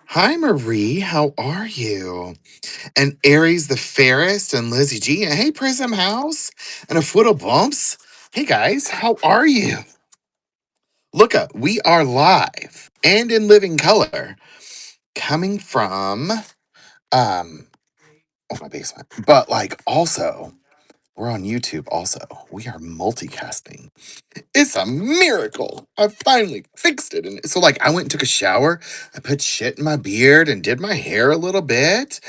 Hi, Marie. How are you? And Aries the Fairest and Lizzie G. And hey, Prism House and a Foot of Bumps. Hey, guys. How are you? Look up. We are live and in living color coming from um my basement. But like also, we're on YouTube also. We are multicasting. It's a miracle. I finally fixed it. And so, like, I went and took a shower. I put shit in my beard and did my hair a little bit.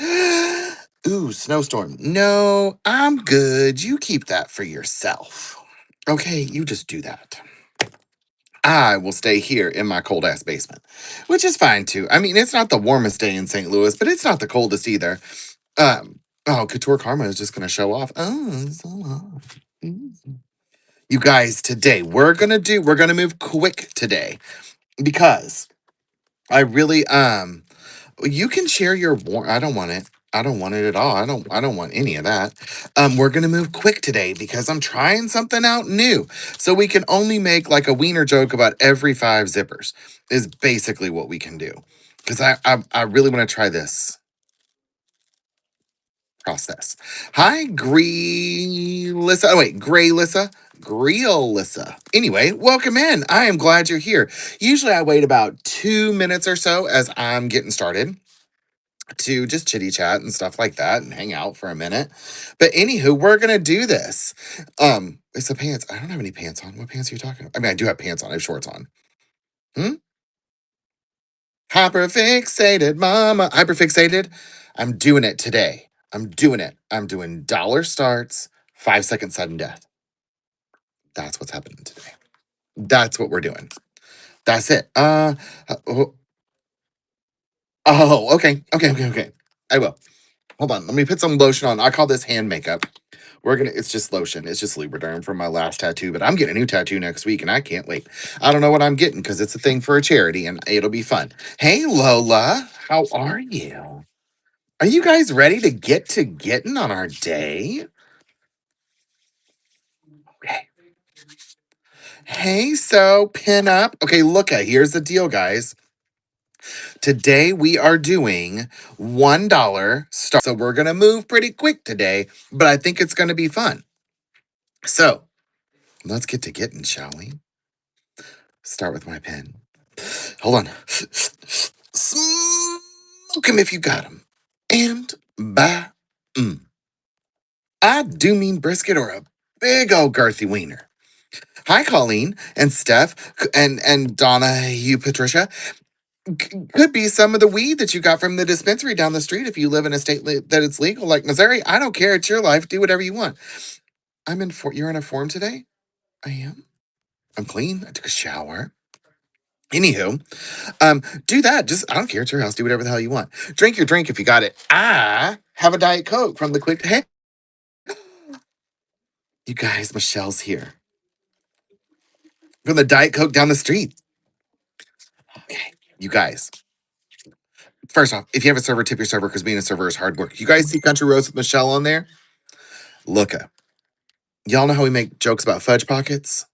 Ooh, snowstorm. No, I'm good. You keep that for yourself. Okay, you just do that. I will stay here in my cold ass basement, which is fine too. I mean, it's not the warmest day in St. Louis, but it's not the coldest either. Couture Karma is just gonna show off. Oh, so off. You guys, today we're gonna move quick today because I really you can share your I don't want it. I don't want it at all. I don't want any of that. We're gonna move quick today because I'm trying something out new. So we can only make like a wiener joke about every five zippers is basically what we can do. Because I really want to try this process. Hi, Lissa. Oh wait, Gray Lissa. Greel Lissa. Anyway, welcome in. I am glad you're here. Usually I wait about 2 minutes or so as I'm getting started to just chitty chat and stuff like that and hang out for a minute. But anywho, we're gonna do this. It's the pants. I don't have any pants on. What pants are you talking about? I mean, I do have pants on. I have shorts on. Hmm? Hyperfixated, mama. Hyperfixated. I'm doing it today. I'm doing it. I'm doing dollar starts, 5 second sudden death. That's what's happening today. That's what we're doing. That's it. Oh, okay. I will. Hold on. Let me put some lotion on. I call this hand makeup. It's just lotion. It's just Lubriderm from my last tattoo, but I'm getting a new tattoo next week and I can't wait. I don't know what I'm getting because it's a thing for a charity and it'll be fun. Hey, Lola. How are you? Are you guys ready to get to getting on our day? Okay. Hey, so pin up. Okay, here's the deal, guys. Today we are doing $1 star. So we're going to move pretty quick today, but I think it's going to be fun. So let's get to getting, shall we? Start with my pen. Hold on. Smoke him if you got him. And bye. I do mean brisket or a big old girthy wiener. Hi, Colleen and Steph and Donna, you Patricia. Could be some of the weed that you got from the dispensary down the street if you live in a state that it's legal, like Missouri. I don't care. It's your life. Do whatever you want. You're in a form today? I am. I'm clean. I took a shower. Anywho, do that. Just I don't care. It's your house. Do whatever the hell you want. Drink your drink if you got it. I have a Diet Coke from the quick. Hey, you guys, Michelle's here from the Diet Coke down the street. Okay, you guys. First off, if you have a server, tip your server because being a server is hard work. You guys see Country Roast with Michelle on there? Look up. Y'all know how we make jokes about fudge pockets?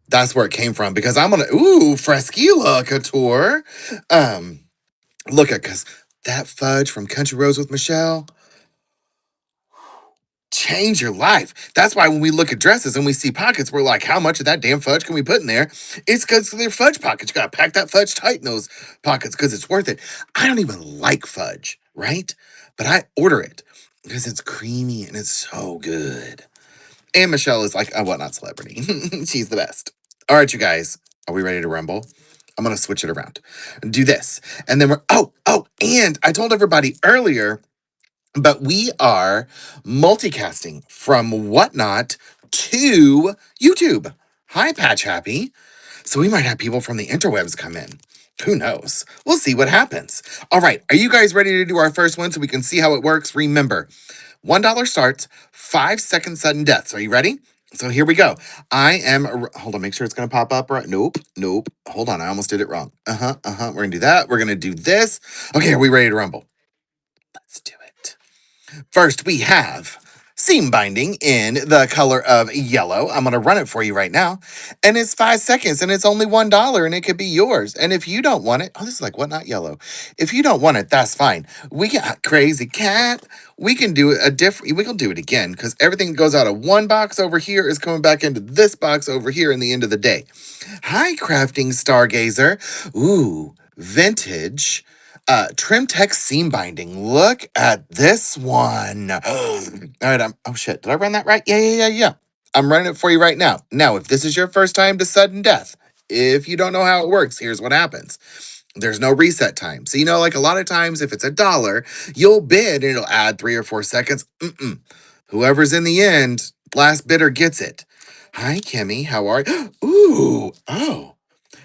That's where it came from because I'm gonna Fresquila Couture. Um, look at because that fudge from Country Roast with Michelle change your life. That's why when we look at dresses and we see pockets, we're like, how much of that damn fudge can we put in there? It's because they're fudge pockets. You gotta pack that fudge tight in those pockets because it's worth it. I don't even like fudge, right? But I order it because it's creamy and it's so good. And Michelle is like a whatnot celebrity. She's the best. All right, you guys, are we ready to rumble? I'm gonna switch it around. Do this. And then and I told everybody earlier but we are multicasting from Whatnot to YouTube. Hi, Patch Happy. So we might have people from the interwebs come in. Who knows? We'll see what happens. All right, are you guys ready to do our first one so we can see how it works? Remember, $1 starts, 5 second sudden deaths. Are you ready? So here we go. Hold on, make sure it's going to pop up right. Nope. Hold on, I almost did it wrong. We're going to do that. We're going to do this. Okay, are we ready to rumble? Let's do it. First, we have seam binding in the color of yellow. I'm going to run it for you right now. And it's 5 seconds and it's only $1 and it could be yours. And if you don't want it, oh, this is like what, not yellow. If you don't want it, that's fine. We got crazy cat. We can do it a different, we can do it again because everything that goes out of one box over here is coming back into this box over here in the end of the day. Hi, crafting stargazer. Ooh, vintage. Trim Tech seam binding. Look at this one. All right, oh shit, did I run that right? Yeah. I'm running it for you right now. Now, if this is your first time to sudden death, if you don't know how it works, here's what happens. There's no reset time. So, like a lot of times, if it's $1, you'll bid and it'll add 3 or 4 seconds. Whoever's in the end, last bidder gets it. Hi, Kimmy. How are you? Ooh, oh,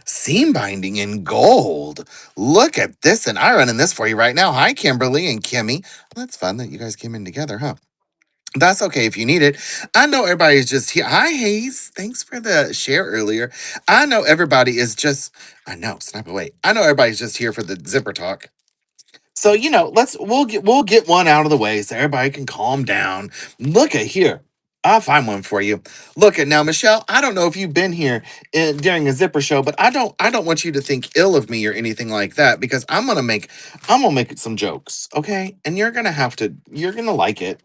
seam binding in gold. Look at this. And I'm running this for you right now. Hi, Kimberly and Kimmy. That's fun that you guys came in together, huh? That's okay if you need it. I know everybody's just here. Hi, Hayes. Thanks for the share earlier. I know everybody is just, I know, snap away. I know everybody's just here for the zipper talk. So, we'll get one out of the way so everybody can calm down. Look at here. I'll find one for you. Look at now, Michelle. I don't know if you've been here during a zipper show, but I don't want you to think ill of me or anything like that because I'm gonna make some jokes, okay? And you're gonna like it.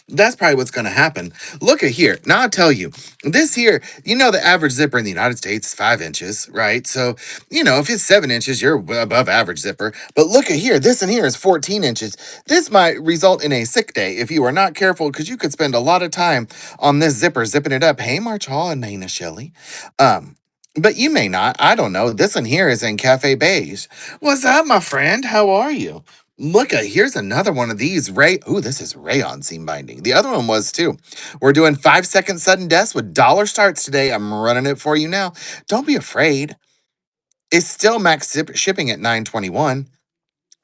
That's probably what's gonna happen. Look at here. Now I'll tell you, this here, the average zipper in the United States is 5 inches, right? So, if it's 7 inches, you're above average zipper. But look at here, this in here is 14 inches. This might result in a sick day if you are not careful, because you could spend a lot of time on this zipper zipping it up. Hey, March Hall and Nana Shelley. But you may not. I don't know. This one here is in Cafe Beige. What's up, my friend? How are you? Look at here's another one of these Ooh, this is rayon seam binding. The other one was too. We're doing 5 second sudden deaths with dollar starts today. I'm running it for you now. Don't be afraid. It's still max shipping at 921.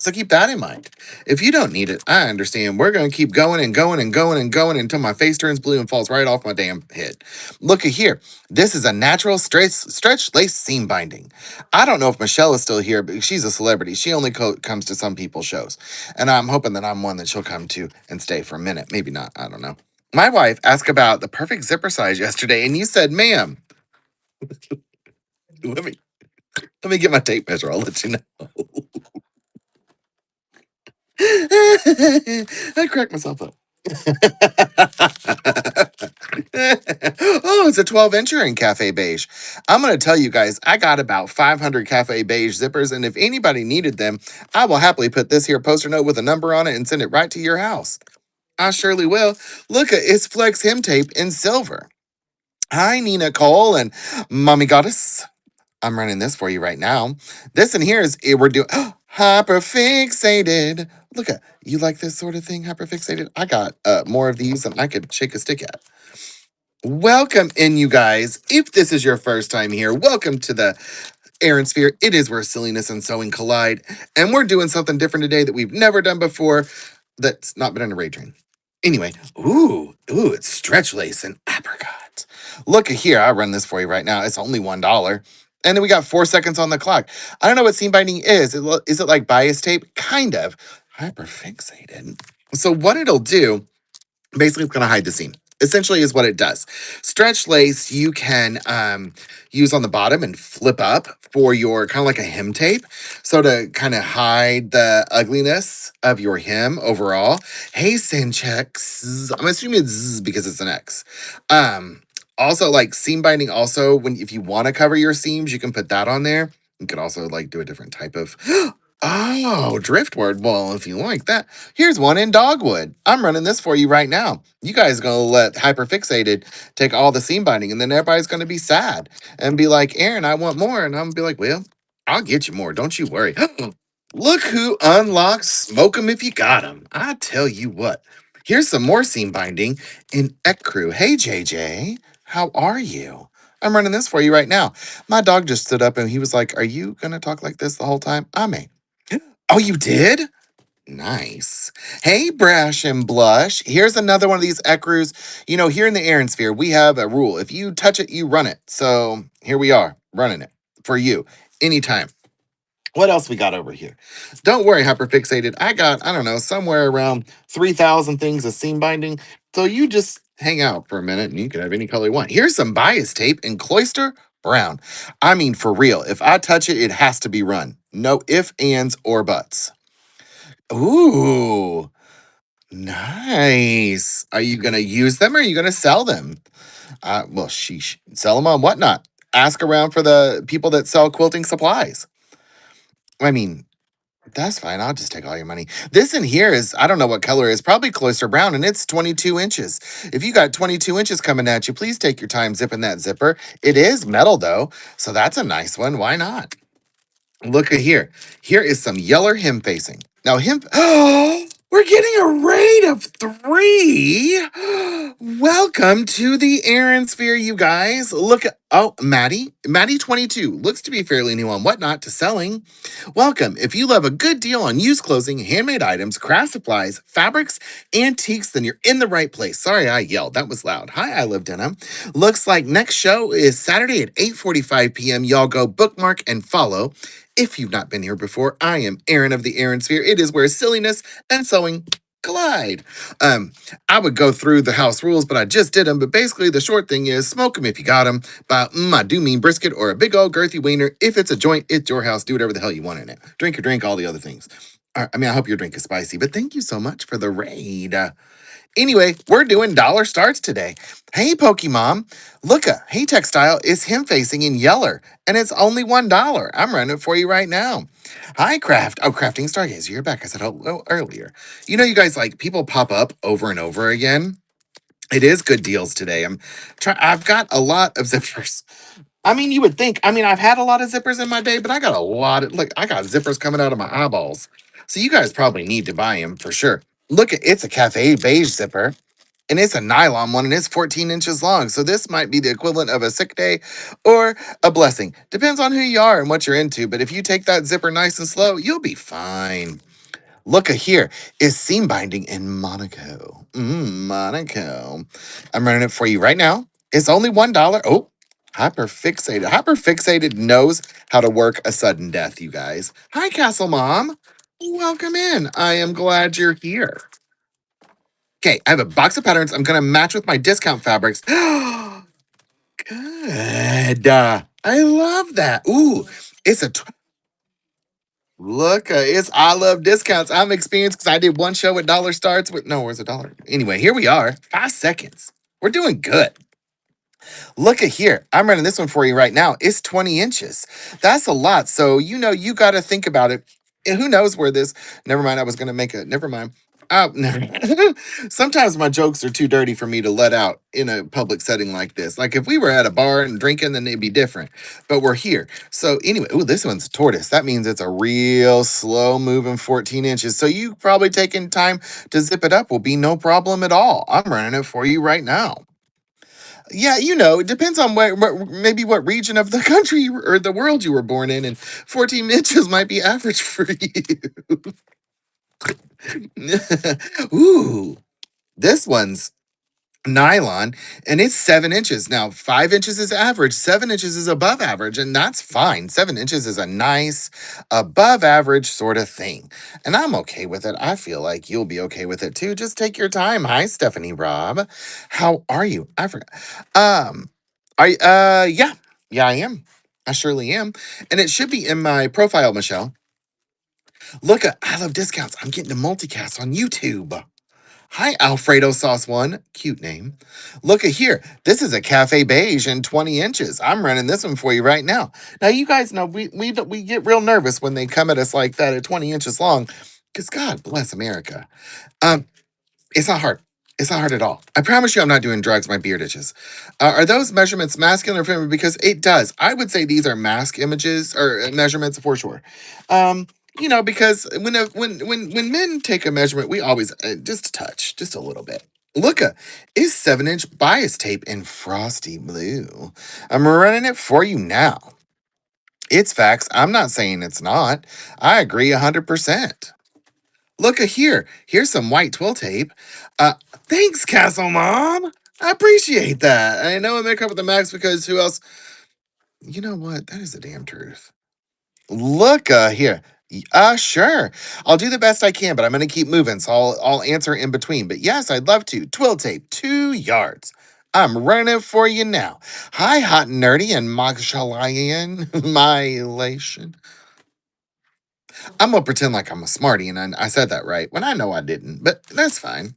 So keep that in mind. If you don't need it, I understand. We're going to keep going and going and going and going until my face turns blue and falls right off my damn head. Look at here. This is a natural stretch lace seam binding. I don't know if Michelle is still here, but she's a celebrity. She only comes to some people's shows. And I'm hoping that I'm one that she'll come to and stay for a minute. Maybe not. I don't know. My wife asked about the perfect zipper size yesterday, and you said, ma'am, let me let me get my tape measure. I'll let you know. I cracked myself up. Oh, it's a 12 incher in Cafe Beige. I'm going to tell you guys, I got about 500 Cafe Beige zippers, and if anybody needed them, I will happily put this here poster note with a number on it and send it right to your house. I surely will. Look at it's Flex Hem Tape in silver. Hi, Nina Cole and Mommy Goddess. I'm running this for you right now. This in here is we're doing hyperfixated. Look at you like this sort of thing, hyperfixated. I got more of these than I could shake a stick at. Welcome in, you guys. If this is your first time here, welcome to the Aaron Sphere. It is where silliness and sewing collide, and we're doing something different today that we've never done before. That's not been in a raid train. Anyway, it's stretch lace and apricot. Look at here. I run this for you right now. It's only $1. And then we got 4 seconds on the clock. I don't know what seam binding is. Is it like bias tape? Kind of. Hyperfixated. So what it'll do, basically it's going to hide the seam. Essentially is what it does. Stretch lace you can use on the bottom and flip up for your kind of like a hem tape. So to kind of hide the ugliness of your hem overall. Hey, Sanchex. I'm assuming it's Z because it's an X. Also like seam binding also, if you want to cover your seams, you can put that on there. You could also like do a different type of Oh, driftwood. Well, if you like that, here's one in dogwood. I'm running this for you right now. You guys gonna let hyperfixated take all the seam binding, and then everybody's gonna be sad and be like, Aaron, I want more. And I'm gonna be like, well, I'll get you more. Don't you worry. Look who unlocks smoke 'em if you got 'em. I tell you what. Here's some more seam binding in Ecru. Hey, JJ, how are you? I'm running this for you right now. My dog just stood up and he was like, are you gonna talk like this the whole time? I may. Oh, you did? Nice. Hey, Brash and Blush. Here's another one of these Ecrus. Here in the Aaron Sphere, we have a rule. If you touch it, you run it. So here we are, running it for you anytime. What else we got over here? Don't worry, hyperfixated. I don't know, somewhere around 3,000 things of seam binding. So you just hang out for a minute and you can have any color you want. Here's some bias tape in Cloister Brown. I mean, for real, if I touch it, it has to be run. No ifs, ands, or buts. Ooh, nice. Are you going to use them or are you going to sell them? Well, sheesh. Sell them on whatnot. Ask around for the people that sell quilting supplies. I mean, that's fine. I'll just take all your money. This in here is, I don't know what color it is, probably Cloister Brown, and it's 22 inches. If you got 22 inches coming at you, please take your time zipping that zipper. It is metal, though, so that's a nice one. Why not? Look at here. Here is some yeller hem facing. Now, hem. Oh, we're getting a rate of 3. Welcome to the Aaron Sphere, you guys. Look at, oh, Maddie 22 looks to be fairly new on whatnot to selling. Welcome. If you love a good deal on used clothing, handmade items, craft supplies, fabrics, antiques, then you're in the right place. Sorry, I yelled. That was loud. Hi, I Live Denim. Looks like next show is Saturday at 8:45 p.m. Y'all go bookmark and follow. If you've not been here before, I am Aaron of the Aaron Sphere. It is where silliness and sewing collide. Um, I would go through the house rules, but I just did them. But basically, the short thing is smoke them if you got them. But I do mean brisket or a big old girthy wiener. If it's a joint, it's your house. Do whatever the hell you want in it. Drink your drink, all the other things. I mean, I hope your drink is spicy, but thank you so much for the raid. Anyway, we're doing dollar starts today. Hey, Pokemon, looka, Hey Textile is him facing in Yeller, and it's only $1. I'm running it for you right now. Hi, Craft. Oh, Crafting Stargazer, you're back. I said hello earlier. You know, you guys like people pop up over and over again. It is good deals today. I've got a lot of zippers. I mean, you would think. I mean, I've had a lot of zippers in my day, but I got a lot of I got zippers coming out of my eyeballs. So you guys probably need to buy them for sure. Look at it's a cafe beige zipper. And it's a nylon one and it's 14 inches long. So this might be the equivalent of a sick day or a blessing. Depends on who you are and what you're into. But if you take that zipper nice and slow, you'll be fine. Look at here is seam binding in Monaco. Monaco. I'm running it for you right now. It's only $1. Oh, hyperfixated. Hyperfixated knows how to work a sudden death, you guys. Hi, Castle Mom. Welcome in. I am glad you're here. Okay, I have a box of patterns. I'm gonna match with my discount fabrics. Good. I love that. Ooh, it's a look. It's I love discounts. I'm experienced because I did one show at Dollar Starts with no, where's a dollar? Anyway, here we are. 5 seconds. We're doing good. Look at here. I'm running this one for you right now. It's 20 inches. That's a lot. So, you know, you got to think about it. And who knows where this, never mind. I was going to make a, never mind. Never mind. Sometimes my jokes are too dirty for me to let out in a public setting like this. Like if we were at a bar and drinking, then it'd be different. But we're here. So anyway, oh, this one's a tortoise. That means it's a real slow moving 14 inches. So you probably taking time to zip it up will be no problem at all. I'm running it for you right now. Yeah, you know, it depends on maybe what region of the country or the world you were born in, and 14 inches might be average for you. Ooh, this one's nylon and it's 7 inches. Now, 5 inches is average, 7 inches is above average, and that's fine. 7 inches is a nice above average sort of thing. And I'm okay with it. I feel like you'll be okay with it too. Just take your time. Hi, Stephanie Rob. How are you? I forgot. Um, yeah. Yeah, I am. I surely am. And it should be in my profile, Michelle. Look at I love discounts. I'm getting a multicast on YouTube. Hi, Alfredo Sauce One. Cute name. Look at here. This is a cafe beige in 20 inches. I'm running this one for you right now. Now, you guys know we get real nervous when they come at us like that at 20 inches long, because God bless America. Um, it's not hard. It's not hard at all. I promise you, I'm not doing drugs. My beard itches. Are those measurements masculine or feminine? Because it does. I would say these are mask images or measurements for sure. Um, you know, because when men take a measurement, we always just a touch, just a little bit. Look, is 7 inch bias tape in frosty blue. I'm running it for you now. It's facts. I'm not saying it's not. I agree 100%. Look at here. Here's some white twill tape. Thanks, Castle Mom. I appreciate that. I know I make up with the max because who else? You know what? That is the damn truth. Look here. Sure. I'll do the best I can, but I'm gonna keep moving, so I'll answer in between. But yes, I'd love to. Twill tape, 2 yards. I'm running it for you now. Hi, hot and nerdy and Magshalian Mylation. I'm gonna pretend like I'm a smarty and I said that right when I know I didn't, but that's fine.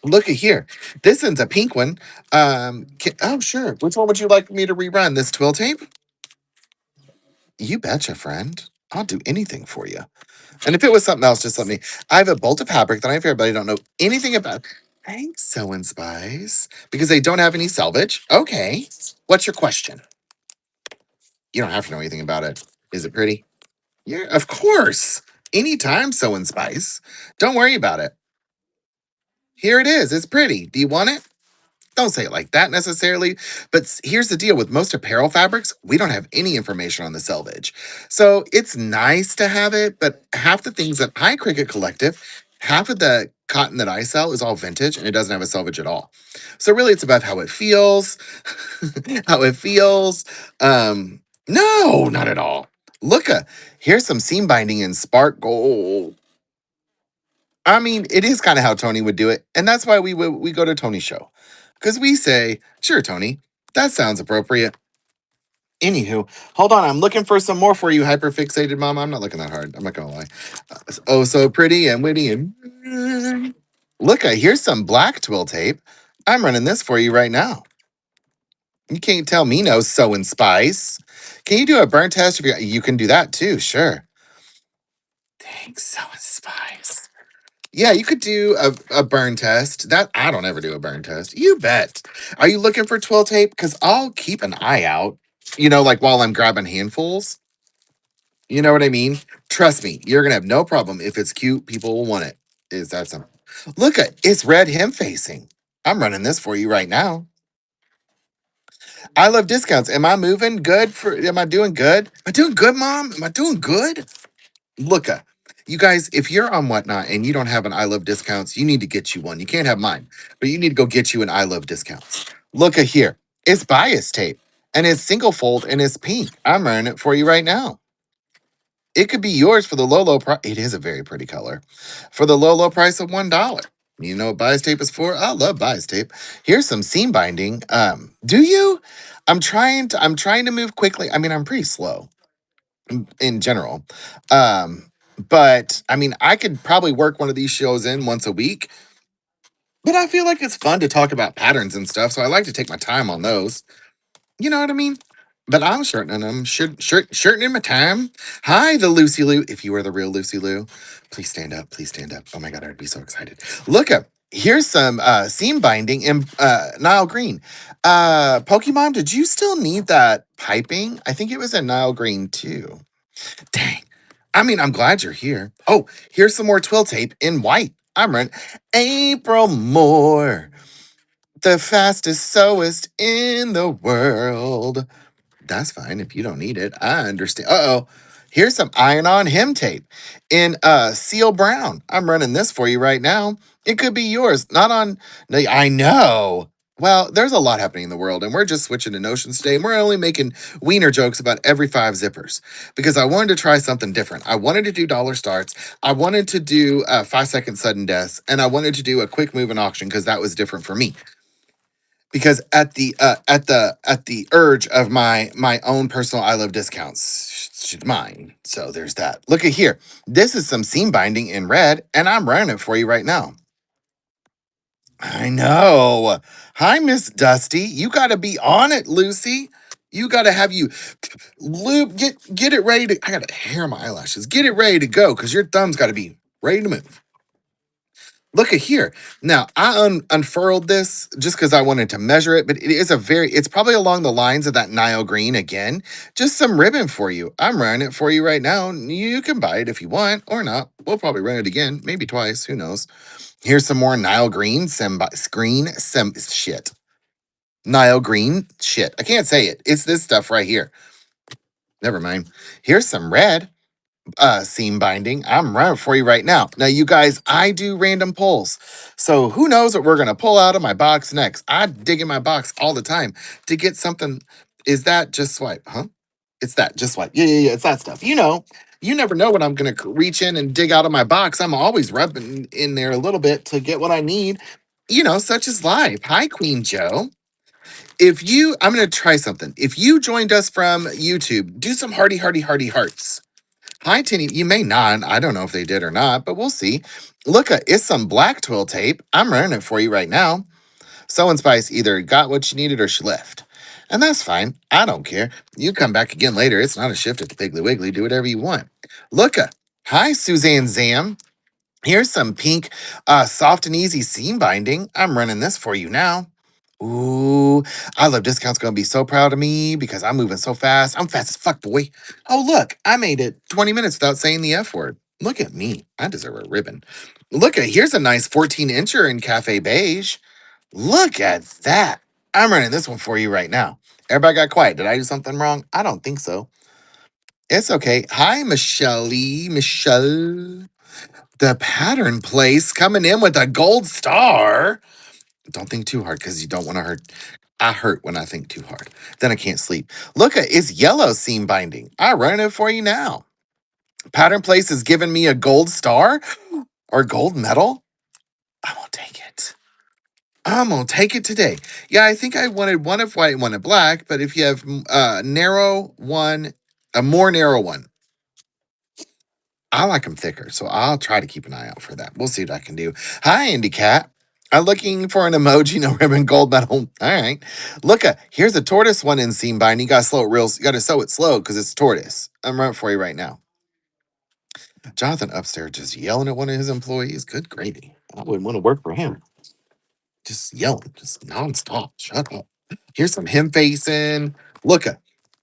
Look at here. This one's a pink one. Oh, sure. Which one would you like me to rerun? This twill tape? You betcha, friend. I'll do anything for you. And if it was something else, just let me. I have a bolt of fabric that I have for everybody don't know anything about. Thanks, So and Spice. Because they don't have any selvage. Okay. What's your question? You don't have to know anything about it. Is it pretty? Yeah, of course. Anytime, So and Spice. Don't worry about it. Here it is. It's pretty. Do you want it? Don't say it like that necessarily, but here's the deal with most apparel fabrics, we don't have any information on the selvage. So it's nice to have it, but half the things that I Cricket Collective, half of the cotton that I sell is all vintage and it doesn't have a selvage at all. So really it's about how it feels, how it feels. No, not at all. Here's some seam binding in spark gold. I mean, it is kind of how Tony would do it, and that's why we go to Tony's show, because we say, "Sure, Tony, that sounds appropriate." Anywho, hold on, I'm looking for some more for you, hyperfixated mama. I'm not looking that hard. I'm not gonna lie. Oh, so pretty and witty and here's some black twill tape. I'm running this for you right now. You can't tell me no, so and spice. Can you do a burn test? If you can do that too, sure. Thanks, so and spice. Yeah, you could do a burn test. That I don't ever do a burn test. You bet. Are you looking for twill tape? Because I'll keep an eye out. Like while I'm grabbing handfuls. You know what I mean? Trust me, you're gonna have no problem. If it's cute, people will want it. Is that something? It's red hem facing. I'm running this for you right now. I love discounts. Am I moving good am I doing good? Am I doing good, mom? Am I doing good? Looka. You guys, if you're on whatnot and you don't have an I love discounts, you need to get you one. You can't have mine, but you need to go get you an I love discounts. Looka here. It's bias tape and it's single fold and it's pink. I'm running it for you right now. It could be yours for the low price. It is a very pretty color. For the low price of $1. You know what bias tape is for? I love bias tape. Here's some seam binding. Do you? I'm trying to move quickly. I mean, I'm pretty slow in general. But I mean, I could probably work one of these shows in once a week, but I feel like it's fun to talk about patterns and stuff. So I like to take my time on those. You know what I mean? But I'm shortening them, shortening my time. Hi, the Lucy Lou. If you are the real Lucy Lou, please stand up. Please stand up. Oh my God, I'd be so excited. Look up. Here's some seam binding in Nile Green. Pokemon, did you still need that piping? I think it was in Nile Green too. Dang. I mean, I'm glad you're here. Oh, here's some more twill tape in white. I'm running. April Moore, the fastest sewist in the world. That's fine if you don't need it. I understand. Uh-oh. Here's some iron-on hem tape in seal brown. I'm running this for you right now. It could be yours. Not on no, I know. Well, there's a lot happening in the world, and we're just switching to notions today. And we're only making wiener jokes about every 5 zippers because I wanted to try something different. I wanted to do dollar starts. I wanted to do 5 second sudden deaths, and I wanted to do a quick move and auction because that was different for me because at the urge of my own personal I love discounts, she's mine. So there's that. Look at here. This is some seam binding in red, and I'm running it for you right now. I know. Hi, Miss Dusty. You got to be on it, Lucy. You got to have you loop get it ready to. I got hair on my eyelashes. Get it ready to go because your thumb's got to be ready to move. Look at here. Now, I unfurled this just because I wanted to measure it, but it's probably along the lines of that Nile green again. Just some ribbon for you. I'm running it for you right now. You can buy it if you want or not. We'll probably run it again, maybe twice. Who knows? Here's some more Nile green, shit. Nile green shit. I can't say it. It's this stuff right here. Never mind. Here's some red seam binding. I'm running for you right now. Now, you guys, I do random pulls. So who knows what we're gonna pull out of my box next? I dig in my box all the time to get something. Is that just swipe? Huh? It's that just swipe. Yeah, it's that stuff. You never know when I'm going to reach in and dig out of my box. I'm always rubbing in there a little bit to get what I need. Such is life. Hi, Queen Joe. I'm going to try something. If you joined us from YouTube, do some hearty hearts. Hi, Tinny. You may not. I don't know if they did or not, but we'll see. Look, it's some black twill tape. I'm running it for you right now. So and Spice either got what she needed or she left. And that's fine. I don't care. You come back again later. It's not a shift at the Piggly Wiggly. Do whatever you want. Looka. Hi, Suzanne Zam. Here's some pink, soft and easy seam binding. I'm running this for you now. Ooh, I love discounts gonna be so proud of me because I'm moving so fast. I'm fast as fuck, boy. Oh, look, I made it 20 minutes without saying the F word. Look at me. I deserve a ribbon. Here's a nice 14-incher in Cafe Beige. Look at that. I'm running this one for you right now. Everybody got quiet. Did I do something wrong? I don't think so. It's okay. Hi, Michelle. The pattern place coming in with a gold star. Don't think too hard because you don't want to hurt. I hurt when I think too hard. Then I can't sleep. Look, it's yellow seam binding. I run it for you now. Pattern place is giving me a gold star or gold medal. I'm gonna take it. I'm gonna take it today. Yeah, I think I wanted one of white, one of black. But if you have narrow one, a more narrow one, I like them thicker, so I'll try to keep an eye out for that. We'll see what I can do. Hi, Indy Cat. I'm looking for an emoji, no ribbon, gold medal. All right. Look, here's a tortoise one in seam binding. You gotta slow it real. You gotta sew it slow because it's tortoise. I'm running for you right now. Jonathan upstairs just yelling at one of his employees. Good gravy. I wouldn't want to work for him. Just yelling, just nonstop. Shut up. Here's some hem facing. Look,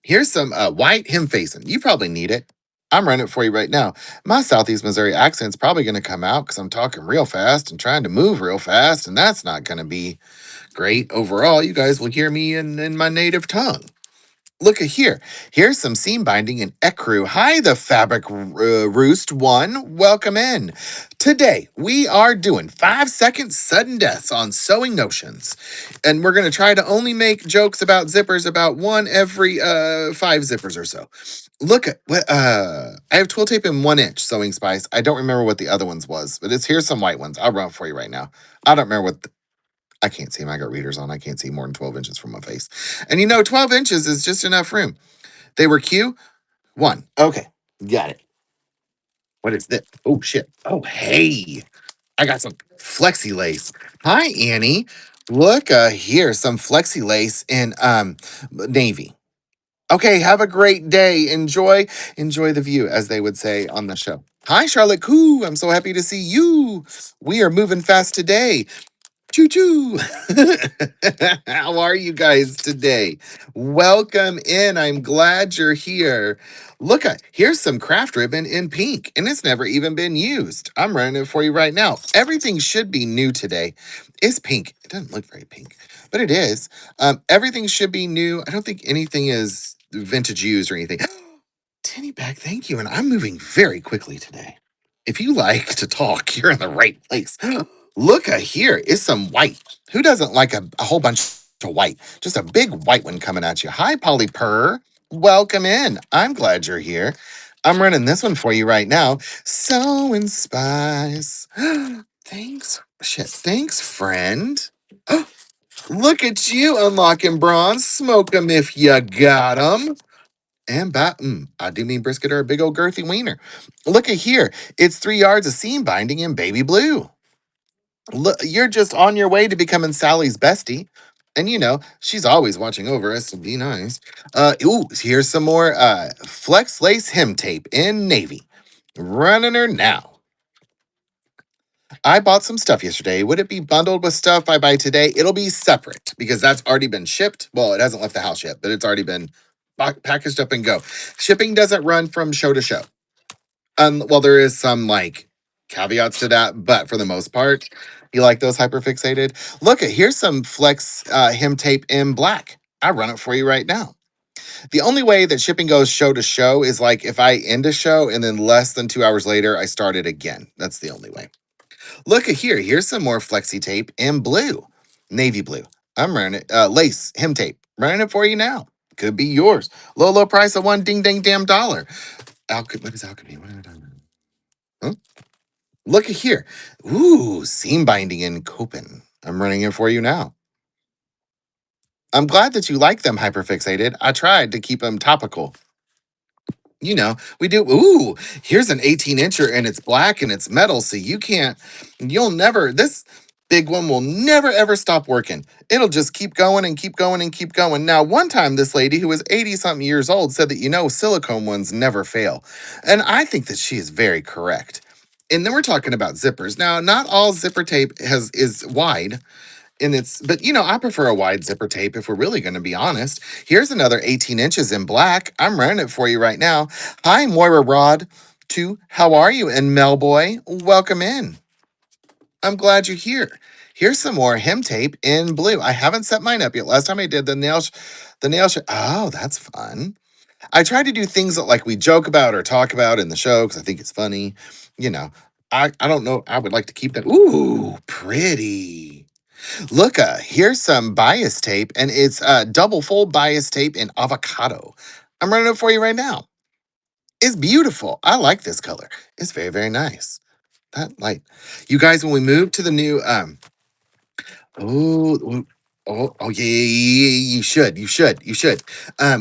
here's some white hem facing. You probably need it. I'm running it for you right now. My Southeast Missouri accent's probably going to come out because I'm talking real fast and trying to move real fast, and that's not going to be great overall. You guys will hear me in my native tongue. Look at here. Here's some seam binding in Ecru. Hi, the Fabric Roost one. Welcome in. Today, we are doing 5-second sudden deaths on sewing notions. And we're going to try to only make jokes about zippers about one every 5 zippers or so. Look at what I have twill tape in 1-inch sewing spice. I don't remember what the other ones was, but here's some white ones. I'll run for you right now. I don't remember what I can't see them. I got readers on. I can't see more than 12 inches from my face. And 12 inches is just enough room. They were Q1. Okay. Got it. What is this? Oh, shit. Oh, hey. I got some flexi lace. Hi, Annie. Look here. Some flexi lace in navy. Okay. Have a great day. Enjoy the view, as they would say on the show. Hi, Charlotte Koo. I'm so happy to see you. We are moving fast today. Choo choo. How are you guys today? Welcome in. I'm glad you're here. Look, here's some craft ribbon in pink, and it's never even been used. I'm running it for you right now. Everything should be new today. It's pink. It doesn't look very pink, but it is. Everything should be new. I don't think anything is vintage used or anything. Tinny bag, thank you. And I'm moving very quickly today. If you like to talk, you're in the right place. Look here is some white. Who doesn't like a whole bunch of white? Just a big white one coming at you. Hi, Polly Purr. Welcome in. I'm glad you're here. I'm running this one for you right now. So in spice. Thanks. Shit. Thanks, friend. Look at you unlocking bronze. Smoke 'em if you got 'em. And I do mean brisket or a big old girthy wiener. Look at here. It's 3 yards of seam binding in baby blue. Look, you're just on your way to becoming Sally's bestie. And she's always watching over us, to be nice. Here's some more flex lace hem tape in navy. Running her now. I bought some stuff yesterday. Would it be bundled with stuff I buy today? It'll be separate because that's already been shipped. Well, it hasn't left the house yet, but it's already been packaged up and go. Shipping doesn't run from show to show. Well, there is some caveats to that, but for the most part, you like those hyperfixated. Look, here's some flex hem tape in black. I run it for you right now. The only way that shipping goes show to show is like if I end a show and then less than 2 hours later I start it again. That's the only way. Look at here. Here's some more flexi tape in blue, navy blue. I'm running it. Lace hem tape. Running it for you now. Could be yours. Low price of one ding ding damn dollar. What is alchemy? What am I talking about? Huh? Look at here. Ooh, seam binding in Copen. I'm running it for you now. I'm glad that you like them hyperfixated. I tried to keep them topical. We do. Ooh, here's an 18 incher and it's black and it's metal. So you'll never, this big one will never ever stop working. It'll just keep going and keep going and keep going. Now, one time, this lady who was 80 something years old said that, silicone ones never fail. And I think that she is very correct. And then we're talking about zippers. Now, not all zipper tape is wide and but I prefer a wide zipper tape if we're really going to be honest. Here's another 18 inches in black. I'm running it for you right now. Hi, Moira Rod. How are you? And Mel Boy, welcome in. I'm glad you're here. Here's some more hem tape in blue. I haven't set mine up yet. Last time I did the nail. Oh, that's fun. I try to do things that like we joke about or talk about in the show because I think it's funny. You know, I don't know. I would like to keep that. Ooh, pretty. Look, here's some bias tape, and it's double fold bias tape in avocado. I'm running it for you right now. It's beautiful. I like this color. It's very, very nice. That light. You guys, when we move to the new Oh, yeah, yeah, yeah, you should.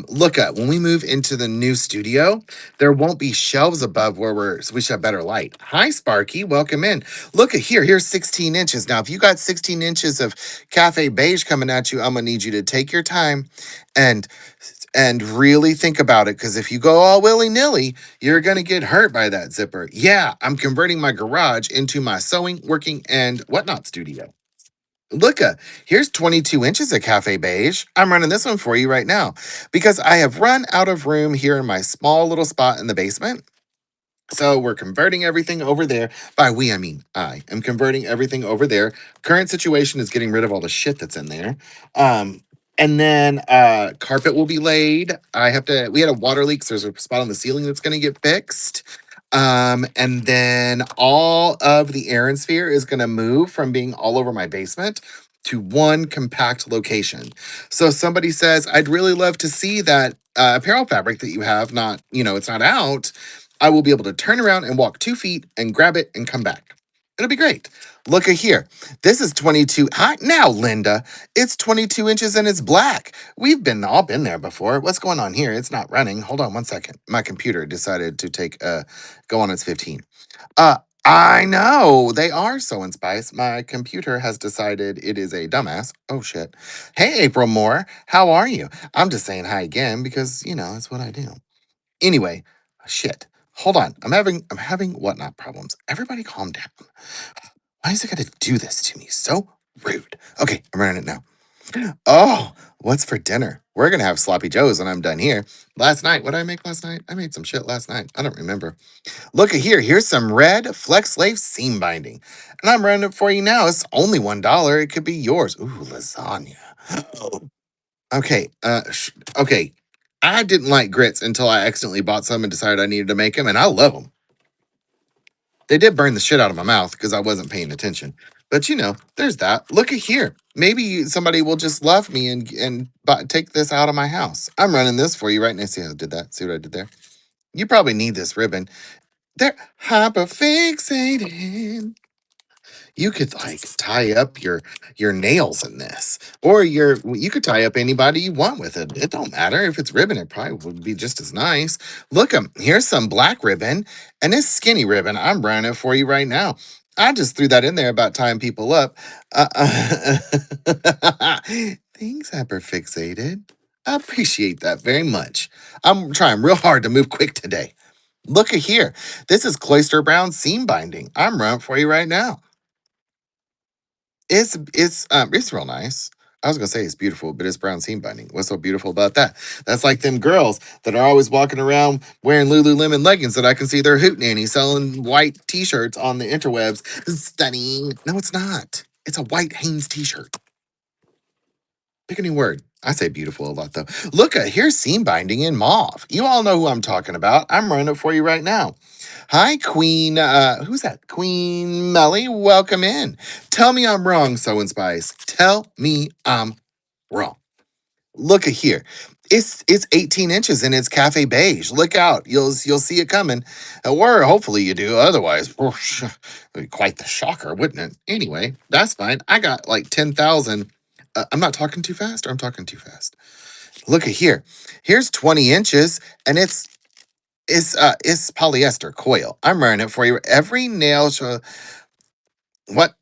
Look up when we move into the new studio, there won't be shelves above so we should have better light. Hi, Sparky, welcome in. Look at here, here's 16 inches. Now, if you got 16 inches of cafe beige coming at you, I'm gonna need you to take your time and really think about it because if you go all willy-nilly, you're gonna get hurt by that zipper. Yeah, I'm converting my garage into my sewing, working, and whatnot studio. Look, here's 22 inches of cafe beige. I'm running this one for you right now because I have run out of room here in my small little spot in the basement. So we're converting everything over there. By we, I mean I am converting everything over there. Current situation is getting rid of all the shit that's in there. Um, and then carpet will be laid. We had a water leak, so there's a spot on the ceiling that's gonna get fixed. And then all of the Aaron sphere is gonna move from being all over my basement to one compact location. So if somebody says, I'd really love to see that apparel fabric that you have, not, it's not out. I will be able to turn around and walk 2 feet and grab it and come back. It'll be great. Look at here. This is 22. Hi, now, Linda. It's 22 inches and it's black. We've all been there before. What's going on here? It's not running. Hold on one second. My computer decided to go on its 15. Uh, I know they are so in spice. My computer has decided it is a dumbass. Oh shit. Hey, April Moore. How are you? I'm just saying hi again because, it's what I do. Anyway, shit. Hold on. I'm having whatnot problems. Everybody calm down. Why is it gotta do this to me? So rude. Okay, I'm running it now. Oh, what's for dinner? We're gonna have sloppy joes when I'm done here. Last night, what did I make last night? I made some shit last night. I don't remember. Look at here. Here's some red Flex Slave seam binding. And I'm running it for you now. It's only $1. It could be yours. Ooh, lasagna. Okay, okay. I didn't like grits until I accidentally bought some and decided I needed to make them, and I love them. They did burn the shit out of my mouth because I wasn't paying attention. But there's that. Look at here. Maybe somebody will just love me and take this out of my house. I'm running this for you right now. See how I did that? See what I did there? You probably need this ribbon. They're hyperfixated. You could like tie up your nails in this, or you could tie up anybody you want with it. It don't matter if it's ribbon. It probably would be just as nice. Look, here's some black ribbon and this skinny ribbon. I'm running it for you right now. I just threw that in there about tying people up. Things hyperfixated. I appreciate that very much. I'm trying real hard to move quick today. Look at here. This is Cloister Brown seam binding. I'm running for you right now. It's real nice. I was gonna say it's beautiful, but it's brown seam binding. What's so beautiful about that? That's like them girls that are always walking around wearing Lululemon leggings that I can see their hoot nanny selling white t-shirts on the interwebs. Stunning. No, it's not. It's a white Hanes t-shirt. Pick a new word. I say beautiful a lot though. Look, here's seam binding in mauve. You all know who I'm talking about. I'm running it for you right now. Hi, Queen. Who's that? Queen Melly. Welcome in. Tell me I'm wrong, So and Spice. Tell me I'm wrong. Look at here. It's 18 inches and it's cafe beige. Look out. You'll see it coming. Or hopefully you do. Otherwise, whoosh, it'd be quite the shocker, wouldn't it? Anyway, that's fine. I got like 10,000. I'm not talking too fast or I'm talking too fast. Look at here. Here's 20 inches and it's polyester coil. I'm wearing it for you. Every nail show. What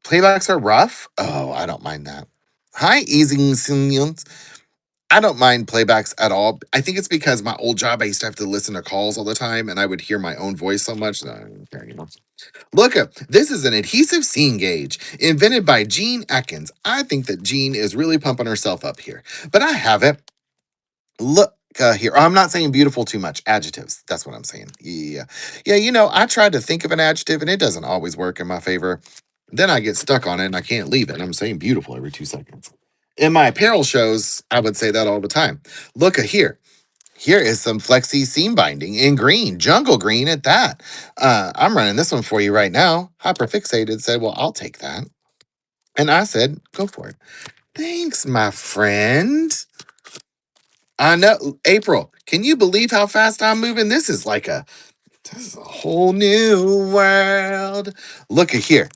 playbacks are rough? Oh, I don't mind that. Hi, easing simians. I don't mind playbacks at all. I think it's because my old job, I used to have to listen to calls all the time and I would hear my own voice so much that I don't care anymore. Look up. This is an adhesive seam gauge invented by Jean Atkins. I think that Jean is really pumping herself up here, but I have it. Look here. I'm not saying beautiful too much. Adjectives. That's what I'm saying. Yeah. Yeah. I tried to think of an adjective and it doesn't always work in my favor. Then I get stuck on it and I can't leave it. I'm saying beautiful every 2 seconds. In my apparel shows, I would say that all the time. Look here. Here is some flexi seam binding in green, jungle green at that. I'm running this one for you right now. Hyperfixated said, well, I'll take that. And I said, go for it. Thanks, my friend. I know, April, can you believe how fast I'm moving? This is a whole new world. Look at here.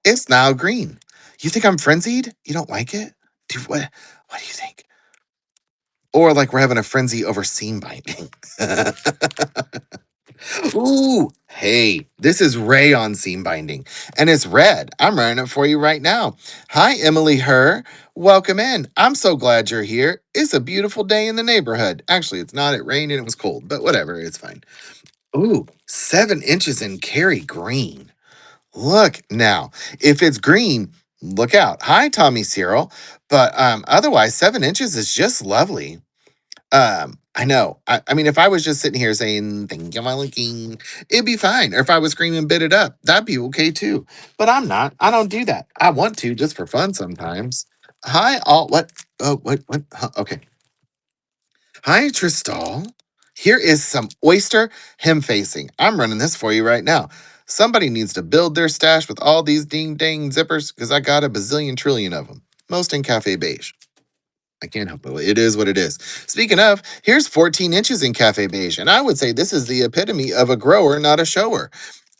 It's now green. You think I'm frenzied? You don't like it? What do you think? Or like we're having a frenzy over seam binding. Ooh, hey, this is rayon seam binding and it's red. I'm running it for you right now. Hi, Emily Herr. Welcome in. I'm so glad you're here. It's a beautiful day in the neighborhood. Actually, it's not. It rained and it was cold, but whatever. It's fine. Ooh, 7 inches in Cary green. Look now, if it's green, look out. Hi, Tommy Cyril. But otherwise, 7 inches is just lovely. I know. I mean, if I was just sitting here saying "Thank you, my looking," it'd be fine. Or if I was screaming "Bit it up," that'd be okay too. But I'm not. I don't do that. I want to just for fun sometimes. Hi, all. What? Oh, what? Huh, okay. Hi, Tristal. Here is some oyster hem facing. I'm running this for you right now. Somebody needs to build their stash with all these ding dang zippers because I got a bazillion trillion of them. Most in Cafe Beige. I can't help it. It is what it is. Speaking of, here's 14 inches in Cafe Beige, and I would say this is the epitome of a grower, not a shower.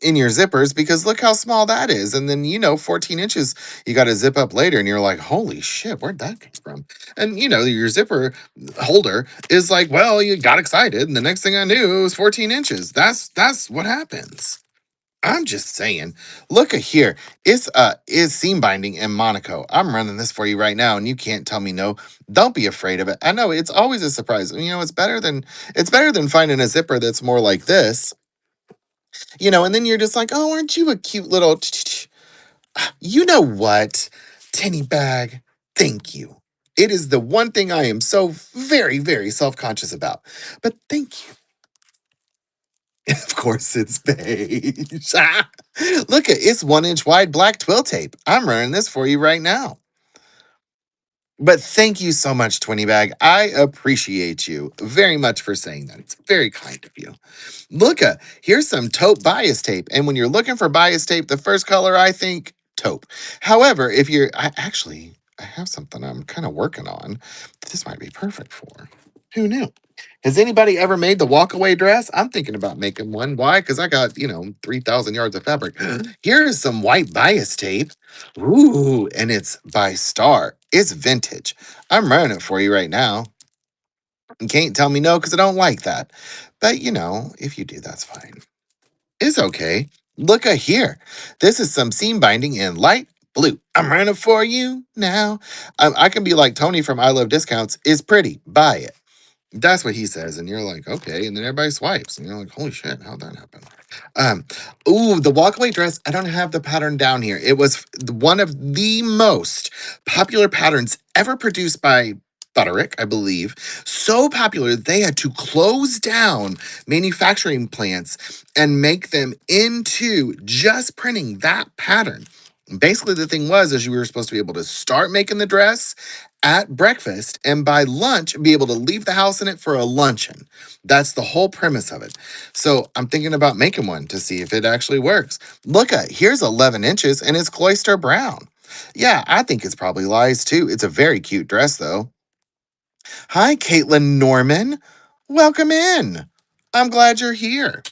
In your zippers, because look how small that is. And then, 14 inches, you got to zip up later, and you're like, holy shit, where'd that come from? And, your zipper holder is like, well, you got excited, and the next thing I knew, it was 14 inches. That's what happens. I'm just saying. Look at here. It's is seam binding in Monaco. I'm running this for you right now, and you can't tell me no. Don't be afraid of it. I know it's always a surprise. It's better than finding a zipper that's more like this. And then you're just like, oh, aren't you a cute little you know what? Tinny bag. Thank you. It is the one thing I am so very, very self-conscious about. But thank you. Of course, it's beige. Look at it's 1 inch wide black twill tape. I'm running this for you right now. But thank you so much, Twinny Bag. I appreciate you very much for saying that. It's very kind of you. Look, here's some taupe bias tape. And when you're looking for bias tape, the first color I think taupe. However, if you're I have something I'm kind of working on that this might be perfect for. Who knew? Has anybody ever made the walkaway dress? I'm thinking about making one. Why? Because I got, 3,000 yards of fabric. Here is some white bias tape. Ooh, and it's by Star. It's vintage. I'm running it for you right now. You can't tell me no because I don't like that. But, if you do, that's fine. It's okay. Look at here. This is some seam binding in light blue. I'm running for you now. I can be like Tony from I Love Discounts. It's pretty. Buy it. That's what he says, and you're like, okay, and then everybody swipes, and you're like, holy shit, how'd that happen? Um, ooh, the walkaway dress. I don't have the pattern down here. It was one of the most popular patterns ever produced by Butterick, I believe. So popular they had to close down manufacturing plants and make them into just printing that pattern. Basically, the thing was, is you were supposed to be able to start making the dress at breakfast and by lunch be able to leave the house in it for a luncheon. That's the whole premise of it. So I'm thinking about making one to see if it actually works. Look at here's 11 inches and it's cloister brown. Yeah, I think it's probably lies too. It's a very cute dress though. Hi, Caitlin Norman. Welcome in. I'm glad you're here.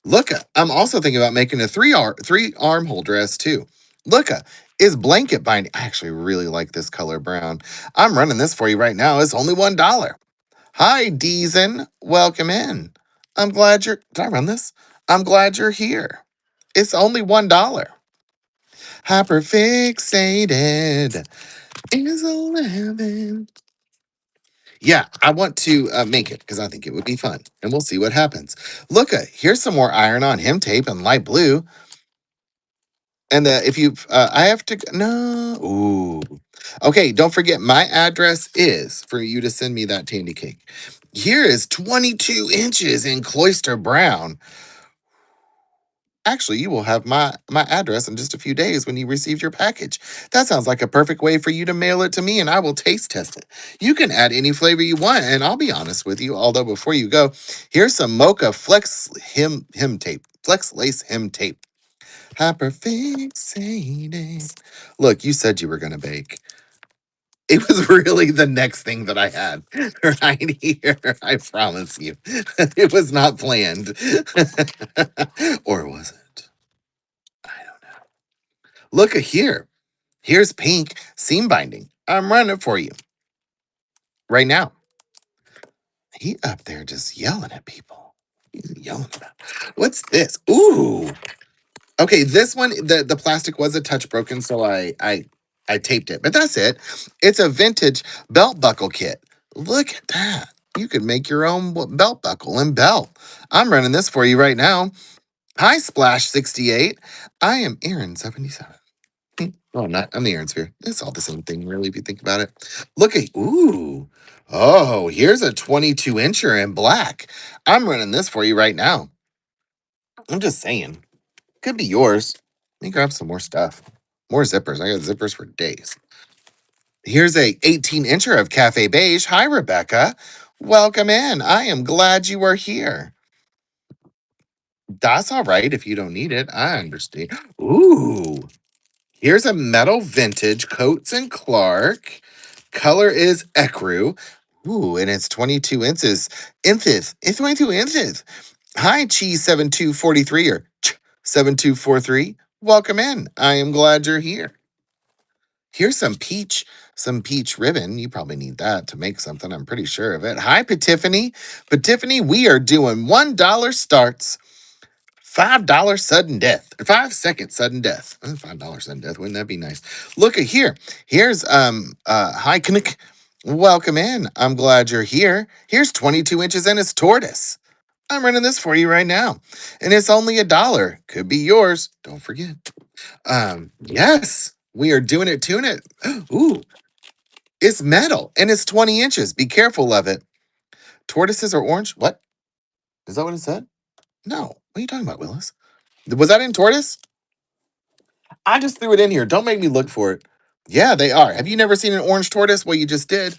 Looka, I'm also thinking about making a three armhole dress too. Looka, is blanket binding. I actually really like this color brown. I'm running this for you right now. It's only $1. Hi, Deezen. Welcome in. I'm glad you're. Did I run this? I'm glad you're here. It's only $1. Hyperfixated is 11. Yeah, I want to make it because I think it would be fun, and we'll see what happens. Look, here's some more iron on hem tape in light blue. And if you, I have to, no, ooh. Okay, don't forget, my address is for you to send me that tandy cake. Here is 22 inches in cloister brown. Actually, you will have my address in just a few days when you receive your package. That sounds like a perfect way for you to mail it to me, and I will taste test it. You can add any flavor you want, and I'll be honest with you. Although before you go, here's some Mocha Flex hem tape, Flex Lace hem tape. Hyperfixated. Look, you said you were gonna bake. It was really the next thing that I had right here. I promise you. It was not planned. Or was it? I don't know. Look at here. Here's pink seam binding. I'm running it for you right now. He up there just yelling at people. He's yelling about. What's this? Ooh. Okay, this one the plastic was a touch broken, so I taped it, but that's it. It's a vintage belt buckle kit. Look at that. You could make your own belt buckle and belt. I'm running this for you right now. Hi, Splash 68. I am Aaron 77. Oh, I'm not. I'm the Aaron Sphere. It's all the same thing, really, if you think about it. Look at ooh. Oh, here's a 22 incher in black. I'm running this for you right now. I'm just saying. Could be yours. Let me grab some more stuff. More zippers. I got zippers for days. Here's a 18 incher of Cafe Beige. Hi, Rebecca. Welcome in. I am glad you are here. That's all right if you don't need it. I understand. Ooh. Here's a metal vintage Coates and Clark. Color is ecru. Ooh, and it's 22 inches. It's 22 inches. Hi, Cheese 7243 or 7243. Welcome in. I am glad you're here. Here's some peach ribbon. You probably need that to make something. I'm pretty sure of it. Hi, Patiffany. Patiffany, we are doing $1 starts. $5 sudden death. 5 second sudden death. $5 sudden death. Wouldn't that be nice? Look at here. Here's hi Knick. Welcome in. I'm glad you're here. Here's 22 inches and it's tortoise. I'm running this for you right now. And it's only $1. Could be yours. Don't forget. Yes, we are doing it, tune it. Ooh, it's metal and it's 20 inches. Be careful of it. Tortoises are orange. What? Is that what it said? No. What are you talking about, Willis? Was that in tortoise? I just threw it in here. Don't make me look for it. Yeah, they are. Have you never seen an orange tortoise? Well, you just did.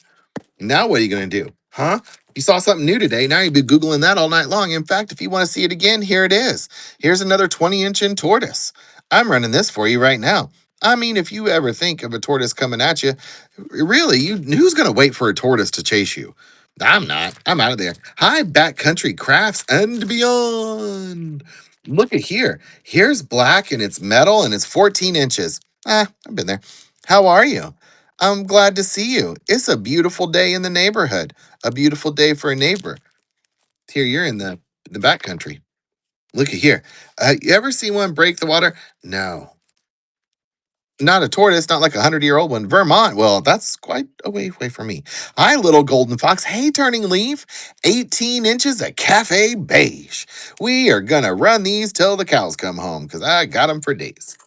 Now what are you going to do? Huh? You saw something new today. Now you'll be Googling that all night long. In fact, if you want to see it again, here it is. Here's another 20-inch in tortoise. I'm running this for you right now. I mean, if you ever think of a tortoise coming at you, really, who's going to wait for a tortoise to chase you? I'm not. I'm out of there. Hi, Backcountry Crafts and Beyond. Look at here. Here's black and it's metal and it's 14 inches. I've been there. How are you? I'm glad to see you. It's a beautiful day in the neighborhood. A beautiful day for a neighbor. Here, you're in the back country. Look at here. You ever seen one break the water? No. Not a tortoise, not like a 100-year-old one. Vermont. Well, that's quite a way away from me. Hi, little golden fox. Hey, turning leaf. 18 inches of cafe beige. We are gonna run these till the cows come home because I got them for days.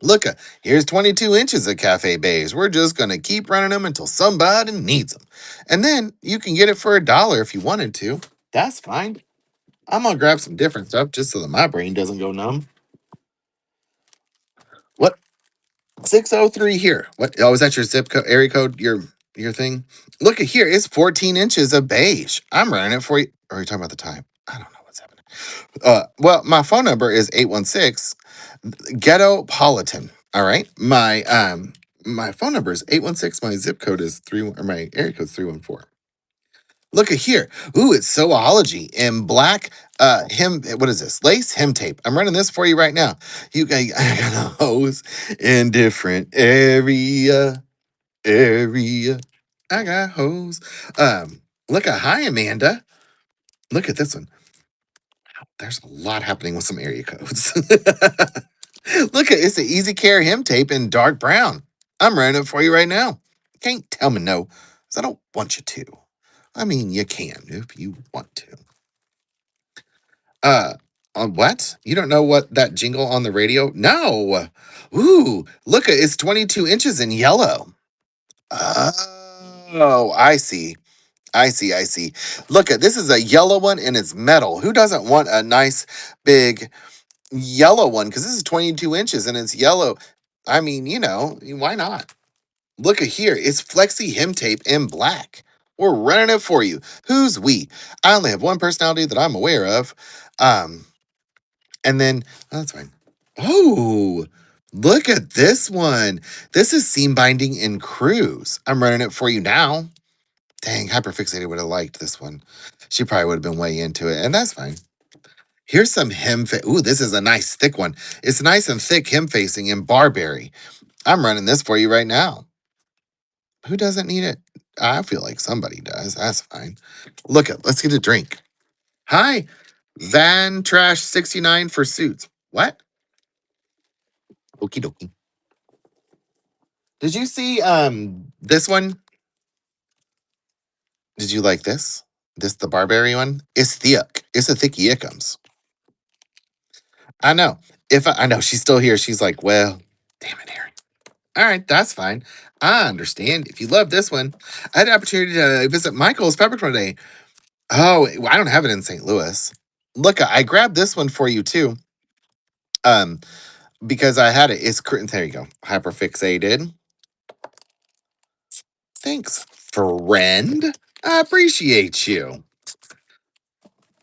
Look, here's 22 inches of Cafe Beige. We're just going to keep running them until somebody needs them. And then you can get it for $1 if you wanted to. That's fine. I'm going to grab some different stuff just so that my brain doesn't go numb. What? 603 here. What? Oh, is that your zip code, area code, your thing? Look at here. It's 14 inches of beige. I'm running it for you. Or are you talking about the time? I don't know what's happening. Well, my phone number is 816 Ghetto Politan. All right. My phone number is 816. My zip code is 31, or my area code is 314. Look at here. Ooh, it's Sewology in black hem. What is this? Lace hem tape. I'm running this for you right now. You got I got a hose in different area. I got hose. Look at hi Amanda. Look at this one. There's a lot happening with some area codes. Look at it's an easy care hem tape in dark brown. I'm running it for you right now. Can't tell me no, 'cause I don't want you to. I mean, you can if you want to. Uh, on what? You don't know what that jingle on the radio? No. Ooh, look at it's 22 inches in yellow. Oh, I see. I see. Look at this is a yellow one and it's metal. Who doesn't want a nice big yellow one? Because this is 22 inches and it's yellow. I mean, why not? Look at here. It's Flexi Hem Tape in black. We're running it for you. Who's we? I only have one personality that I'm aware of. Um, and then that's fine. Oh, look at this one. This is seam binding in cruise. I'm running it for you now. Dang, Hyperfixated would have liked this one. She probably would have been way into it, and that's fine. Here's some hem. Ooh, this is a nice thick one. It's nice and thick hem facing in barberry. I'm running this for you right now. Who doesn't need it? I feel like somebody does. That's fine. Look at. Let's get a drink. Hi, Van Trash 69 for suits. What? Okie dokie. Did you see this one? Did you like this? This the barberry one? It's thick. It's a thicky ickums. I know. I know she's still here, she's like, well, damn it, Aaron. All right, that's fine. I understand. If you love this one, I had an opportunity to visit Michael's Fabric one day. Oh, well, I don't have it in St. Louis. Look, I grabbed this one for you too. Um, because I had it. There you go. Hyperfixated. Thanks, friend. I appreciate you.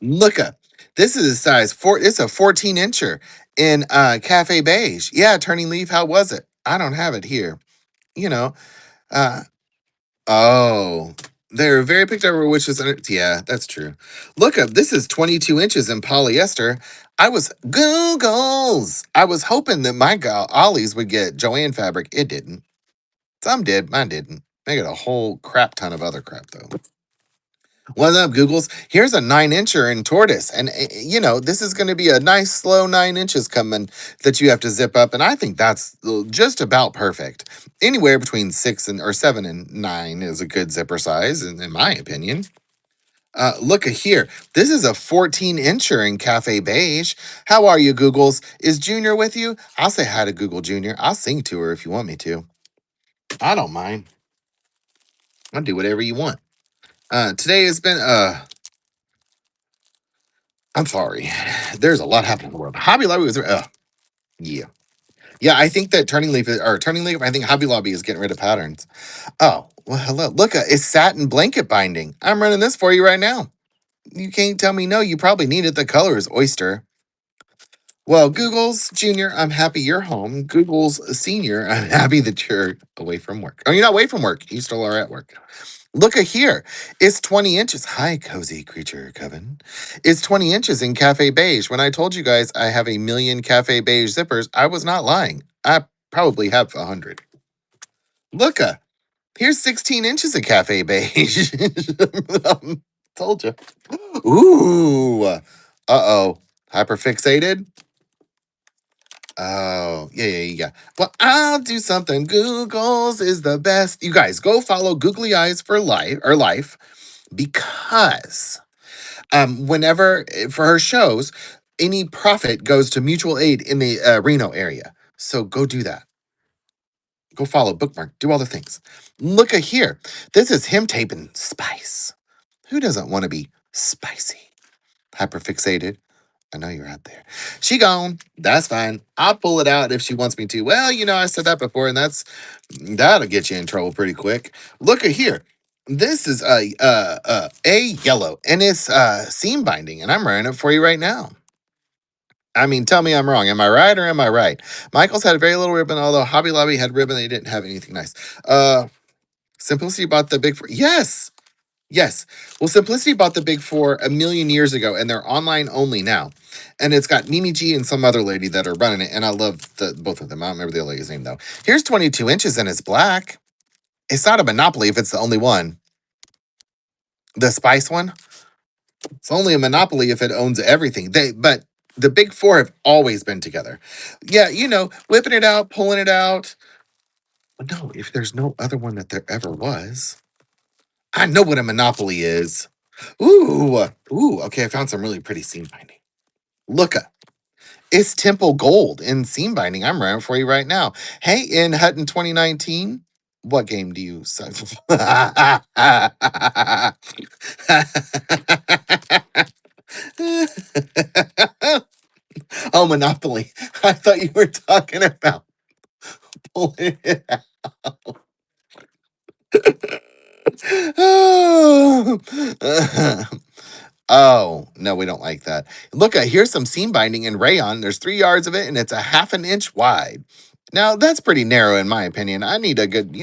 Look up. This is a size four. It's a 14 incher in Cafe Beige. Yeah, Turning Leaf. How was it? I don't have it here. You know. Uh oh. They're very picked over, which is yeah, that's true. Look up. This is 22 inches in polyester. I was Googles. I was hoping that my gal Ollie's would get Joanne fabric. It didn't. Some did. Mine didn't. They got a whole crap ton of other crap though. What's up, Googles? Here's a 9 incher in tortoise. And, this is going to be a nice, slow 9 inches coming that you have to zip up. And I think that's just about perfect. Anywhere between 7 and 9 is a good zipper size, in my opinion. Look at here. This is a 14 incher in Cafe Beige. How are you, Googles? Is Junior with you? I'll say hi to Google Junior. I'll sing to her if you want me to. I don't mind. I'll do whatever you want. Today has been I'm sorry. There's a lot happening in the world. Hobby Lobby was yeah. Yeah, I think that Turning Leaf, I think Hobby Lobby is getting rid of patterns. Oh, well, hello. Look, it's satin blanket binding. I'm running this for you right now. You can't tell me no. You probably need it. The color is oyster. Well, Google's Junior, I'm happy you're home. Google's Senior, I'm happy that you're away from work. Oh, you're not away from work. You still are at work. Look at here. It's 20 inches. Hi, cozy creature coven. It's 20 inches in Cafe Beige. When I told you guys I have a million Cafe Beige zippers, I was not lying. I probably have 100. Look, here's 16 inches of Cafe Beige. Told you. Ooh. Uh-oh. Hyperfixated? Oh, yeah. Well, I'll do something. Google's is the best. You guys, go follow Googly Eyes for life because whenever for her shows, any profit goes to mutual aid in the Reno area. So go do that. Go follow, bookmark, do all the things. Look at here. This is him taping spice. Who doesn't want to be spicy? Hyperfixated. I know you're out there. She gone. That's fine. I'll pull it out if she wants me to. Well, I said that before, and that'll get you in trouble pretty quick. Look at here. This is a yellow, and it's seam binding, and I'm running it for you right now. I mean, tell me I'm wrong. Am I right or am I right? Michaels had very little ribbon, although Hobby Lobby had ribbon. They didn't have anything nice. Simplicity bought the big four. Yes, yes. Well, Simplicity bought the big four a million years ago, and they're online only now. And it's got Mimi G and some other lady that are running it, and I love both of them. I don't remember the other lady's name though. Here's 22 inches, and it's black. It's not a monopoly if it's the only one. The Spice one. It's only a monopoly if it owns everything. But the big four have always been together. Yeah, whipping it out, pulling it out. But no, if there's no other one that there ever was, I know what a monopoly is. Ooh. Okay, I found some really pretty seam binding. Look up. It's Temple Gold in seam binding. I'm running for you right now. Hey, in Hutton 2019, what game do you suck? Oh, Monopoly. I thought you were talking about pulling it out. Oh, no, we don't like that. Look, here's some seam binding in rayon. There's 3 yards of it, and it's a half an inch wide. Now, that's pretty narrow in my opinion. I need a good,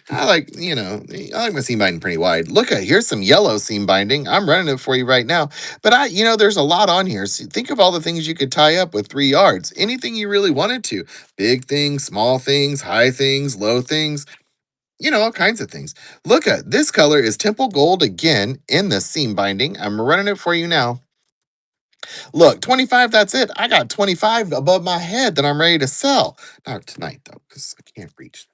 I like my seam binding pretty wide. Look, here's some yellow seam binding. I'm running it for you right now. But there's a lot on here. So think of all the things you could tie up with 3 yards. Anything you really wanted to. Big things, small things, high things, low things, all kinds of things. Look at this color is Temple Gold again in the seam binding. I'm running it for you now. Look, 25, that's it. I got 25 above my head that I'm ready to sell. Not tonight, though, because I can't reach.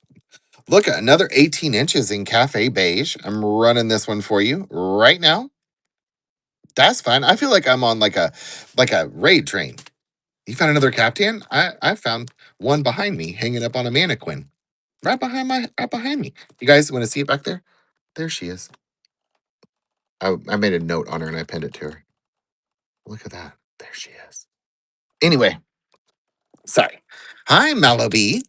Look at another 18 inches in Cafe Beige. I'm running this one for you right now. That's fine. I feel like I'm on like a raid train. You found another Captain? I found one behind me hanging up on a mannequin. Right behind me. You guys want to see it back there? There she is. I made a note on her and I pinned it to her. Look at that. There she is. Anyway, sorry. Hi, Malaby.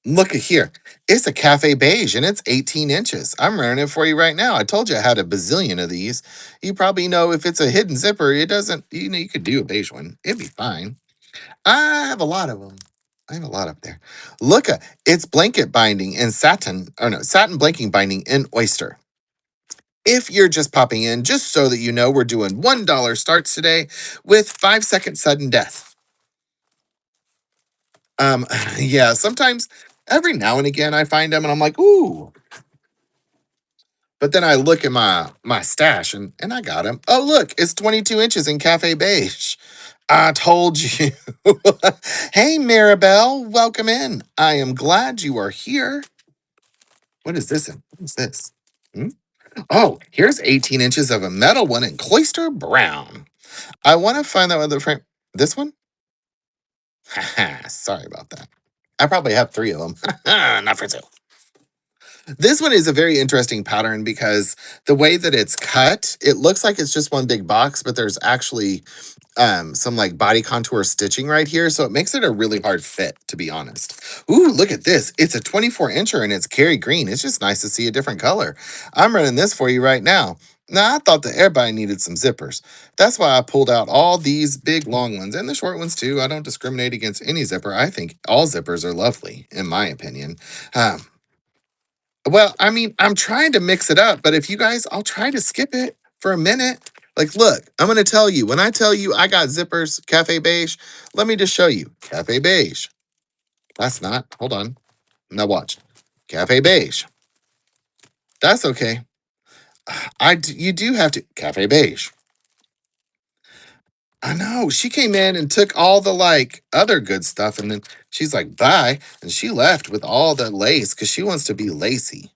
Look at here. It's a Cafe Beige and it's 18 inches. I'm running it for you right now. I told you I had a bazillion of these. You probably know if it's a hidden zipper, it doesn't, you could do a beige one. It'd be fine. I have a lot of them. I have a lot up there. Look at it's blanket binding in satin, or no, satin blanking binding in oyster. If you're just popping in, just so that you know, we're doing $1 starts today with 5-second sudden death. Yeah, sometimes every now and again I find them and I'm like, ooh. But then I look at my stash and I got them. Oh, look, it's 22 inches in Cafe Beige. I told you. Hey, Maribel, welcome in. I am glad you are here. What is this? What is this? Hmm? Oh, here's 18 inches of a metal one in Cloister Brown. I want to find that other frame. This one? Haha, sorry about that. I probably have 3 of them. Not for sale. This one is a very interesting pattern because the way that it's cut, it looks like it's just one big box, but there's actually some like body contour stitching right here. So it makes it a really hard fit, to be honest. Ooh, look at this. It's a 24 incher and it's Kerry green. It's just nice to see a different color. I'm running this for you right now. Now, I thought that everybody needed some zippers. That's why I pulled out all these big long ones and the short ones too. I don't discriminate against any zipper. I think all zippers are lovely, in my opinion. Um, well, I mean, I'm trying to mix it up, but if you guys, I'll try to skip it for a minute. Like, look, I'm going to tell you, when I tell you I got zippers, Cafe Beige, let me just show you. Cafe Beige. That's not, hold on. Now watch. Cafe Beige. That's okay. You do have to, Cafe Beige. I know. She came in and took all the like other good stuff, and then she's like, bye. And she left with all the lace because she wants to be lacy.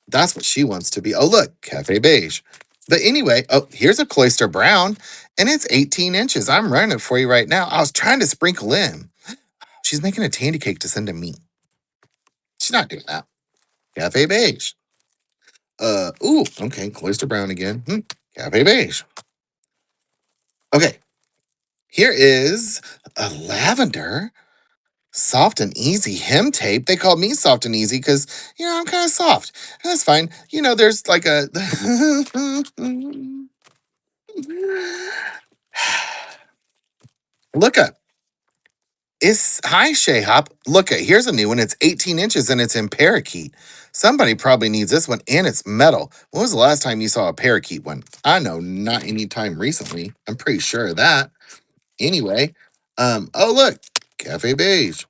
That's what she wants to be. Oh, look, Cafe Beige. But anyway, oh, here's a Cloister Brown, and it's 18 inches. I'm running it for you right now. I was trying to sprinkle in. She's making a tandy cake to send to me. She's not doing that. Cafe Beige. Okay, Cloister Brown again. Cafe Beige. Okay, here is a lavender. Soft and easy hem tape. They called me soft and easy because, I'm kind of soft. That's fine. There's like a. Look up. It's hi Shay Hop. Look at here's a new one. It's 18 inches and it's in parakeet. Somebody probably needs this one and it's metal. When was the last time you saw a parakeet one? I know, not any time recently. I'm pretty sure of that. Anyway, oh look, Cafe Beige.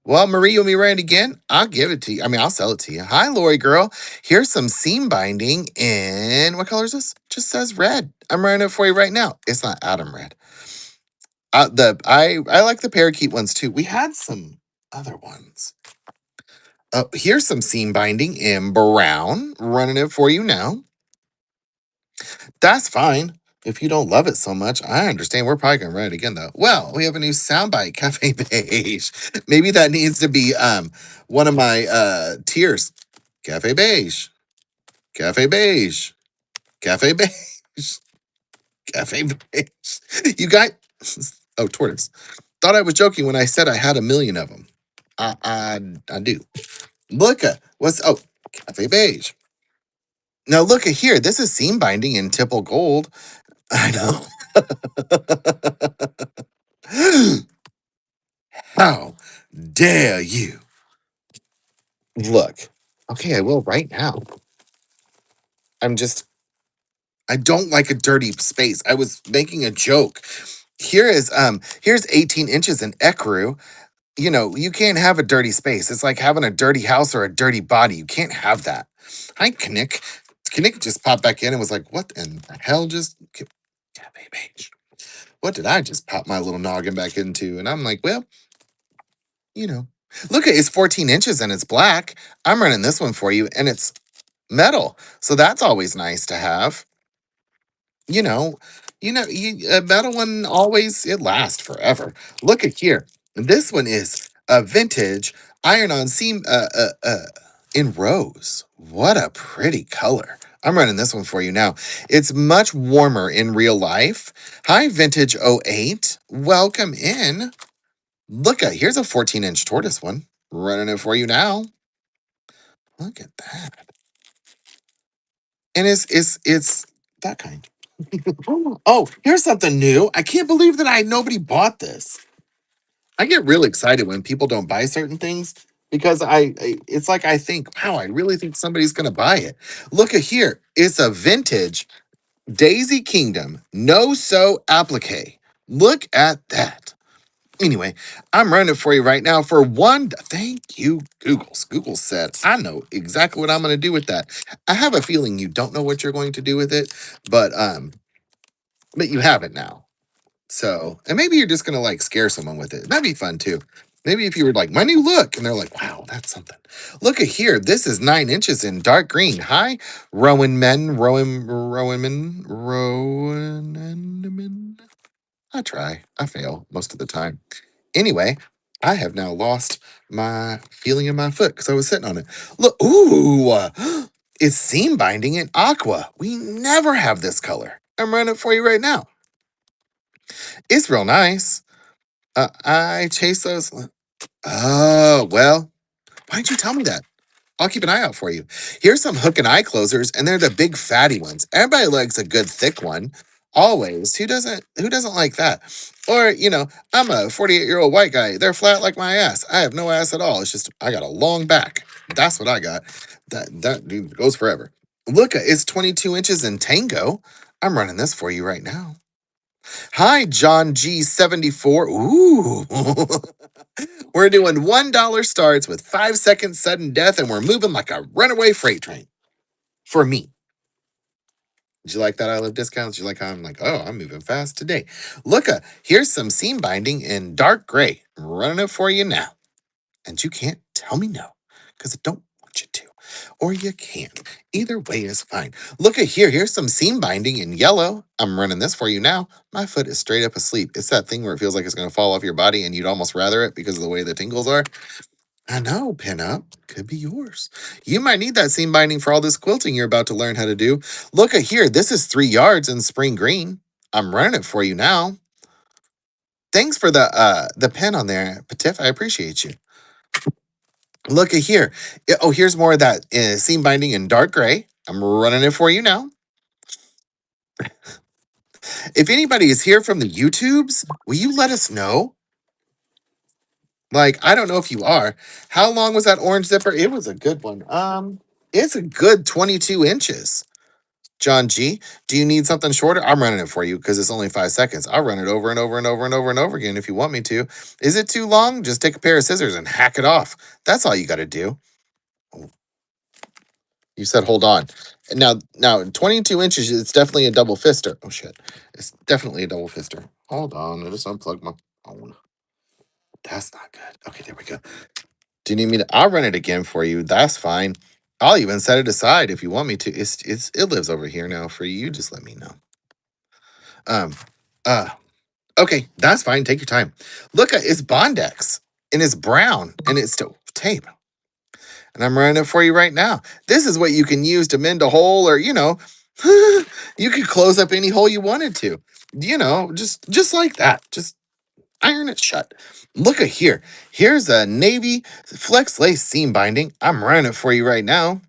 Well, Marie, you want me to write it again? I'll give it to you. I mean, I'll sell it to you. Hi, Lori girl. Here's some seam binding in what color is this? Just says red. I'm writing it for you right now. It's not Adam red. I like the parakeet ones too. We had some other ones. Here's some seam binding in brown. Running it for you now. That's fine. If you don't love it so much, I understand. We're probably gonna run it again though. Well, we have a new soundbite, Cafe Beige. Maybe that needs to be one of my tiers. Cafe Beige. Cafe Beige. Cafe Beige. Cafe Beige. You got oh tortoise. Thought I was joking when I said I had a million of them. I do. Look at what's Cafe Beige. Now look at here. This is seam binding in tipple gold. I know. How dare you? Look. Okay, I will right now. I'm just I don't like a dirty space. I was making a joke. Here's 18 inches in ecru. You know, you can't have a dirty space. It's like having a dirty house or a dirty body. You can't have that. Hi, Knick. Knick just popped back in and was like, what in the hell just yeah, baby. What did I just pop my little noggin back into? And I'm like, well, you know. Look at it's 14 inches and it's black. I'm running this one for you and it's metal. So that's always nice to have. You know, a metal one always it lasts forever. Look at here. This one is a vintage iron-on seam in rose. What a pretty color. I'm running this one for you now. It's much warmer in real life. Hi, Vintage '08. Welcome in. Look at here's a 14-inch tortoise one. Running it for you now. Look at that. And it's that kind. Oh, here's something new. I can't believe that nobody bought this. I get really excited when people don't buy certain things because it's like I think, wow, I really think somebody's gonna buy it. Look at here. It's a vintage Daisy Kingdom no sew applique. Look at that. Anyway, I'm running it for you right now for one. Thank you, Googles. Google said, I know exactly what I'm going to do with that. I have a feeling you don't know what you're going to do with it, but you have it now. So, and maybe you're just gonna like scare someone with it. That'd be fun too. Maybe if you were like, my new look, and they're like, wow, that's something. Look at here. This is 9 inches in dark green. Hi, Rowan men. I try. I fail most of the time. Anyway, I have now lost my feeling in my foot because I was sitting on it. Look, ooh, it's seam binding in aqua. We never have this color. I'm running it for you right now. It's real nice. I chase those. Oh, well, why didn't you tell me that? I'll keep an eye out for you. Here's some hook and eye closers, and they're the big fatty ones. Everybody likes a good thick one. Always. Who doesn't like that? Or, I'm a 48-year-old white guy. They're flat like my ass. I have no ass at all. It's just I got a long back. That's what I got. That dude goes forever. Look, it's 22 inches in tango. I'm running this for you right now. Hi, John G74. Ooh. We're doing $1 starts with 5 seconds sudden death, and we're moving like a runaway freight train. For me. Did you like that I love discounts? You like how I'm like, oh, I'm moving fast today. Look, here's some seam binding in dark gray. I'm running it for you now. And you can't tell me no, because I don't want you to. Or you can. Either way is fine. Look at here. Here's some seam binding in yellow. I'm running this for you now. My foot is straight up asleep. It's that thing where it feels like it's going to fall off your body and you'd almost rather it because of the way the tingles are. I know, pinup. Could be yours. You might need that seam binding for all this quilting you're about to learn how to do. Look at here. This is 3 yards in spring green. I'm running it for you now. Thanks for the pen on there, Patif. I appreciate you. Look at here. Oh, here's more of that seam binding in dark gray. I'm running it for you now. If anybody is here from the YouTubes, will you let us know? Like, I don't know if you are. How long was that orange zipper? It was a good one. It's a good 22 inches. John G, do you need something shorter? I'm running it for you because it's only 5 seconds. I'll run it over and over and over and over and over again if you want me to. Is it too long? Just take a pair of scissors and hack it off. That's all you got to do. Oh, you said hold on. Now 22 inches, it's definitely a double fister. Oh shit. It's definitely a double fister. Hold on. I just unplugged my phone. That's not good. Okay, there we go. Do you need me to? I'll run it again for you. That's fine. I'll even set it aside if you want me to. It lives over here now for you. Just let me know. Um uh okay, that's fine. Take your time. Look at it's Bondex and it's brown and it's still tape. And I'm running it for you right now. This is what you can use to mend a hole or you could close up any hole you wanted to. Just like that. Just iron it shut. Look at here. Here's a navy flex lace seam binding. I'm running it for you right now. I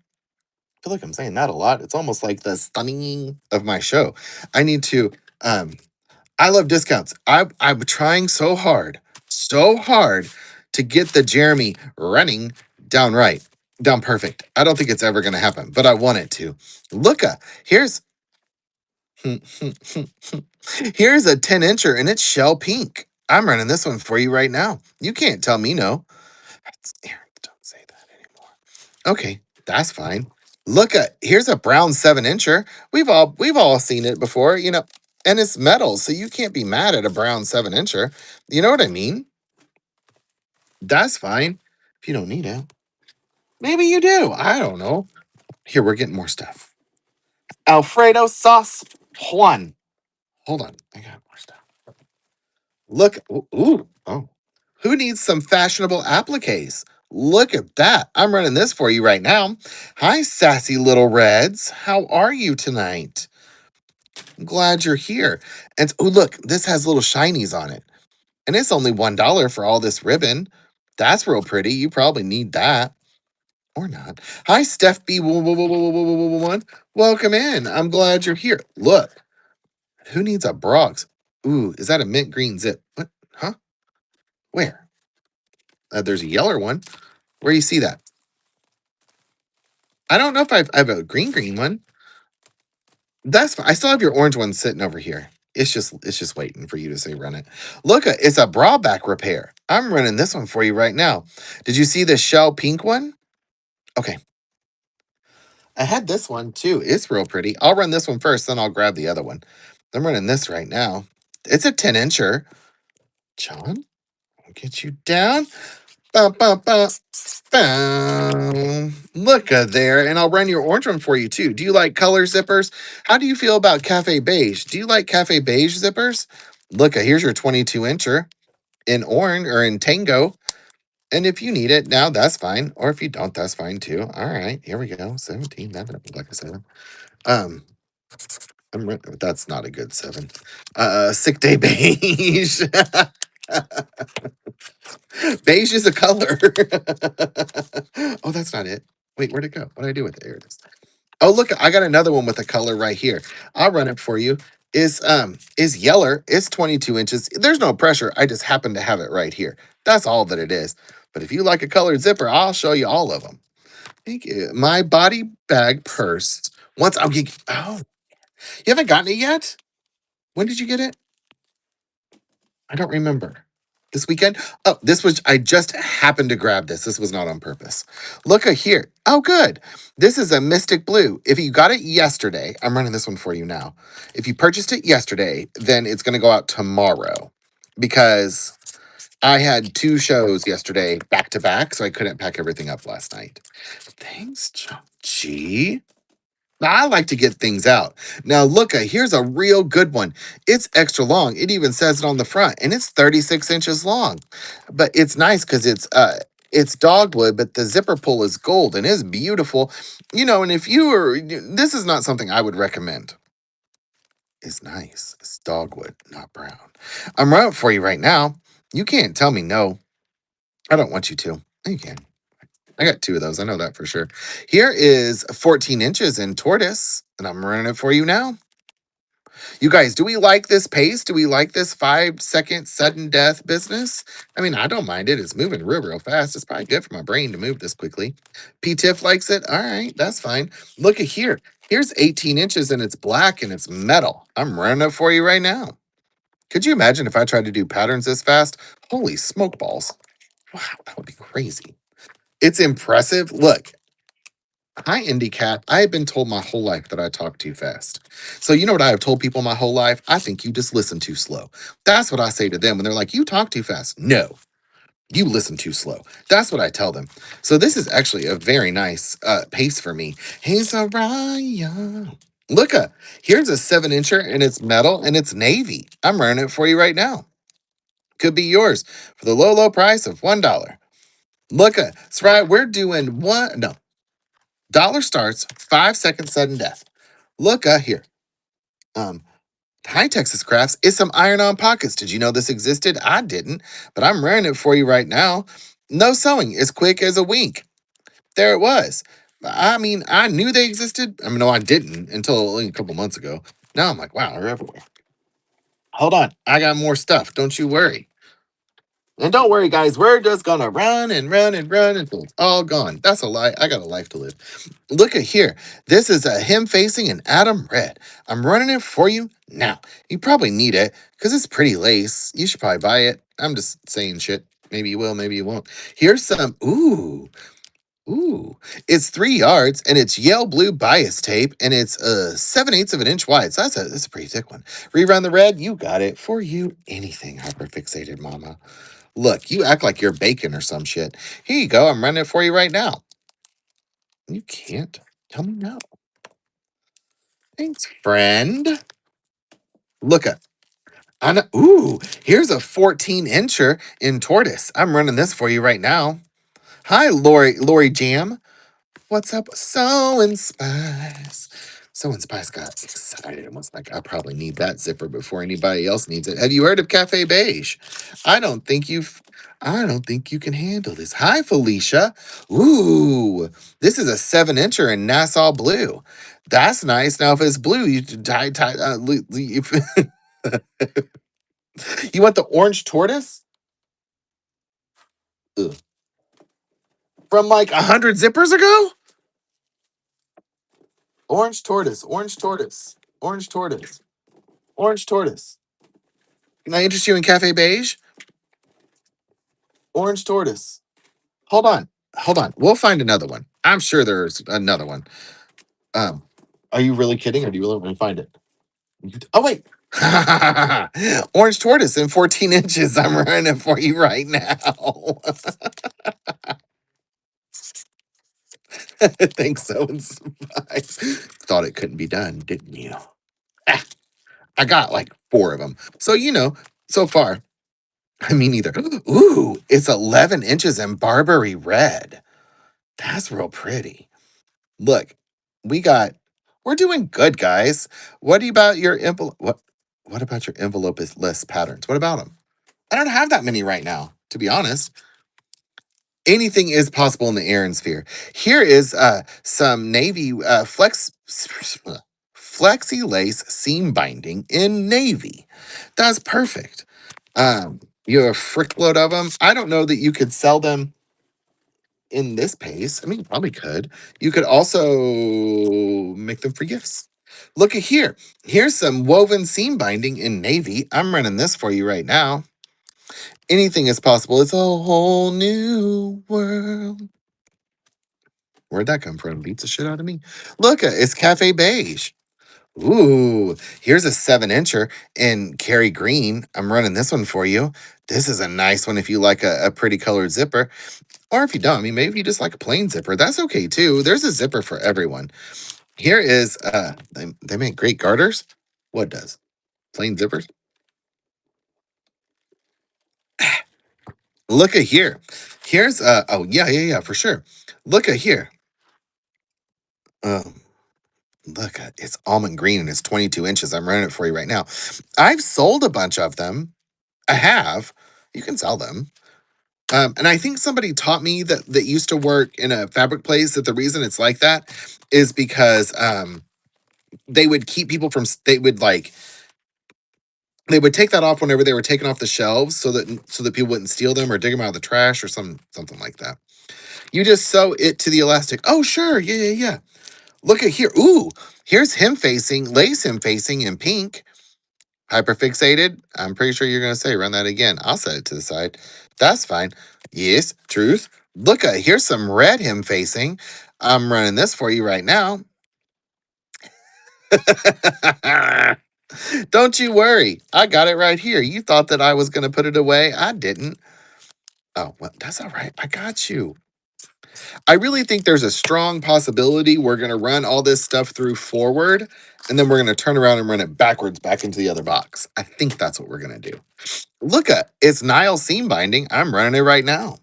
feel like I'm saying that a lot. It's almost like the stunning of my show. I need to um I love discounts. I'm trying so hard to get the Jeremy running down right, down perfect. I don't think it's ever gonna happen, but I want it to. Here's here's a 10 incher and it's shell pink. I'm running this one for you right now. You can't tell me no. Aaron, don't say that anymore. Okay, that's fine. Here's a brown 7 incher. We've all seen it before, and it's metal, so you can't be mad at a brown 7 incher. You know what I mean? That's fine. If you don't need it. Maybe you do. I don't know. Here, we're getting more stuff. Alfredo sauce Juan. Hold on. I got more stuff. Oh. Who needs some fashionable appliques? Look at that. I'm running this for you right now. Hi, sassy little reds. How are you tonight? I'm glad you're here. And look, this has little shinies on it. And it's only $1 for all this ribbon. That's real pretty. You probably need that. Or not. Hi, Steph B1. Welcome in. I'm glad you're here. Look, who needs a Brogs? Ooh, is that a mint green zip? What? Huh? Where? There's a yeller one. Where you see that? I don't know if I have a green one. That's fine. I still have your orange one sitting over here. It's just waiting for you to say run it. Look, it's a bra back repair. I'm running this one for you right now. Did you see the shell pink one? Okay. I had this one too. It's real pretty. I'll run this one first, then I'll grab the other one. I'm running this right now. It's a 10 incher. John, I'll get you down. Bum, bum, bum, bum. Look there, and I'll run your orange one for you too. Do you like color zippers? How do you feel about Cafe Beige? Do you like Cafe Beige zippers? Here's your 22 incher in orange or in tango. And if you need it now, that's fine. Or if you don't, that's fine too. All right, here we go. 17. That doesn't look like a 7. Um, that's not a good 7. Sick day beige. Beige is a color. Oh, that's not it. Wait, where'd it go? What did I do with it? Here it is. Oh, look, I got another one with a color right here. I'll run it for you. Is yeller. It's 22 inches. There's no pressure. I just happen to have it right here. That's all that it is. But if you like a colored zipper, I'll show you all of them. Thank you. My body bag purse. Oh, you haven't gotten it yet? When did you get it? I don't remember. This weekend? Oh, I just happened to grab this. This was not on purpose. Look here. Oh, good. This is a Mystic Blue. If you got it yesterday, I'm running this one for you now. If you purchased it yesterday, then it's going to go out tomorrow because I had 2 shows yesterday back to back, so I couldn't pack everything up last night. Thanks, G. I like to get things out. Now, here's a real good one. It's extra long. It even says it on the front, and it's 36 inches long. But it's nice because it's dogwood, but the zipper pull is gold and it's beautiful. And if you were, this is not something I would recommend. It's nice. It's dogwood, not brown. I'm right for you right now. You can't tell me no. I don't want you to. You can. I got 2 of those. I know that for sure. Here is 14 inches in tortoise, and I'm running it for you now. You guys, do we like this pace? Do we like this 5 second sudden death business? I mean, I don't mind it. It's moving real fast. It's probably good for my brain to move this quickly. P Tiff likes it. All right, that's fine. Look at here. Here's 18 inches and it's black and it's metal. I'm running it for you right now. Could you imagine if I tried to do patterns this fast? Holy smoke balls. Wow, that would be crazy. It's impressive. Look, hi, Indie Cat. I have been told my whole life that I talk too fast. So, you know what I have told people my whole life? I think you just listen too slow. That's what I say to them when they're like, you talk too fast. No, you listen too slow. That's what I tell them. So, this is actually a very nice pace for me. Hey, Soraya. Look, here's a 7 incher and it's metal and it's navy. I'm running it for you right now. Could be yours for the low price of $1. Look, Soraya, we're doing one. No, dollar starts, 5 second sudden death. Look here. Um, Hi Texas Crafts is some iron-on pockets. Did you know this existed? I didn't, but I'm wearing it for you right now. No sewing, as quick as a wink. There it was. I mean, I knew they existed. I mean, no, I didn't until only a couple months ago. Now I'm like, wow, they're everywhere. Hold on, I got more stuff. Don't you worry. And don't worry, guys, we're just gonna run and run and run until it's all gone. That's a lie. I got a life to live. Look at here. This is a him facing an Adam red. I'm running it for you now. You probably need it because it's pretty lace. You should probably buy it. I'm just saying shit. Maybe you will, maybe you won't. Here's some. Ooh. It's 3 yards and it's Yale blue bias tape and it's 7/8 of an inch wide. So that's a pretty thick one. Rerun the red. You got it for you. Anything hyperfixated, mama. Look, you act like you're bacon or some shit. Here you go. I'm running it for you right now. You can't tell me no. Thanks, friend. Look at. I know. Ooh, here's a 14 incher in tortoise. I'm running this for you right now. Hi, Lori Jam. What's up, So and Spice? So and Spice got excited and was like, I probably need that zipper before anybody else needs it. Have you heard of Cafe Beige? I don't think you've I don't think you can handle this. Hi, Felicia. Ooh, this is a 7 incher in Nassau blue. That's nice. Now, if it's blue, you you want the orange tortoise? Ugh. From like 100 zippers ago? Orange tortoise, orange tortoise, orange tortoise, orange tortoise. Can I interest you in Cafe Beige? Orange tortoise. Hold on. Hold on. We'll find another one. I'm sure there's another one. Um, are you really kidding or do you really want to find it? Oh, wait. Orange tortoise in 14 inches. I'm running it for you right now. Thanks, so and Spice. Thought it couldn't be done, didn't you? Ah, I got like 4 of them. So, so far, I mean, either. Ooh, it's 11 inches in Barbary red. That's real pretty. Look, we got we're doing good, guys. What about your envelope? What about your envelope is less patterns? What about them? I don't have that many right now, to be honest. Anything is possible in the Aaron sphere. Here is some navy flexi lace seam binding in navy. That's perfect. You have a frick load of them. I don't know that you could sell them in this pace. I mean, you probably could. You could also make them for gifts. Look at here. Here's some woven seam binding in navy. I'm running this for you right now. Anything is possible. It's a whole new world. Where'd that come from? Beats the shit out of me. Look, it's Cafe Beige. Ooh, here's a 7 incher in Cary Green. I'm running this one for you. This is a nice one if you like a pretty colored zipper. Or if you don't, I mean, maybe you just like a plain zipper. That's okay too. There's a zipper for everyone. Here is they make great garters. What does? Plain zippers? Look at here. Here's oh yeah, for sure. Look at here. Um Look at it's almond green and it's 22 inches. I'm running it for you right now. I've sold a bunch of them. I have. You can sell them. And I think somebody taught me that used to work in a fabric place that the reason it's like that is because they would keep people from they would like They would take that off whenever they were taken off the shelves so that people wouldn't steal them or dig them out of the trash or something like that. You just sew it to the elastic. Oh, sure. Yeah, yeah, yeah. Look at here. Ooh, here's him facing, lace him facing in pink. Hyperfixated. I'm pretty sure you're going to say, run that again. I'll set it to the side. That's fine. Yes, truth. Look at, here's some red him facing. I'm running this for you right now. Don't you worry. I got it right here. You thought that I was going to put it away. I didn't. Oh, well, that's all right. I got you. I really think there's a strong possibility we're going to run all this stuff through forward, and then we're going to turn around and run it backwards back into the other box. I think that's what we're going to do. Look at it's Nile seam binding. I'm running it right now.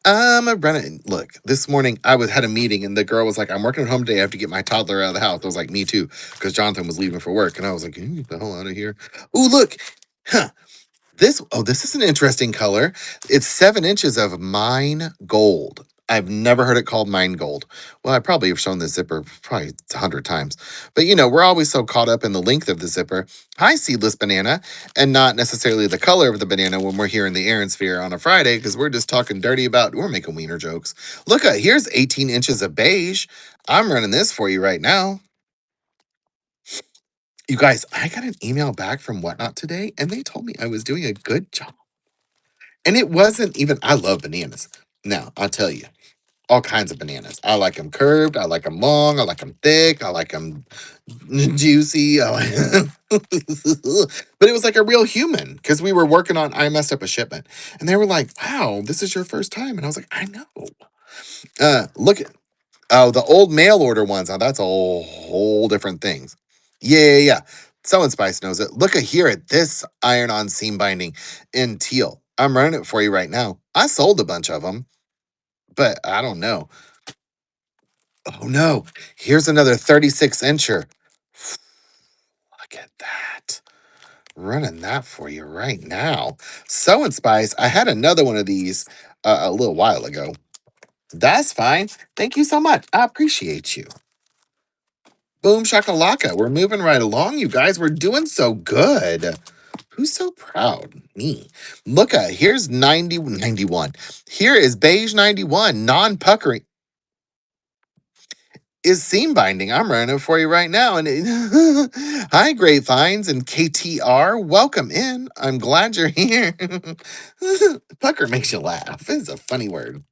I'm a running. Look, this morning I had a meeting and the girl was like, "I'm working at home today. I have to get my toddler out of the house." I was like, "Me too," because Jonathan was leaving for work, and I was like, "Can you get the hell out of here?" Ooh, look, huh? This is an interesting color. It's 7 inches of mine gold. I've never heard it called mine gold. Well, I probably have shown the zipper probably 100 times. But we're always so caught up in the length of the zipper. Hi, seedless banana, and not necessarily the color of the banana when we're here in the Aaron sphere on a Friday, because we're just talking dirty about we're making wiener jokes. Look at here's 18 inches of beige. I'm running this for you right now. You guys, I got an email back from Whatnot today, and they told me I was doing a good job. And it wasn't even, I love bananas. Now, I'll tell you, all kinds of bananas. I like them curved. I like them long. I like them thick. I like them juicy. But it was like a real human because we were working on, I messed up a shipment. And they were like, wow, this is your first time. And I was like, I know. Look at, oh, the old mail order ones. Now, that's a whole different thing. Yeah, yeah, yeah. Someone Spice knows it. Look at here at this iron on seam binding in teal. I'm running it for you right now. I sold a bunch of them, but I don't know. Oh no, here's another 36 incher. Look at that. Running that for you right now. Sew Spice, I had another one of these a little while ago. That's fine. Thank you so much. I appreciate you. Boom shakalaka. We're moving right along, you guys. We're doing so good. Who's so proud? Me. Look at here's 91. Here is beige 91, non-puckering. Is seam binding. I'm running it for you right now. And hi, Grapevines and KTR. Welcome in. I'm glad you're here. Pucker makes you laugh. It's a funny word.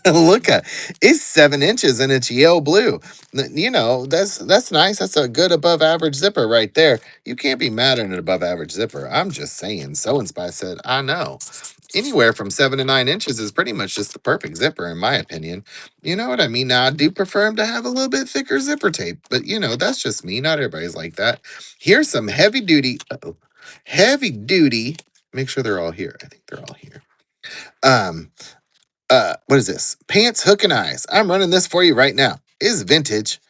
Look at it's 7 inches and it's Yale blue. That's nice. That's a good above average zipper right there. You can't be mad at an above average zipper. I'm just saying. So Inspire said, I know. Anywhere from 7 to 9 inches is pretty much just the perfect zipper, in my opinion. You know what I mean? Now I do prefer them to have a little bit thicker zipper tape, but that's just me. Not everybody's like that. Here's some heavy duty. Heavy duty. Make sure they're all here. I think they're all here. Um, what is this? Pants, hook, and eyes. I'm running this for you right now. It's vintage.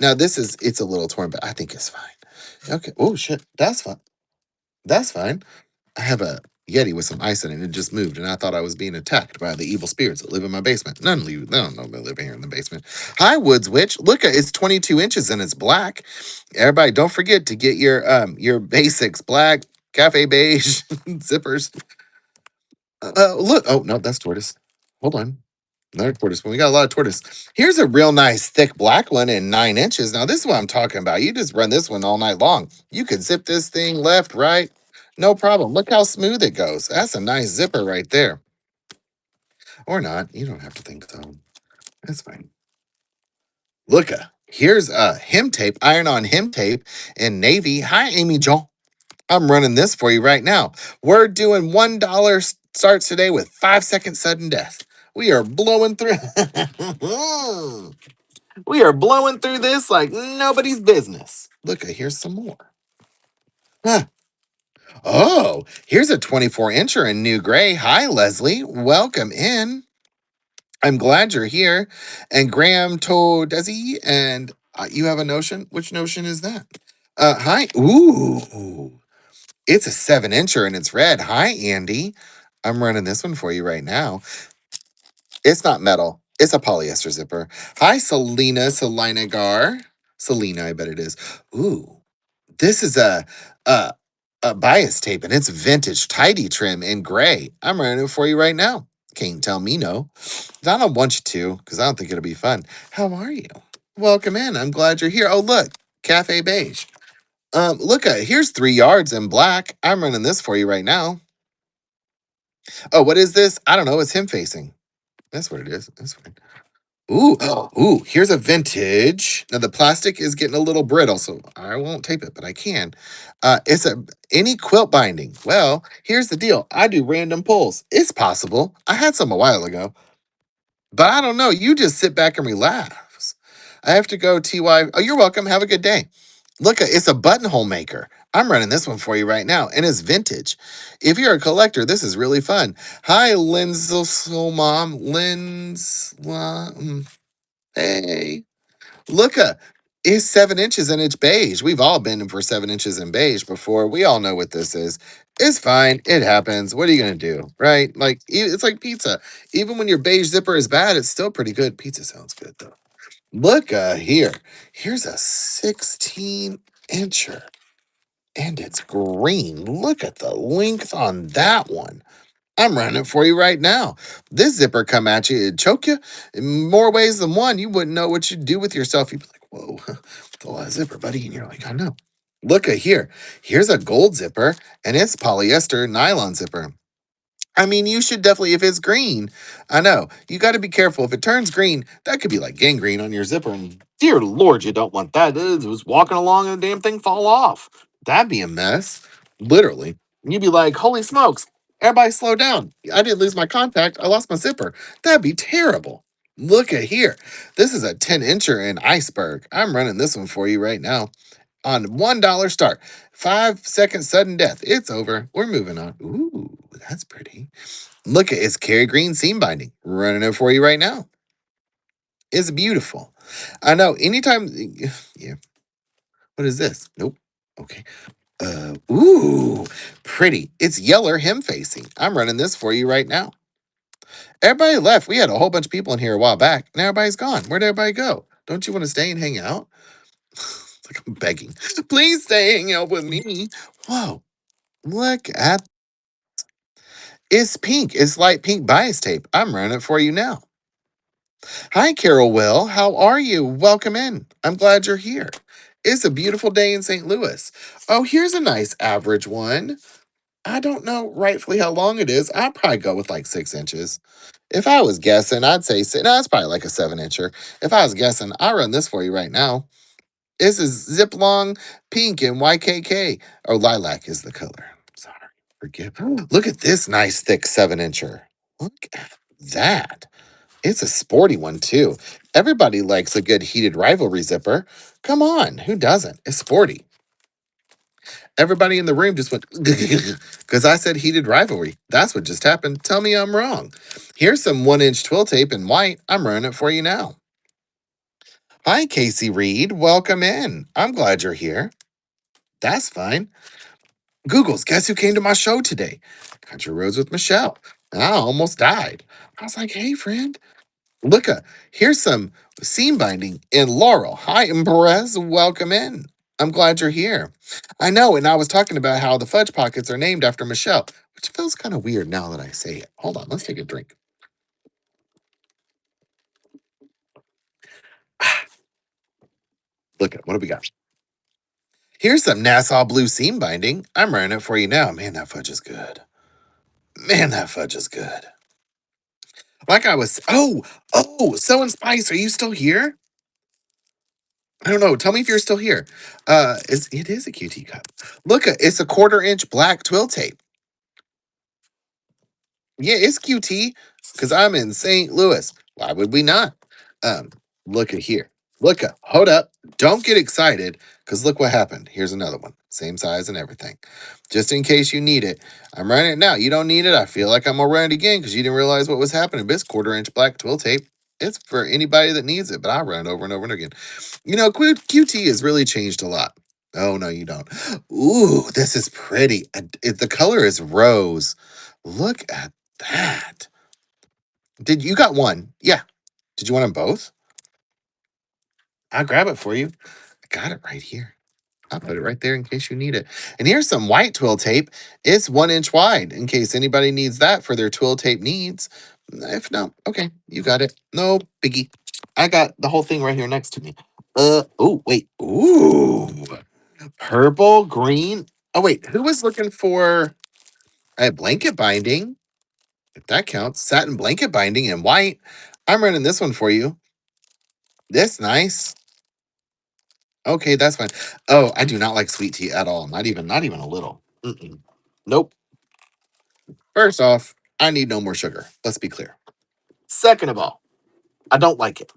Now it's a little torn, but I think it's fine. Okay. Oh shit. That's fine. That's fine. I have a Yeti with some ice in it, and it just moved, and I thought I was being attacked by the evil spirits that live in my basement. None of you, they don't know they live here in the basement. Hi, Woods Witch. Look, it's 22 inches and it's black. Everybody, don't forget to get your basics black, cafe beige zippers. Look. Oh no, that's tortoise. Hold on. Another tortoise. Well, we got a lot of tortoise. Here's a real nice thick black one in 9 inches. Now, this is what I'm talking about. You just run this one all night long. You could zip this thing left, right, no problem. Look how smooth it goes. That's a nice zipper right there. Or not. You don't have to think so. That's fine. Look, here's a hem tape, iron on hem tape in navy. Hi, Amy Joel. I'm running this for you right now. We're doing $1 starts today with 5 second sudden death. We are blowing through. We are blowing through this like nobody's business. Look, here's some more. Huh. Oh, here's a 24 incher in new gray. Hi, Leslie. Welcome in. I'm glad you're here. And Graham Todesi, and you have a notion? Which notion is that? Hi. Ooh, it's a 7 incher and it's red. Hi, Andy. I'm running this one for you right now. It's not metal. It's a polyester zipper. Hi, Selena Gar. Selena, I bet it is. Ooh, This is a a bias tape, and it's vintage tidy trim in gray. I'm running it for you right now. Can't tell me no. I don't want you to, because I don't think it'll be fun. How are you? Welcome in. I'm glad you're here. Oh, look, Cafe Beige. Look, here's 3 yards in black. I'm running this for you right now. Oh, what is this? I don't know. It's him facing. That's what it is. That's fine. Ooh, ooh, here's a vintage. Now the plastic is getting a little brittle, so I won't tape it, but I can. It's a any quilt binding. Well, here's the deal. I do random pulls. It's possible. I had some a while ago, but I don't know. You just sit back and relax. I have to go, TY. Oh, you're welcome. Have a good day. Look, it's a buttonhole maker. I'm running this one for you right now, and it's vintage. If you're a collector, this is really fun. Hi, Mom. Hey. Look, it's 7 inches and it's beige. We've all been in for 7 inches in beige before. We all know what this is. It's fine. It happens. What are you gonna do, right? Like it's like pizza. Even when your beige zipper is bad, it's still pretty good. Pizza sounds good though. Look here. Here's a 16 incher, and it's green. Look at the length on that one. I'm running it for you right now. This zipper come at you, it'd choke you in more ways than one. You wouldn't know what you'd do with yourself. You'd be like, whoa, that's a lot of zipper, buddy. And you're like, I know. Look at here. Here's a gold zipper, and it's polyester nylon zipper. I mean, you should definitely, if it's green, I know, you got to be careful. If it turns green, that could be like gangrene on your zipper. And dear Lord, you don't want that. It was walking along and the damn thing fall off. That'd be a mess, literally. And you'd be like, holy smokes, everybody slow down. I didn't lose my contact. I lost my zipper. That'd be terrible. Look at here. This is a 10 incher in iceberg. I'm running this one for you right now on $1 start. 5 second sudden death. It's over. We're moving on. Ooh, that's pretty. Look at it's Carrie Green seam binding. Running it for you right now. It's beautiful. I know. Anytime. Yeah. What is this? Nope. Okay. Ooh, pretty. It's Yeller hem facing. I'm running this for you right now. Everybody left. We had a whole bunch of people in here a while back. Now everybody's gone. Where'd everybody go? Don't you want to stay and hang out? It's like I'm begging. Please stay hang out with me. Whoa. Look at it's pink. It's light pink bias tape. I'm running it for you now. Hi, Carol Will. How are you? Welcome in. I'm glad you're here. It's a beautiful day in St. Louis. Oh, here's a nice average one. I don't know rightfully how long it is. I'd probably go with like 6 inches. If I was guessing, I'd say no, it's probably like a 7 incher. If I was guessing, I'll run this for you right now. This is Zip Long Pink and YKK. Or lilac is the color. Sorry. Forgive. Look at this nice thick 7 incher. Look at that. It's a sporty one too. Everybody likes a good heated rivalry zipper. Come on, who doesn't? It's sporty. Everybody in the room just went because I said heated rivalry. That's what just happened. Tell me I'm wrong. Here's some 1 inch twill tape in white. I'm running it for you now. Hi, Casey Reed. Welcome in. I'm glad you're here. That's fine. Googles, guess who came to my show today? Country Roads with Michelle. I almost died. I was like, hey, friend, look, here's some seam binding in Laurel. Hi, Perez. Welcome in. I'm glad you're here. I know, and I was talking about how the fudge pockets are named after Michelle, which feels kind of weird now that I say it. Hold on, let's take a drink. Look at what do we got? Here's some Nassau blue seam binding. I'm running it for you now. Man, that fudge is good. Man, that fudge is good. Like I was. So and Spice, are you still here? I don't know. Tell me if you're still here. It is a QT cup. Look, it's a 1/4 inch black twill tape. Yeah, it's QT because I'm in St. Louis. Why would we not? Um, look at here. Hold up. Don't get excited because look what happened. Here's another one. Same size and everything. Just in case you need it. I'm running it now. You don't need it. I feel like I'm gonna run it again because you didn't realize what was happening. This 1/4 inch black twill tape. It's for anybody that needs it, but I'll run it over and over and again. QT has really changed a lot. Oh no, you don't. Ooh, this is pretty. The color is rose. Look at that. Did you got one? Yeah. Did you want them both? I'll grab it for you. I got it right here. I'll put it right there in case you need it. And here's some white twill tape. It's 1 inch wide in case anybody needs that for their twill tape needs. If not, okay, you got it. No biggie. I got the whole thing right here next to me. Oh, wait. Ooh, purple, green. Oh, wait, who was looking for a blanket binding? If that counts, satin blanket binding in white. I'm running this one for you. This nice. Okay, that's fine. Oh, I do not like sweet tea at all. Not even a little. Mm-mm. Nope. First off, I need no more sugar. Let's be clear. Second of all, I don't like it.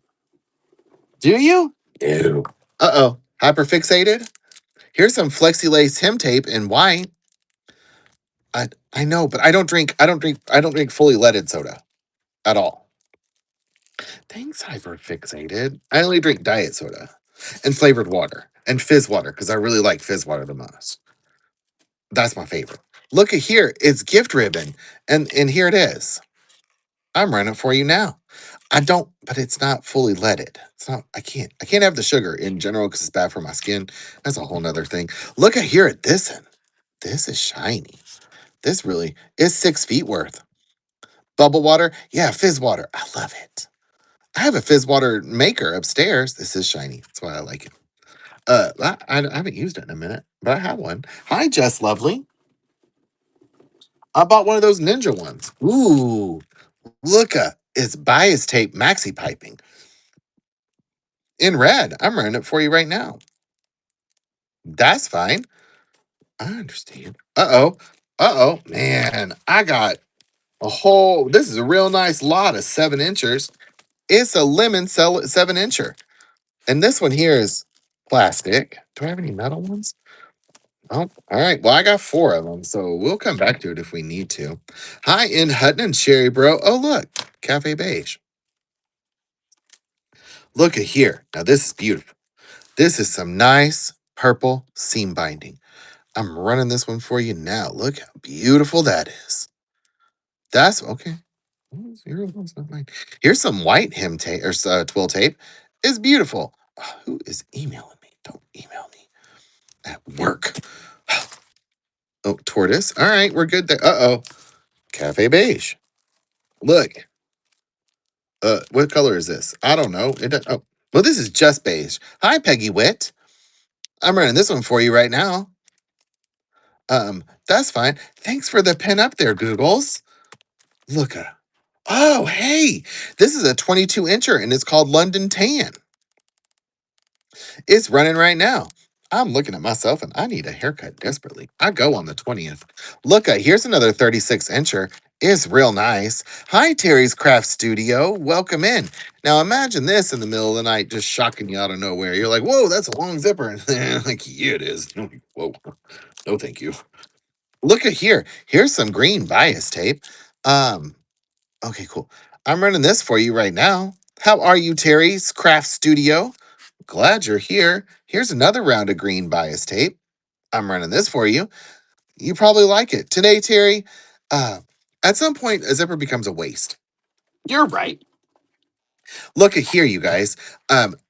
Do you? Ew. Uh-oh. Hyperfixated? Here's some Flexi Lace hem tape in white. I know, but I don't drink fully leaded soda at all. Thanks, hyperfixated. I only drink diet soda and flavored water and fizz water because I really like fizz water the most. That's my favorite. Look at here, it's gift ribbon, and here it is. I'm running it for you now. I don't, but it's not fully leaded. It's not. I can't have the sugar in general because it's bad for my skin. That's a whole nother thing. Look at here at this one. This is shiny. This really is 6 feet worth. Bubble water, yeah, fizz water. I love it. I have a fizz water maker upstairs. This is shiny. That's why I like it. I haven't used it in a minute, but I have one. Hi, Jess Lovely. I bought one of those ninja ones. Ooh, look it's bias tape maxi piping in red. I'm running it for you right now. That's fine. I understand. Uh-oh. Uh-oh. Man, I got this is a real nice lot of 7 inchers. It's a lemon 7 incher. And this one here is plastic. Do I have any metal ones? Oh, all right. Well, I got 4 of them, so we'll come back to it if we need to. Hi, in Hutton and Sherry Bro. Oh, look, Cafe Beige. Look at here. Now, this is beautiful. This is some nice purple seam binding. I'm running this one for you now. Look how beautiful that is. That's okay. Oh, it's your one's not mine. Here's some white hem tape or twill tape. It's beautiful. Who is emailing me? Don't email me at work. Oh, tortoise. All right, we're good there. Uh-oh. Cafe beige. Look. What color is this? I don't know. Oh, well, this is just beige. Hi, Peggy Witt. I'm running this one for you right now. That's fine. Thanks for the pin up there, Googles. Look. Oh, hey, this is a 22 incher and it's called London Tan. It's running right now. I'm looking at myself and I need a haircut desperately. I go on the 20th. Look, here's another 36 incher. It's real nice. Hi, Terry's Craft Studio. Welcome in. Now imagine this in the middle of the night just shocking you out of nowhere. You're like, whoa, that's a long zipper. And like, yeah, it is. Whoa. No, thank you. Look at here. Here's some green bias tape. Um, okay, cool. I'm running this for you right now. How are you, Terry's Craft Studio? Glad you're here. Here's another round of green bias tape. I'm running this for you. You probably like it. Today, Terry, uh, at some point, a zipper becomes a waste. You're right. Look at here, you guys.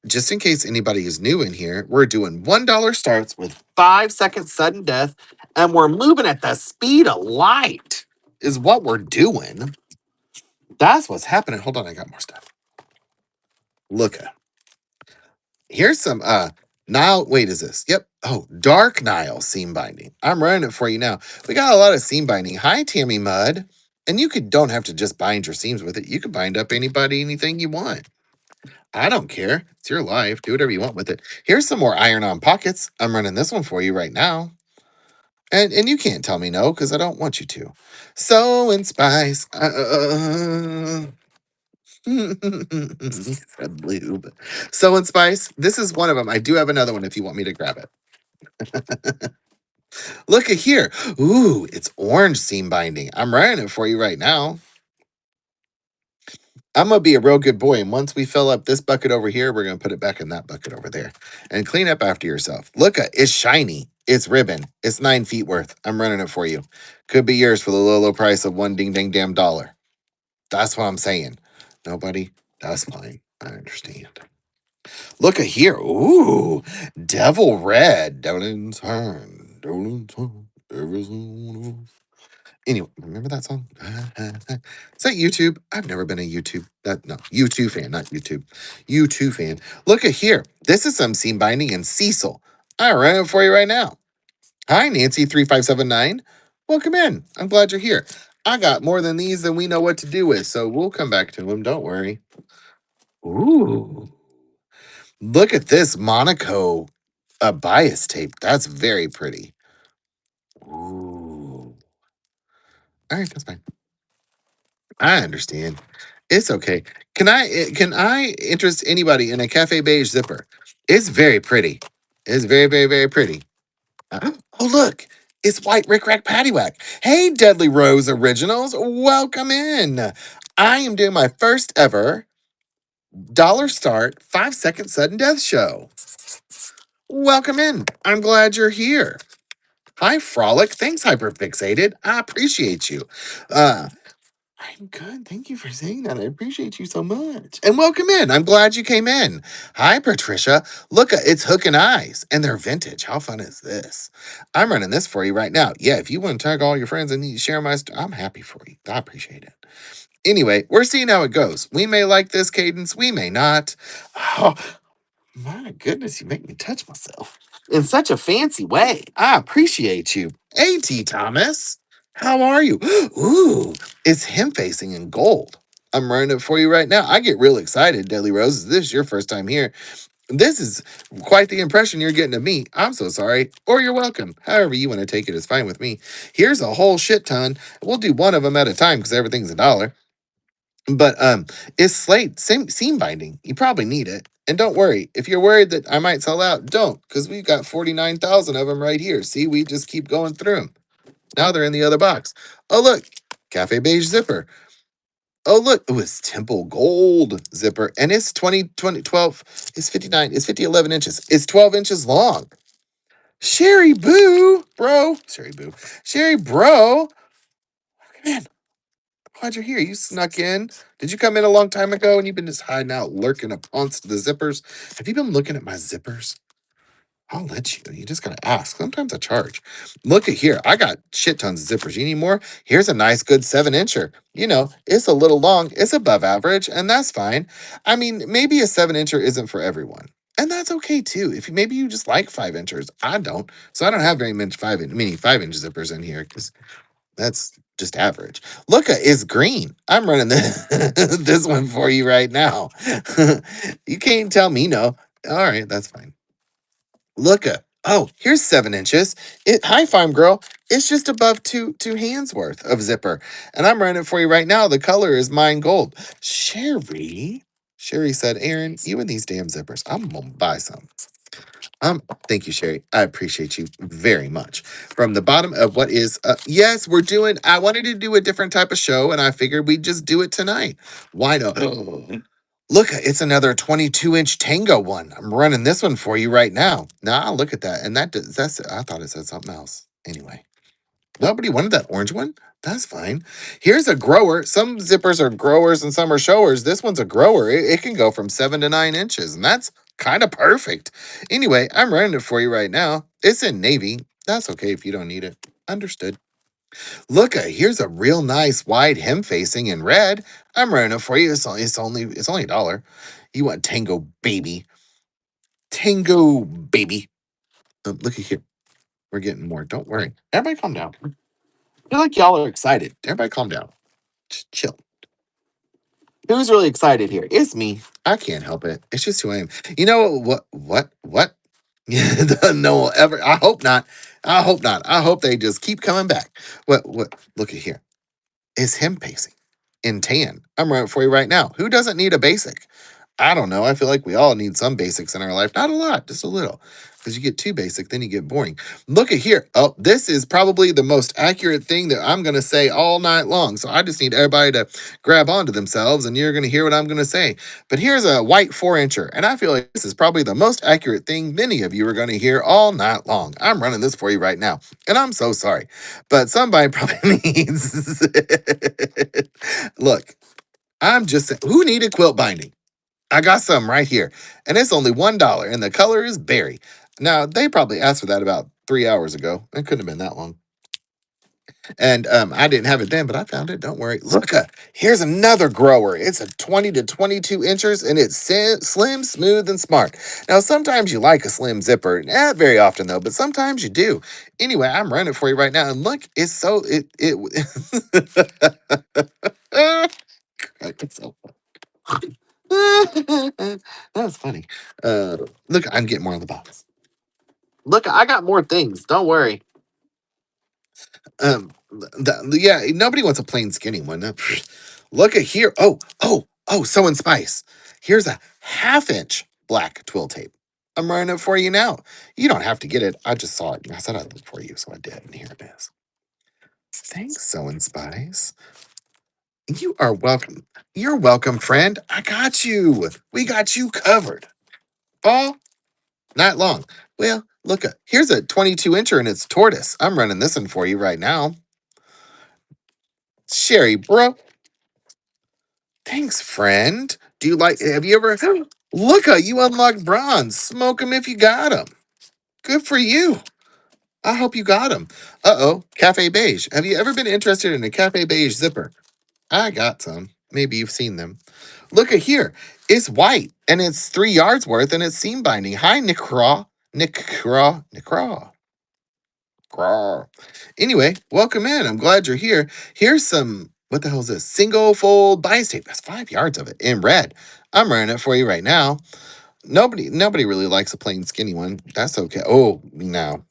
Just in case anybody is new in here, we're doing $1 starts with 5 second sudden death, and we're moving at the speed of light, is what we're doing. That's what's happening. Hold on, I got more stuff. Look, here's some Nile. Wait, is this? Yep. Oh, dark Nile seam binding. I'm running it for you now. We got a lot of seam binding. Hi, Tammy Mud. And you don't have to just bind your seams with it. You can bind up anything you want. I don't care. It's your life. Do whatever you want with it. Here's some more iron-on pockets. I'm running this one for you right now. And you can't tell me no because I don't want you to. Sew and Spice. Red lube. Sew and Spice. This is one of them. I do have another one if you want me to grab it. Look at here. Ooh, it's orange seam binding. I'm running it for you right now. I'm gonna be a real good boy, and once we fill up this bucket over here, we're gonna put it back in that bucket over there, and clean up after yourself. Look, it's shiny. It's ribbon. It's 9 feet worth. I'm running it for you. Could be yours for the low price of one ding ding damn dollar. That's what I'm saying. Nobody. That's fine. I understand. Look at here. Ooh, Devil Red. Devlin's Hand. Devlin's Hand. Everything wonderful. Anyway, remember that song? Is that YouTube? I've never been a YouTube. That no, YouTube fan, not YouTube. YouTube fan. Look at here. This is some seam binding in Cecil. I ran it for you right now. Hi, Nancy3579. Welcome in. I'm glad you're here. I got more than these than we know what to do with, so we'll come back to them. Don't worry. Ooh. Look at this Monaco bias tape. That's very pretty. Ooh. All right, that's fine. I understand. It's okay. Can I interest anybody in a cafe beige zipper? It's very pretty. It's very, very, very pretty. Oh, look. It's White Rick Rack Paddywhack. Hey, Deadly Rose Originals. Welcome in. I am doing my first ever dollar start 5 second sudden death show. Welcome in. I'm glad you're here. Hi, Frolic. Thanks, Hyperfixated. I appreciate you. Uh, I'm good. Thank you for saying that. I appreciate you so much. And welcome in. I'm glad you came in. Hi, Patricia. Look, it's Hook and Eyes, and they're vintage. How fun is this? I'm running this for you right now. Yeah, if you want to tag all your friends and you share my I'm happy for you. I appreciate it. Anyway, we're seeing how it goes. We may like this cadence, we may not. Oh, my goodness, you make me touch myself in such a fancy way. I appreciate you. A.T. Thomas, how are you? Ooh, it's him facing in gold. I'm running it for you right now. I get real excited, Deadly Roses. This is your first time here. This is quite the impression you're getting of me. I'm so sorry. Or you're welcome. However you want to take it is fine with me. Here's a whole shit ton. We'll do one of them at a time because everything's a dollar. But it's slate seam binding. You probably need it. And don't worry, if you're worried that I might sell out, don't, because we've got 49,000 of them right here. See, we just keep going through them. Now they're in the other box. Oh, look, Cafe Beige zipper. Oh, look, it was Temple Gold zipper. And it's 12, it's 59, it's 11 inches. It's 12 inches long. Sherry Boo, bro. Sherry Boo. Sherry Bro. Man, glad you're here. You snuck in. Did you come in a long time ago and you've been just hiding out, lurking up amongst the zippers? Have you been looking at my zippers? I'll let you. You just gotta ask. Sometimes I charge. Look at here. I got shit tons of zippers. You need more? Here's a nice, good 7 incher. You know, it's a little long. It's above average, and that's fine. I mean, maybe a 7 incher isn't for everyone. And that's okay too. If maybe you just like 5 inchers, I don't. So I don't have very many 5 inch zippers in here because that's just average. Look, it's green. I'm running this one for you right now. You can't tell me no. All right, that's fine. Look, oh, here's 7 inches. Hi, Farm Girl. It's just above two hands worth of zipper, and I'm running it for you right now. The color is mine gold. Sherry said, Aaron, you and these damn zippers. I'm gonna buy some. Thank you, Sherry. I appreciate you very much. From the bottom of what is, yes, we're doing. I wanted to do a different type of show, and I figured we'd just do it tonight. Why not? Look, it's another 22-inch Tango one. I'm running this one for you right now. Now look at that, and that's. I thought it said something else. Anyway. Nobody wanted that orange one. That's fine. Here's a grower. Some zippers are growers and some are showers. This one's a grower. It can go from 7 to 9 inches, and that's kind of perfect. Anyway, I'm running it for you right now. It's in navy. That's okay if you don't need it. Understood. Look, here's a real nice wide hem facing in red. I'm running it for you. It's only $1. You want Tango baby? Tango baby. Look at here. We're getting more. Don't worry. Everybody, calm down. I feel like y'all are excited. Everybody calm down. Just chill. Who's really excited here? It's me. I can't help it. It's just who I am. You know what? No one will ever. I hope not. I hope not. I hope they just keep coming back. What? Look at here. It's him pacing in tan. I'm running for you right now. Who doesn't need a basic? I don't know. I feel like we all need some basics in our life. Not a lot, just a little. Because you get too basic, then you get boring. Look at here. Oh, this is probably the most accurate thing that I'm going to say all night long. So I just need everybody to grab onto themselves and you're going to hear what I'm going to say. But here's a white 4 incher. And I feel like this is probably the most accurate thing many of you are going to hear all night long. I'm running this for you right now. And I'm so sorry. But somebody probably needs. Look, I'm just saying, who needed quilt binding? I got some right here, and it's only $1, and the color is berry. Now they probably asked for that about 3 hours ago. It couldn't have been that long. And I didn't have it then, but I found it. Don't worry. Look, here's another grower. It's a 20 to 22 inches, and it's slim, smooth, and smart. Now, sometimes you like a slim zipper, not very often though, but sometimes you do. Anyway, I'm running it for you right now, and look, it's so it. It's so That's funny. Look, I'm getting more in the box. Look, I got more things. Don't worry. Yeah, nobody wants a plain skinny one. Look at here. Oh, so in spice. Here's a half-inch black twill tape. I'm running it for you now. You don't have to get it. I just saw it. I said I'd look for you, so I did. And here it is. Thanks, so in spice. You are welcome. You're welcome, friend. I got you. We got you covered. All night long. Well, look, here's a 22 incher and it's tortoise. I'm running this one for you right now. Sherry, bro. Thanks, friend. Do you like, have you ever, look, you unlocked bronze. Smoke them if you got them. Good for you. I hope you got them. Uh-oh, Cafe Beige. Have you ever been interested in a Cafe Beige zipper? I got some. Maybe you've seen them. Look at here. It's white and it's 3 yards worth and it's seam binding. Hi, Nicraw. Nicraw. Grr. Anyway, welcome in. I'm glad you're here. Here's some, what the hell is this? Single fold bias tape. That's 5 yards of it in red. I'm running it for you right now. Nobody really likes a plain skinny one. That's okay. Oh, now.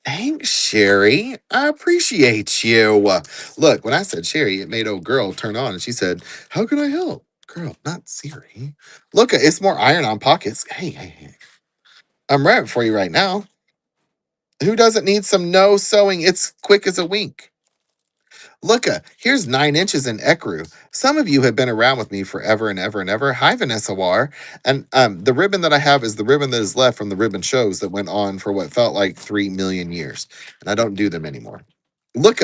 Thanks, Sherry. I appreciate you. Look, when I said Sherry, it made old girl turn on and she said, how can I help? Girl, not Siri. Look, it's more iron on pockets. Hey. I'm running it for you right now. Who doesn't need some no sewing? It's quick as a wink. Look, here's 9 inches in ecru. Some of you have been around with me forever and ever and ever. Hi, Vanessa War. And the ribbon that I have is the ribbon that is left from the ribbon shows that went on for what felt like 3 million years. And I don't do them anymore. Look,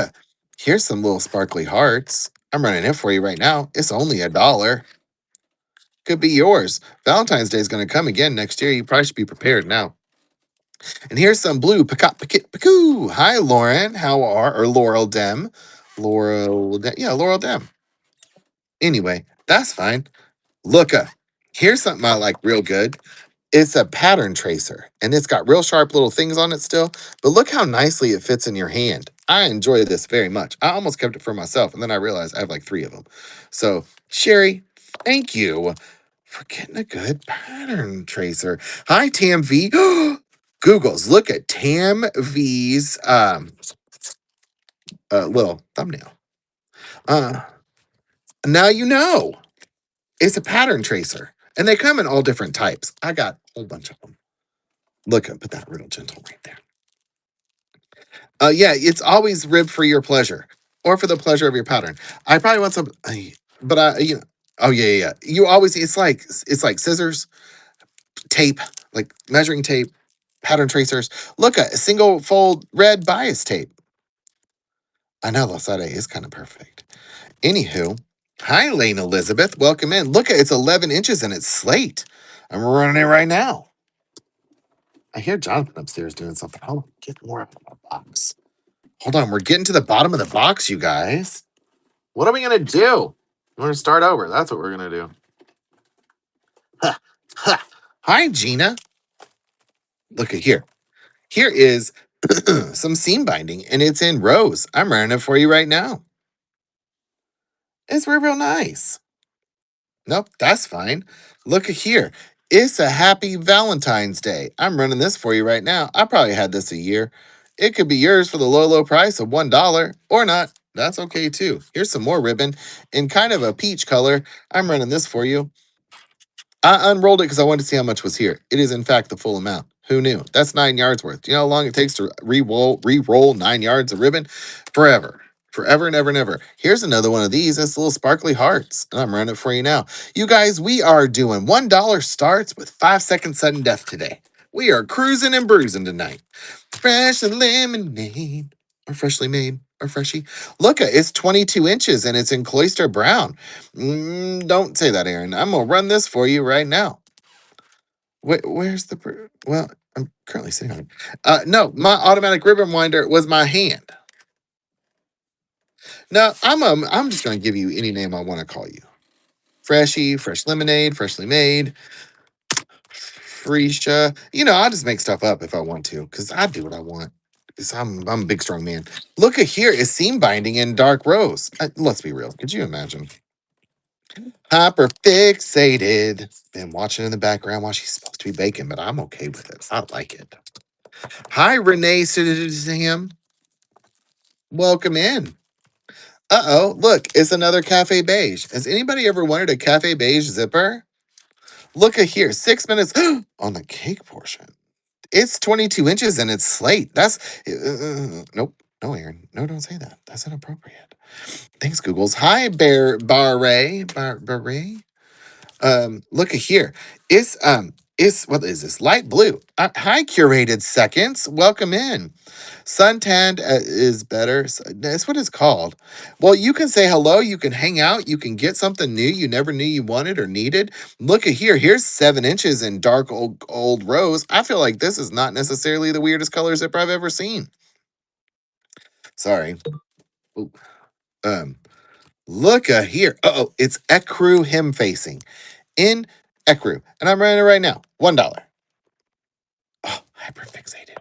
here's some little sparkly hearts. I'm running it for you right now. It's only $1. Could be yours. Valentine's Day is going to come again next year. You probably should be prepared now. And here's some blue peacock picoo. Hi, Lauren. How are or Laurel Dem? Yeah, Laurel Dem. Anyway, that's fine. Look, here's something I like real good. It's a pattern tracer, and it's got real sharp little things on it still. But look how nicely it fits in your hand. I enjoy this very much. I almost kept it for myself, and then I realized I have like 3 of them. So, Sherry, thank you for getting a good pattern tracer. Hi, Tam V. Google's look at Tam V's little thumbnail. Uh now you know it's a pattern tracer. And they come in all different types. I got a whole bunch of them. Look, put that real gentle right there. Yeah, it's always ribbed for your pleasure or for the pleasure of your pattern. I probably want some, but oh yeah. You always, it's like scissors, tape, like measuring tape, pattern tracers. Look, a single fold red bias tape. I know Losada is kind of perfect. Anywho, hi Lane Elizabeth, welcome in. Look, it's 11 inches and it's slate. I'm running it right now. I hear Jonathan upstairs doing something. Hold on, get more out of the box. Hold on, we're getting to the bottom of the box, you guys. What are we gonna do? We're gonna start over. That's what we're gonna do. Hi, Gina. Look at here. Here is some seam binding, and it's in rose. I'm running it for you right now. It's real nice. Nope, that's fine. Look at here. It's a happy Valentine's Day. I'm running this for you right now. I probably had this a year. It could be yours for the low price of $1 or not. That's okay too. Here's some more ribbon in kind of a peach color. I'm running this for you. I unrolled it because I wanted to see how much was here. It is in fact the full amount. Who knew? That's 9 yards worth. Do you know how long it takes to re-roll 9 yards of ribbon? Forever. Forever and ever and ever. Here's another one of these. It's little sparkly hearts. And I'm running it for you now. You guys, we are doing $1 starts with 5-second sudden death today. We are cruising and bruising tonight. Fresh lemonade. or freshly made or freshy. Look, it's 22 inches and it's in cloister brown. Don't say that, Aaron. I'm gonna run this for you right now. Where's the? Well, I'm currently sitting on it. No, my automatic ribbon winder was my hand. No, I'm just gonna give you any name I want to call you. Freshy, fresh lemonade, freshly made, Freesia. I just make stuff up if I want to, because I do what I want. 'Cause I'm a big strong man. Look at here is seam binding in dark rose. Let's be real. Could you imagine? Hyper fixated. Been watching in the background while she's supposed to be baking, but I'm okay with it. I like it. Hi, Renee Sam. Welcome in. Uh-oh, look, it's another Cafe Beige. Has anybody ever wanted a Cafe Beige zipper? Look at here, 6 minutes on the cake portion. It's 22 inches and it's slate. That's nope. No, Aaron. No, don't say that. That's inappropriate. Thanks, Googles. Hi, Barre. Look at here. It's what is this? Light blue. Hi, curated seconds. Welcome in. Suntanned is better. That's what it's called. Well, you can say hello. You can hang out. You can get something new you never knew you wanted or needed. Look at here. Here's 7 inches in dark old rose. I feel like this is not necessarily the weirdest color zipper I've ever seen. Sorry. Ooh. Um, Look at here. Oh, it's ecru hem facing in ecru, and I'm running it right now. $1. Oh, hyperfixated.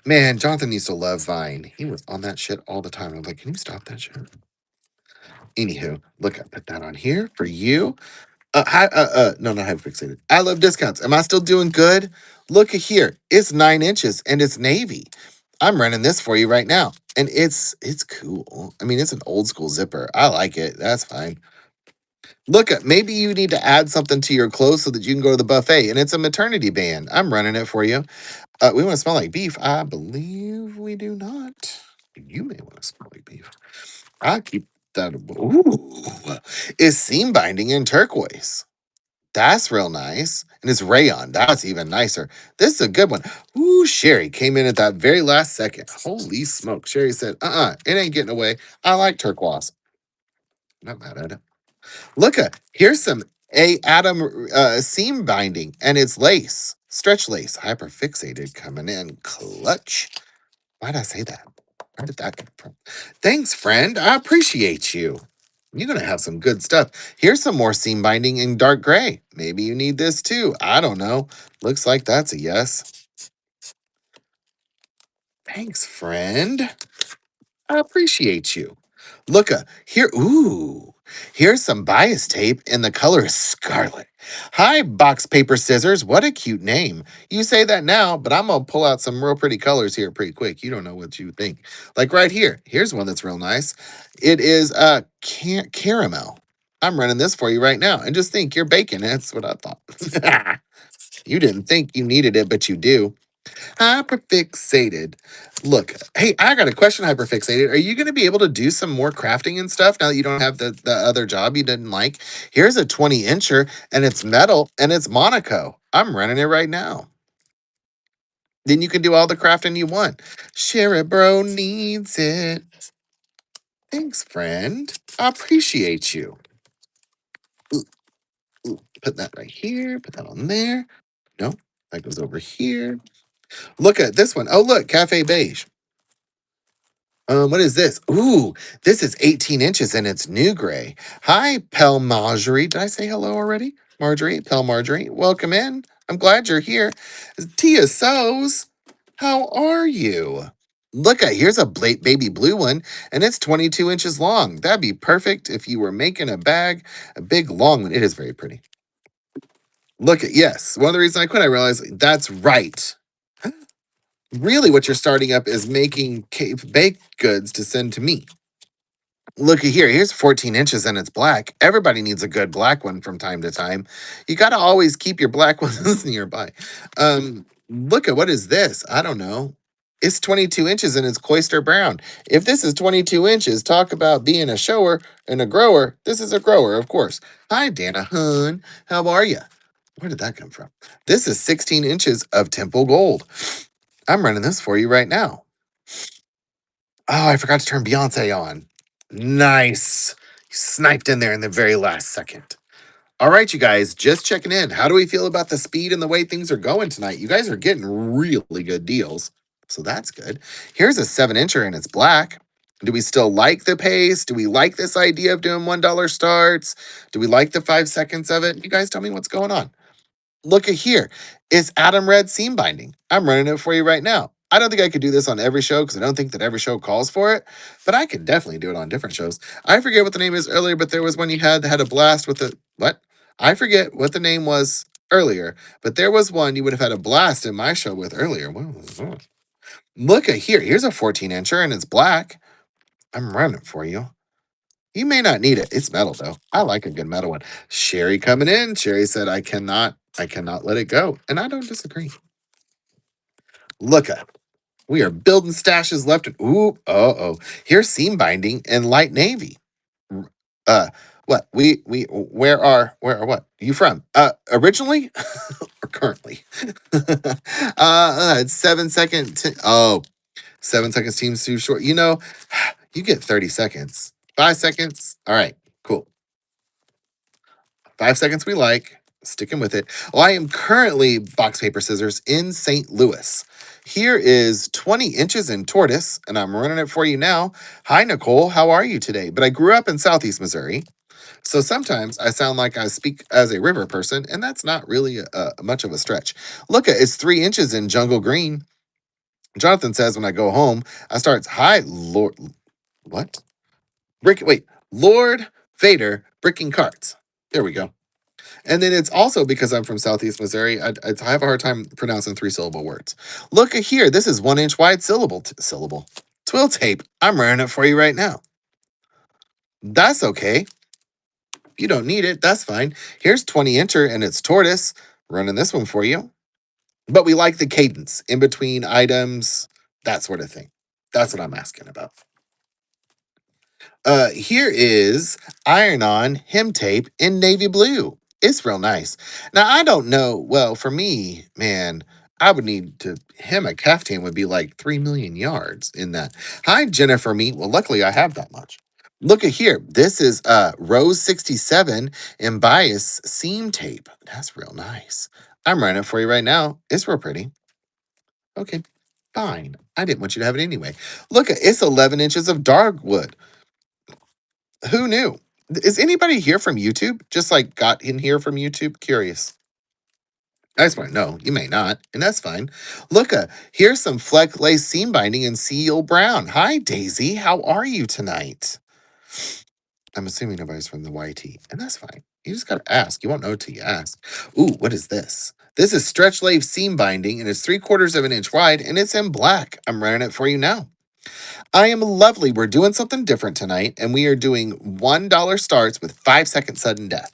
Man, Jonathan used to love Vine. He was on that shit all the time. I'm like, can you stop that shit? Anywho, look, I put that on here for you. No, not hyperfixated. I love discounts. Am I still doing good? Look at here. It's 9 inches and it's navy. I'm running this for you right now. And it's cool. I mean, it's an old school zipper. I like it. That's fine. Look at maybe you need to add something to your clothes so that you can go to the buffet. And it's a maternity band. I'm running it for you. We want to smell like beef. I believe we do not. You may want to smell like beef. I keep that. Ooh, is seam binding in turquoise. That's real nice. And it's rayon. That's even nicer. This is a good one. Ooh, Sherry came in at that very last second. Holy smoke. Sherry said, it ain't getting away. I like turquoise. Not mad at it. Look, here's some A Adam seam binding, and it's lace. Stretch lace. Hyperfixated coming in clutch. Why'd I say that? Where did that come from? Thanks, friend. I appreciate you. You're going to have some good stuff. Here's some more seam binding in dark gray. Maybe you need this too. I don't know. Looks like that's a yes. Thanks, friend. I appreciate you. Look, here. Ooh, here's some bias tape, and the color is scarlet. Hi, box paper scissors. What a cute name. You say that now, but I'm gonna pull out some real pretty colors here pretty quick. You don't know what you think. Like right here. Here's one that's real nice. It is caramel. I'm running this for you right now, and just think you're baking. That's what I thought. You didn't think you needed it, but you do. Hyperfixated. Look, hey, I got a question, hyperfixated. Are you going to be able to do some more crafting and stuff now that you don't have the other job you didn't like? Here's a 20 incher and it's metal and it's Monaco. I'm running it right now. Then you can do all the crafting you want. Sherry Bro needs it. Thanks, friend. I appreciate you. Ooh, put that right here. Put that on there. No, that goes over here. Look at this one. Oh, look, Cafe Beige. What is this? Ooh, this is 18 inches and it's new gray. Hi, Pel Marjorie. Did I say hello already? Marjorie, Pel Marjorie. Welcome in. I'm glad you're here. Tia Sows, how are you? Look at here's a baby blue one, and it's 22 inches long. That'd be perfect if you were making a bag, a big long one. It is very pretty. Look at yes. One of the reasons I quit, I realized that's right. Really, what you're starting up is making baked goods to send to me. Look at here. Here's 14 inches and it's black. Everybody needs a good black one from time to time. You got to always keep your black ones nearby. Look at what is this? I don't know. It's 22 inches and it's cloister brown. If this is 22 inches, talk about being a shower and a grower. This is a grower, of course. Hi, Dana Hun. How are you? Where did that come from? This is 16 inches of Temple Gold. I'm running this for you right now. Oh, I forgot to turn Beyonce on. Nice. You sniped in there in the very last second. All right, you guys, just checking in. How do we feel about the speed and the way things are going tonight? You guys are getting really good deals. So that's good. Here's a 7 incher and it's black. Do we still like the pace? Do we like this idea of doing $1 starts? Do we like the 5 seconds of it? You guys tell me what's going on. Look at here. It's Adam Red seam binding. I'm running it for you right now. I don't think I could do this on every show because I don't think that every show calls for it, but I could definitely do it on different shows. I forget what the name is earlier, but there was one you had that had a blast with the what? I forget what the name was earlier, but there was one you would have had a blast in my show with earlier. What was that? Look at here. Here's a 14 incher and it's black. I'm running it for you. You may not need it. It's metal though. I like a good metal one. Sherry coming in. Sherry said, I cannot let it go. And I don't disagree. Look up. We are building stashes left and ooh, oh. Here's seam binding in light navy. Uh what? Where are what? You from? Originally or currently? It's 7 second. Oh, 7 seconds seems too short. You get 30 seconds. 5 seconds. All right, cool. 5 seconds we like. Sticking with it. Well, I am currently box paper scissors in St. Louis. Here is 20 inches in tortoise, and I'm running it for you now. Hi, Nicole. How are you today? But I grew up in Southeast Missouri, so sometimes I sound like I speak as a river person, and that's not really much of a stretch. Look at it's 3 inches in jungle green. Jonathan says when I go home, I start, hi, Lord. What? Wait, Lord Vader bricking carts. There we go. And then it's also because I'm from Southeast Missouri, I have a hard time pronouncing 3 syllable words. Look at here. This is 1 inch wide syllable. Twill tape. I'm running it for you right now. That's okay. You don't need it. That's fine. Here's 20 incher and it's tortoise. Running this one for you. But we like the cadence in between items, that sort of thing. That's what I'm asking about. Here is iron on hem tape in navy blue. It's real nice. Now I don't know. Well, for me, man, I would need to hem a caftan would be like 3 million yards in that. Hi, Jennifer Meat. Well, luckily I have that much. Look at here. This is Rose 67 in bias seam tape. That's real nice. I'm running it for you right now. It's real pretty. Okay, fine. I didn't want you to have it anyway. Look, it's 11 inches of dark wood. Who knew? Is anybody here from YouTube? Just like got in here from YouTube? Curious. I just want to know. You may not, and that's fine. Look, here's some fleck lace seam binding in seal brown. Hi, Daisy. How are you tonight? I'm assuming nobody's from the YT, and that's fine. You just got to ask. You won't know till you ask. Ooh, what is this? This is stretch lave seam binding, and it's 3/4 of an inch wide, and it's in black. I'm running it for you now. I am lovely. We're doing something different tonight, and we are doing $1 starts with 5 second sudden death.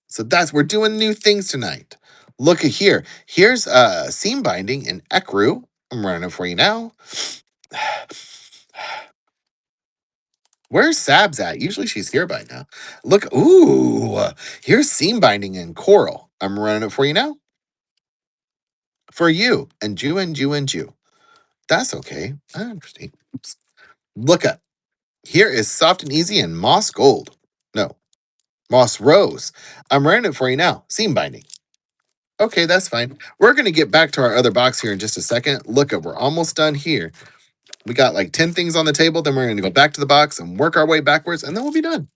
So we're doing new things tonight. Look at here. Here's seam binding in Ecru. I'm running it for you now. Where's Sabs at? Usually she's here by now. Look, here's seam binding in Coral. I'm running it for you now. For you and you and you and you. That's okay. I understand. Oops. Look up. Here is soft and easy in moss gold. No, moss rose. I'm running it for you now. Seam binding. Okay, that's fine. We're going to get back to our other box here in just a second. Look up, we're almost done here. We got like 10 things on the table. Then we're going to go back to the box and work our way backwards, and then we'll be done.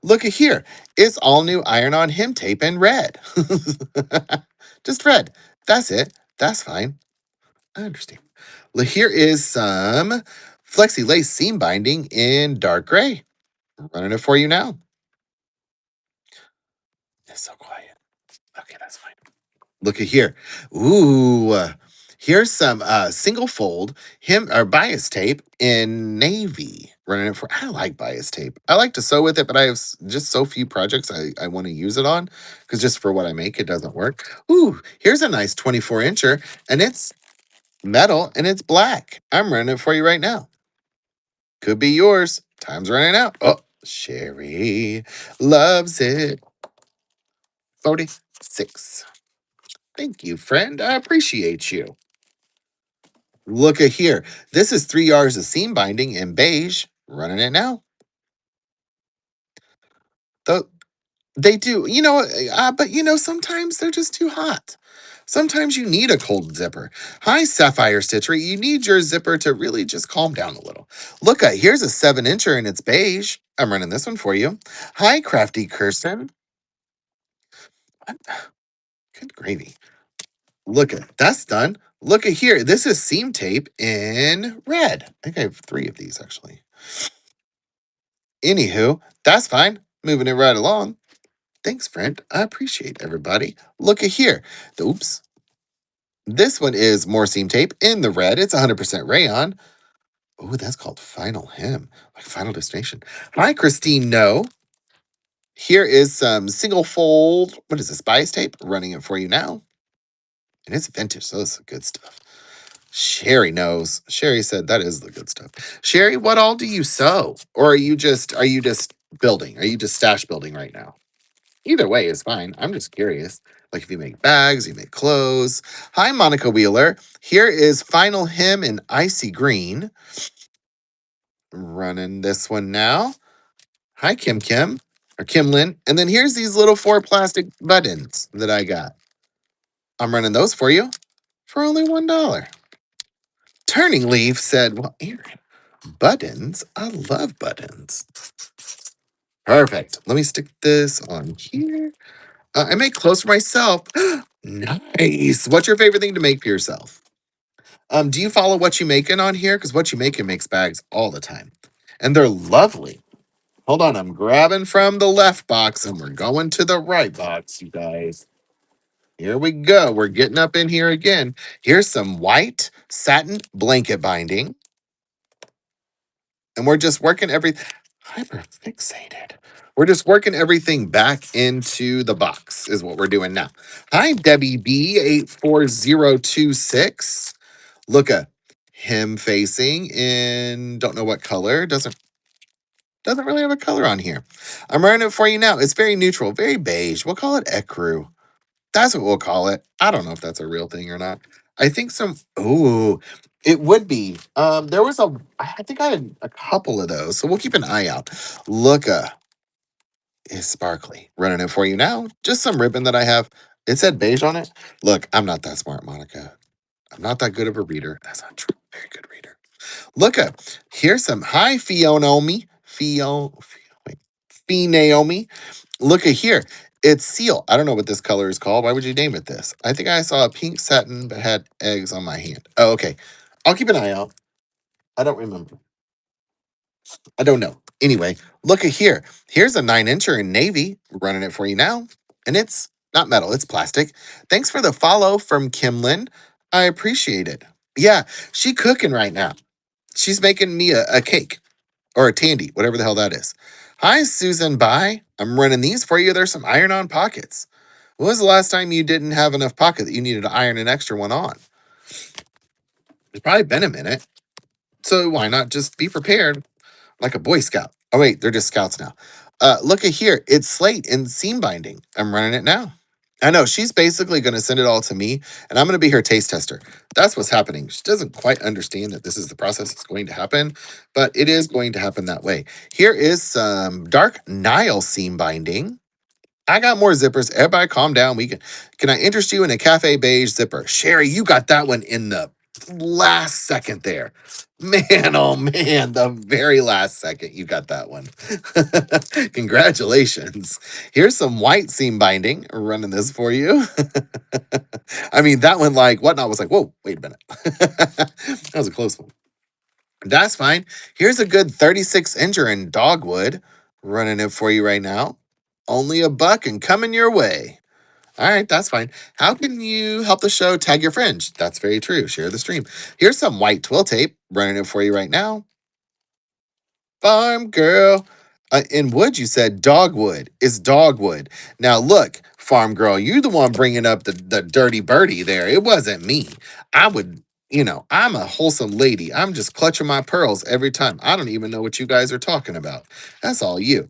Look at here. It's all new iron on hem tape in red. Just red. That's it. That's fine. I understand. Look, here is some flexi lace seam binding in dark gray. I'm running it for you now. It's so quiet. Okay, that's fine. Look at here. Ooh, here's some single fold hem or bias tape in navy. Running it for. I like bias tape. I like to sew with it, but I have just so few projects I want to use it on because just for what I make, it doesn't work. Ooh, here's a nice 24 incher, and it's metal and it's black. I'm running it for you right now. Could be yours. Time's running out. Oh, Sherry loves it. 46. Thank you, friend. I appreciate you. Look at here. This is 3 yards of seam binding in beige. Running it now. Though they do, but sometimes they're just too hot. Sometimes you need a cold zipper. Hi, Sapphire Stitchery. You need your zipper to really just calm down a little. Look, here's a 7 incher and it's beige. I'm running this one for you. Hi, Crafty Kirsten. Good gravy. Look at that's done. Look at here. This is seam tape in red. I think I have 3 of these actually. Anywho, that's fine. Moving it right along. Thanks, friend. I appreciate everybody. Look at here. Oops. This one is more seam tape in the red. It's 100% rayon. Oh, that's called Final Hem, like Final Destination. Hi, Christine. No. Here is some single fold. What is this? Bias tape. Running it for you now. And it's vintage, so this is good stuff. Sherry knows. Sherry said that is the good stuff. Sherry, what all do you sew? Or are you just building? Are you just stash building right now? Either way is fine. I'm just curious. Like if you make bags, you make clothes. Hi, Monica Wheeler. Here is Final Hem in Icy Green. Running this one now. Hi, Kim Kim or Kim Lynn. And then here's these little 4 plastic buttons that I got. I'm running those for you for only $1. Turning Leaf said, well, Aaron, buttons? I love buttons. Perfect. Let me stick this on here. I make clothes for myself. Nice. What's your favorite thing to make for yourself? Do you follow What You Making on here? Because What You Making makes bags all the time, and they're lovely. Hold on, I'm grabbing from the left box and we're going to the right box, you guys. Here we go. We're getting up in here again. Here's some white satin blanket binding, and we're just working hyper fixated. We're just working everything back into the box, is what we're doing now. Hi, Debbie B84026. Look at him facing in don't know what color. Doesn't really have a color on here. I'm running it for you now. It's very neutral, very beige. We'll call it ecru. That's what we'll call it. I don't know if that's a real thing or not. I think some. Oh, it would be. There was a. I think I had a couple of those, so we'll keep an eye out. Looka is sparkly. Running it for you now. Just some ribbon that I have. It said beige on it. Look, I'm not that smart, Monica. I'm not that good of a reader. That's not true. Very good reader. Look up. Here's some. Hi, Fionaomi. Wait, Fee Naomi. Look at here. It's seal. I don't know what this color is called. Why would you name it this? I think I saw a pink satin but had eggs on my hand. Oh, okay. I'll keep an eye out. I don't remember. I don't know. Anyway, look at here. Here's a 9 incher in navy. Running it for you now. And it's not metal, it's plastic. Thanks for the follow from Kimlin. I appreciate it. Yeah, she cooking right now. She's making me a cake or a tandy, whatever the hell that is. Hi, Susan. Bye. I'm running these for you. There's some iron on pockets. When was the last time you didn't have enough pocket that you needed to iron an extra one on? It's probably been a minute. So why not just be prepared like a Boy Scout? Oh, wait, they're just scouts now. Look at here. It's slate and seam binding. I'm running it now. I know she's basically going to send it all to me, and I'm going to be her taste tester. That's what's happening. She doesn't quite understand that this is the process that's going to happen, but it is going to happen that way. Here is some dark Nile seam binding. I got more zippers. Everybody calm down. Can I interest you in a cafe beige zipper? Sherry, you got that one in the last second there. Man, oh man, the very last second you got that one. Congratulations. Here's some white seam binding. Running this for you. I mean, that one, like, whatnot was like, whoa, wait a minute. That was a close one. That's fine. Here's a good 36 incher in dogwood. Running it for you right now. Only $1 and coming your way. All right, that's fine. How can you help the show? Tag your friends. That's very true. Share the stream. Here's some white twill tape. Running it for you right now. Farm girl. In wood, you said dogwood. It's dogwood. Now, look, farm girl, you're the one bringing up the dirty birdie there. It wasn't me. I would, I'm a wholesome lady. I'm just clutching my pearls every time. I don't even know what you guys are talking about. That's all you.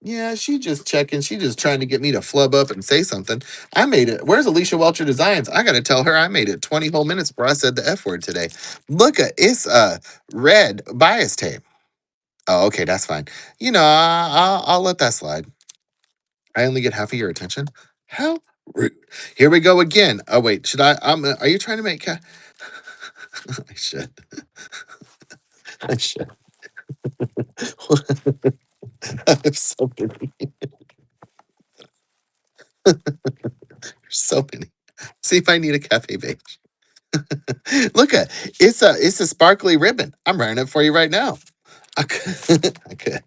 Yeah, she just checking. She just trying to get me to flub up and say something. I made it. Where's Alicia Welcher Designs? I got to tell her I made it 20 whole minutes before I said the F word today. Look at it's red bias tape. Oh, okay, that's fine. I'll let that slide. I only get half of your attention. How rude. Here we go again. Oh wait, should I? Are you trying to make? I should. I should. I'm so many. There's so many. See if I need a cafe beige. Look at it's a sparkly ribbon. I'm wearing it for you right now. Okay.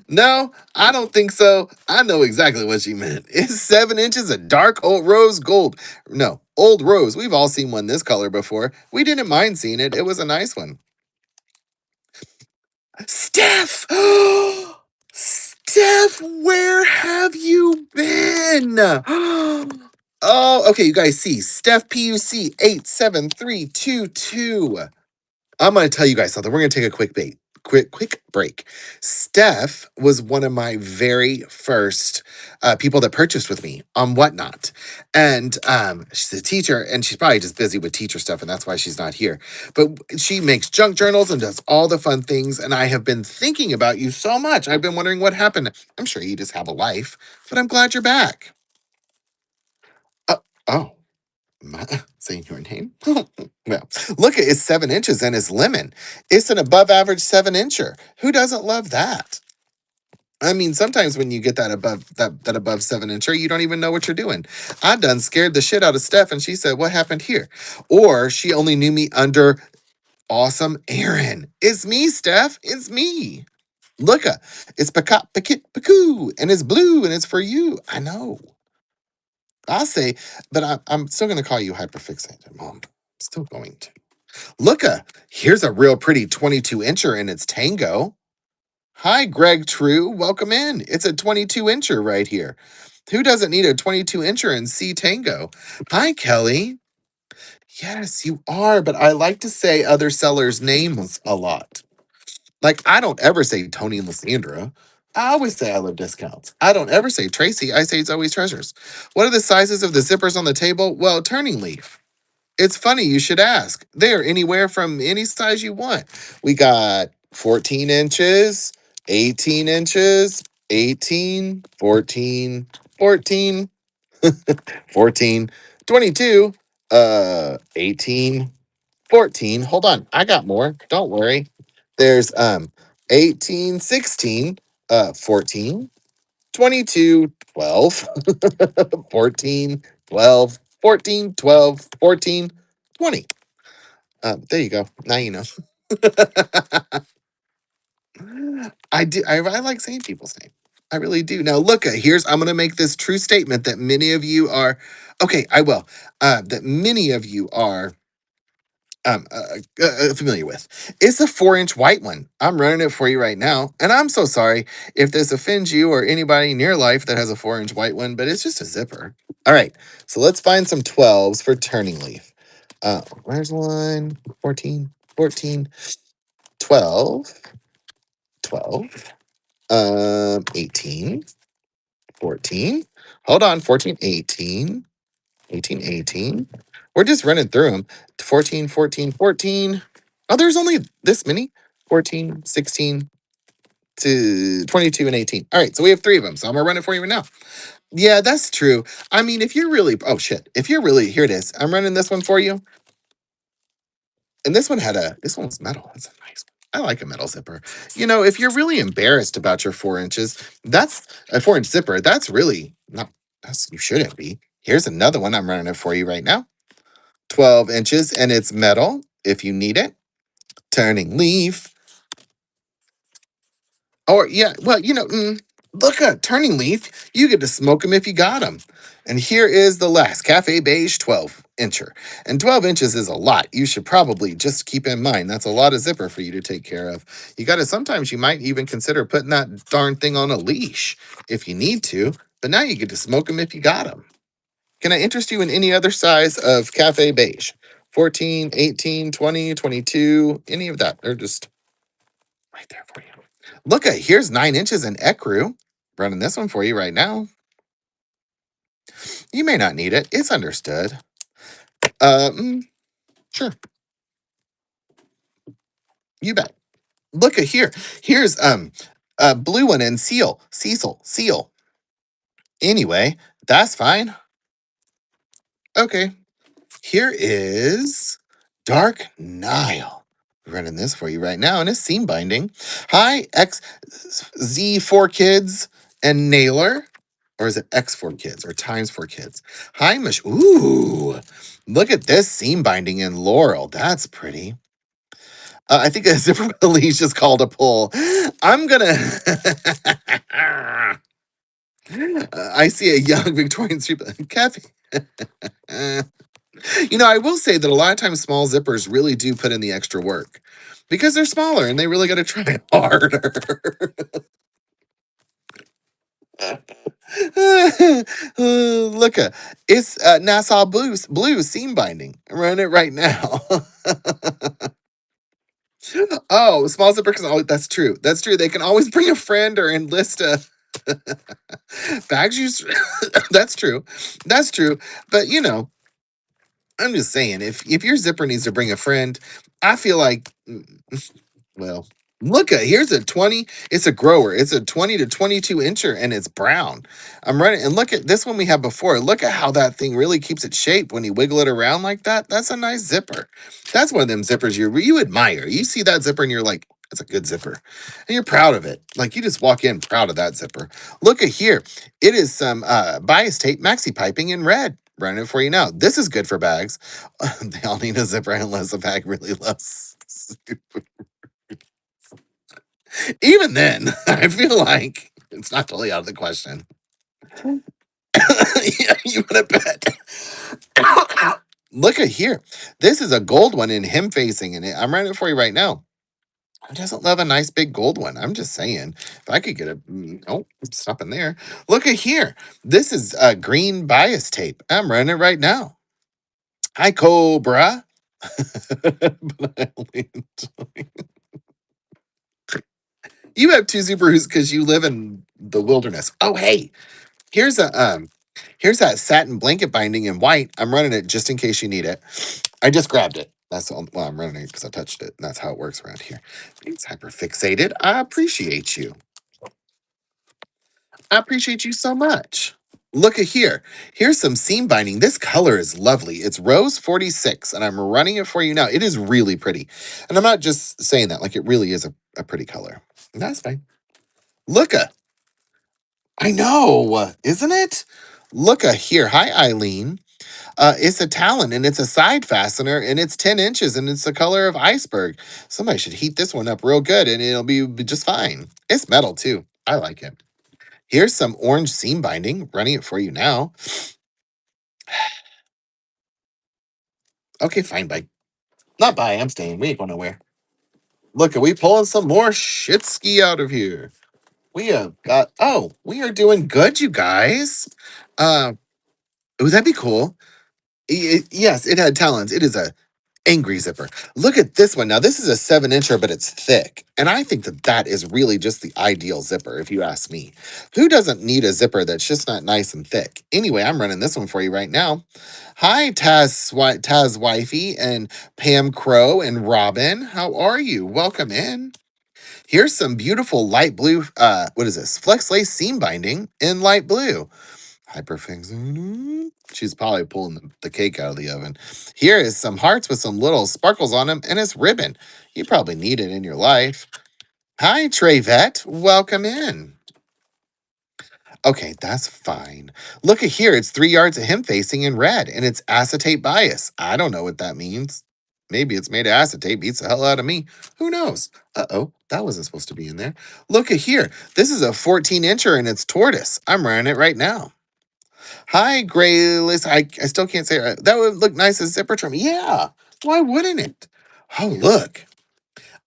No, I don't think so. I know exactly what she meant. It's 7 inches of dark old rose gold. No, old rose. We've all seen one this color before. We didn't mind seeing it. It was a nice one. Steph! Steph, where have you been? Oh, okay, you guys see. Steph PUC 87322. I'm gonna tell you guys something. We're gonna take a quick break. Steph was one of my very first people that purchased with me on Whatnot, and she's a teacher, and she's probably just busy with teacher stuff, and that's why she's not here. But she makes junk journals and does all the fun things. And I have been thinking about you so much. I've been wondering what happened. I'm sure you just have a life, but I'm glad you're back. Uh, oh. Saying your name? Well, look, it's 7 inches and it's lemon. It's an above average 7 incher. Who doesn't love that? I mean, sometimes when you get that above 7 incher, you don't even know what you're doing. I done scared the shit out of Steph, and she said, "What happened here?" Or she only knew me under awesome Aaron. It's me, Steph. It's me. Look, it's Pacat Paquet Pacoo, and it's blue, and it's for you. I know. I'll say, but I'm still going to call you hyperfixated, Mom. I'm still going to. Look, here's a real pretty 22 incher and it's tango. Hi, Greg True. Welcome in. It's a 22 incher right here. Who doesn't need a 22 incher and see tango? Hi, Kelly. Yes, you are, but I like to say other sellers' names a lot. Like, I don't ever say Tony and Lysandra. I always say I love discounts. I don't ever say Tracy. I say it's always treasures. What are the sizes of the zippers on the table? Well, turning leaf. It's funny you should ask. They're anywhere from any size you want. We got 14 inches, 18 inches, 18, 14, 14, 14, 22, 18, 14. Hold on. I got more. Don't worry. There's 18, 16, 14, 22, 12, 14, 12, 14, 12, 14, 20. There you go. Now you know. I like saying people's name. I really do. Now look, here's I'm gonna make this true statement that many of you are okay, I will. That many of you are familiar with. It's a 4 inch white one. I'm running it for you right now. And I'm so sorry if this offends you or anybody in your life that has a 4 inch white one, but it's just a zipper. All right. So let's find some 12s for turning leaf. Where's one? 14, 14, 12, 12, 18, 14. Hold on, 14, 18, 18, 18. We're just running through them. 14, 14, 14. Oh, there's only this many. 14, 16 to 22 and 18. All right, so we have three of them. So I'm gonna run it for you right now. Yeah, that's true. I mean, if you're really, oh shit, if you're really, here it is. I'm running this one for you. And this one was metal. That's a nice one. I like a metal zipper. If you're really embarrassed about your 4 inches, that's a 4 inch zipper. That's really not, you shouldn't be. Here's another one. I'm running it for you right now. 12 inches and it's metal if you need it. Turning leaf. Or, yeah, well, look at turning leaf. You get to smoke them if you got them. And here is the last Cafe Beige 12 incher. And 12 inches is a lot. You should probably just keep in mind that's a lot of zipper for you to take care of. Sometimes you might even consider putting that darn thing on a leash if you need to. But now you get to smoke them if you got them. Can I interest you in any other size of Cafe Beige? 14, 18, 20, 22, any of that. They're just right there for you. Look at here's 9 inches in ecru. Running this one for you right now. You may not need it. It's understood. Sure. You bet. Look at here. Here's a blue one in Cecil. Anyway, that's fine. Okay. Here is Dark Nile. Running this for you right now, and it's seam binding. Hi, XZ4 Kids and Nailer. Or is it X4 Kids or times 4 kids? Hi, Mish. Ooh, look at this seam binding in Laurel. That's pretty. I think a zipper leash is called a pull. I'm gonna. I see a young Victorian street. Kathy. I will say that a lot of times small zippers really do put in the extra work because they're smaller and they really got to try harder. Look, it's Nassau blue seam binding. I'm running it right now. Oh, small zippers. Oh, that's true. That's true. They can always bring a friend or enlist a bags use. That's true. That's true. But I'm just saying, if your zipper needs to bring a friend, I feel like, well, look at here's a 20. It's a grower. It's a 20 to 22 incher, and it's brown. I'm running and look at this one we had before. Look at how that thing really keeps its shape when you wiggle it around like that. That's a nice zipper. That's one of them zippers you admire. You see that zipper and you're like, that's a good zipper, and you're proud of it. Like you just walk in proud of that zipper. Look at here. It is some bias tape maxi piping in red. Running it for you now. This is good for bags. They all need a zipper unless the bag really loves. Even then, I feel like it's not totally out of the question. Yeah, you would have bet. Look at here. This is a gold one in him facing in it. I'm running it for you right now. Who doesn't love a nice big gold one? I'm just saying. If I could get a oh, stopping there. Look at here. This is a green bias tape. I'm running it right now. Hi, Cobra. But I only you have two Subarus because you live in the wilderness. Oh, hey, here's a here's that satin blanket binding in white. I'm running it just in case you need it. I just grabbed it. That's all. Well, I'm running it because I touched it. And that's how it works around here. It's hyper fixated. I appreciate you. I appreciate you so much. Look at here. Here's some seam binding. This color is lovely. It's Rose 46, and I'm running it for you now. It is really pretty. And I'm not just saying that, like it really is a pretty color. That's fine. Look at I know, isn't it? Look here. Hi, Eileen. It's a Talon and it's a side fastener and it's 10 inches and it's the color of iceberg. Somebody should heat this one up real good and it'll be just fine. It's metal too. I like it. Here's some orange seam binding. Running it for you now. Okay, fine, bye. Not bye. I'm staying. We ain't going nowhere. Look, are we pulling some more shit ski out of here? We have got. Oh, we are doing good, you guys. Would that be cool? Yes, it had talons. It is a angry zipper. Look at this one. Now, this is a 7 incher, but it's thick. And I think that that is really just the ideal zipper, if you ask me. Who doesn't need a zipper that's just not nice and thick? Anyway, I'm running this one for you right now. Hi, Taz Wifey and Pam Crow and Robin. How are you? Welcome in. Here's some beautiful light blue, what is this? Flex lace seam binding in light blue. Hyperfix. She's probably pulling the cake out of the oven. Here is some hearts with some little sparkles on them, and it's ribbon. You probably need it in your life. Hi, Trayvette. Welcome in. Okay, that's fine. Look at here. It's 3 yards of him facing in red, and it's acetate bias. I don't know what that means. Maybe it's made of acetate, beats the hell out of me. Who knows? Uh-oh, that wasn't supposed to be in there. Look at here. This is a 14 incher, and it's tortoise. I'm wearing it right now. Hi, Grayless. I still can't say it. That would look nice as zipper trim. Yeah. Why wouldn't it? Oh, look.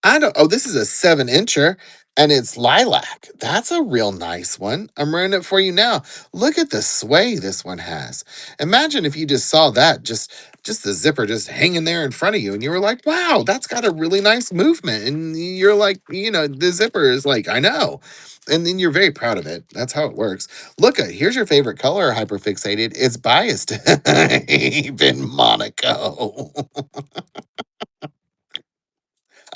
I don't. Oh, this is a 7 incher and it's lilac. That's a real nice one. I'm wearing it for you now. Look at the sway this one has. Imagine if you just saw that just the zipper just hanging there in front of you, and you were like, "Wow, that's got a really nice movement." And you're like, the zipper is like, "I know," and then you're very proud of it. That's how it works. Look, here's your favorite color. Hyperfixated. It's biased. Even Monaco.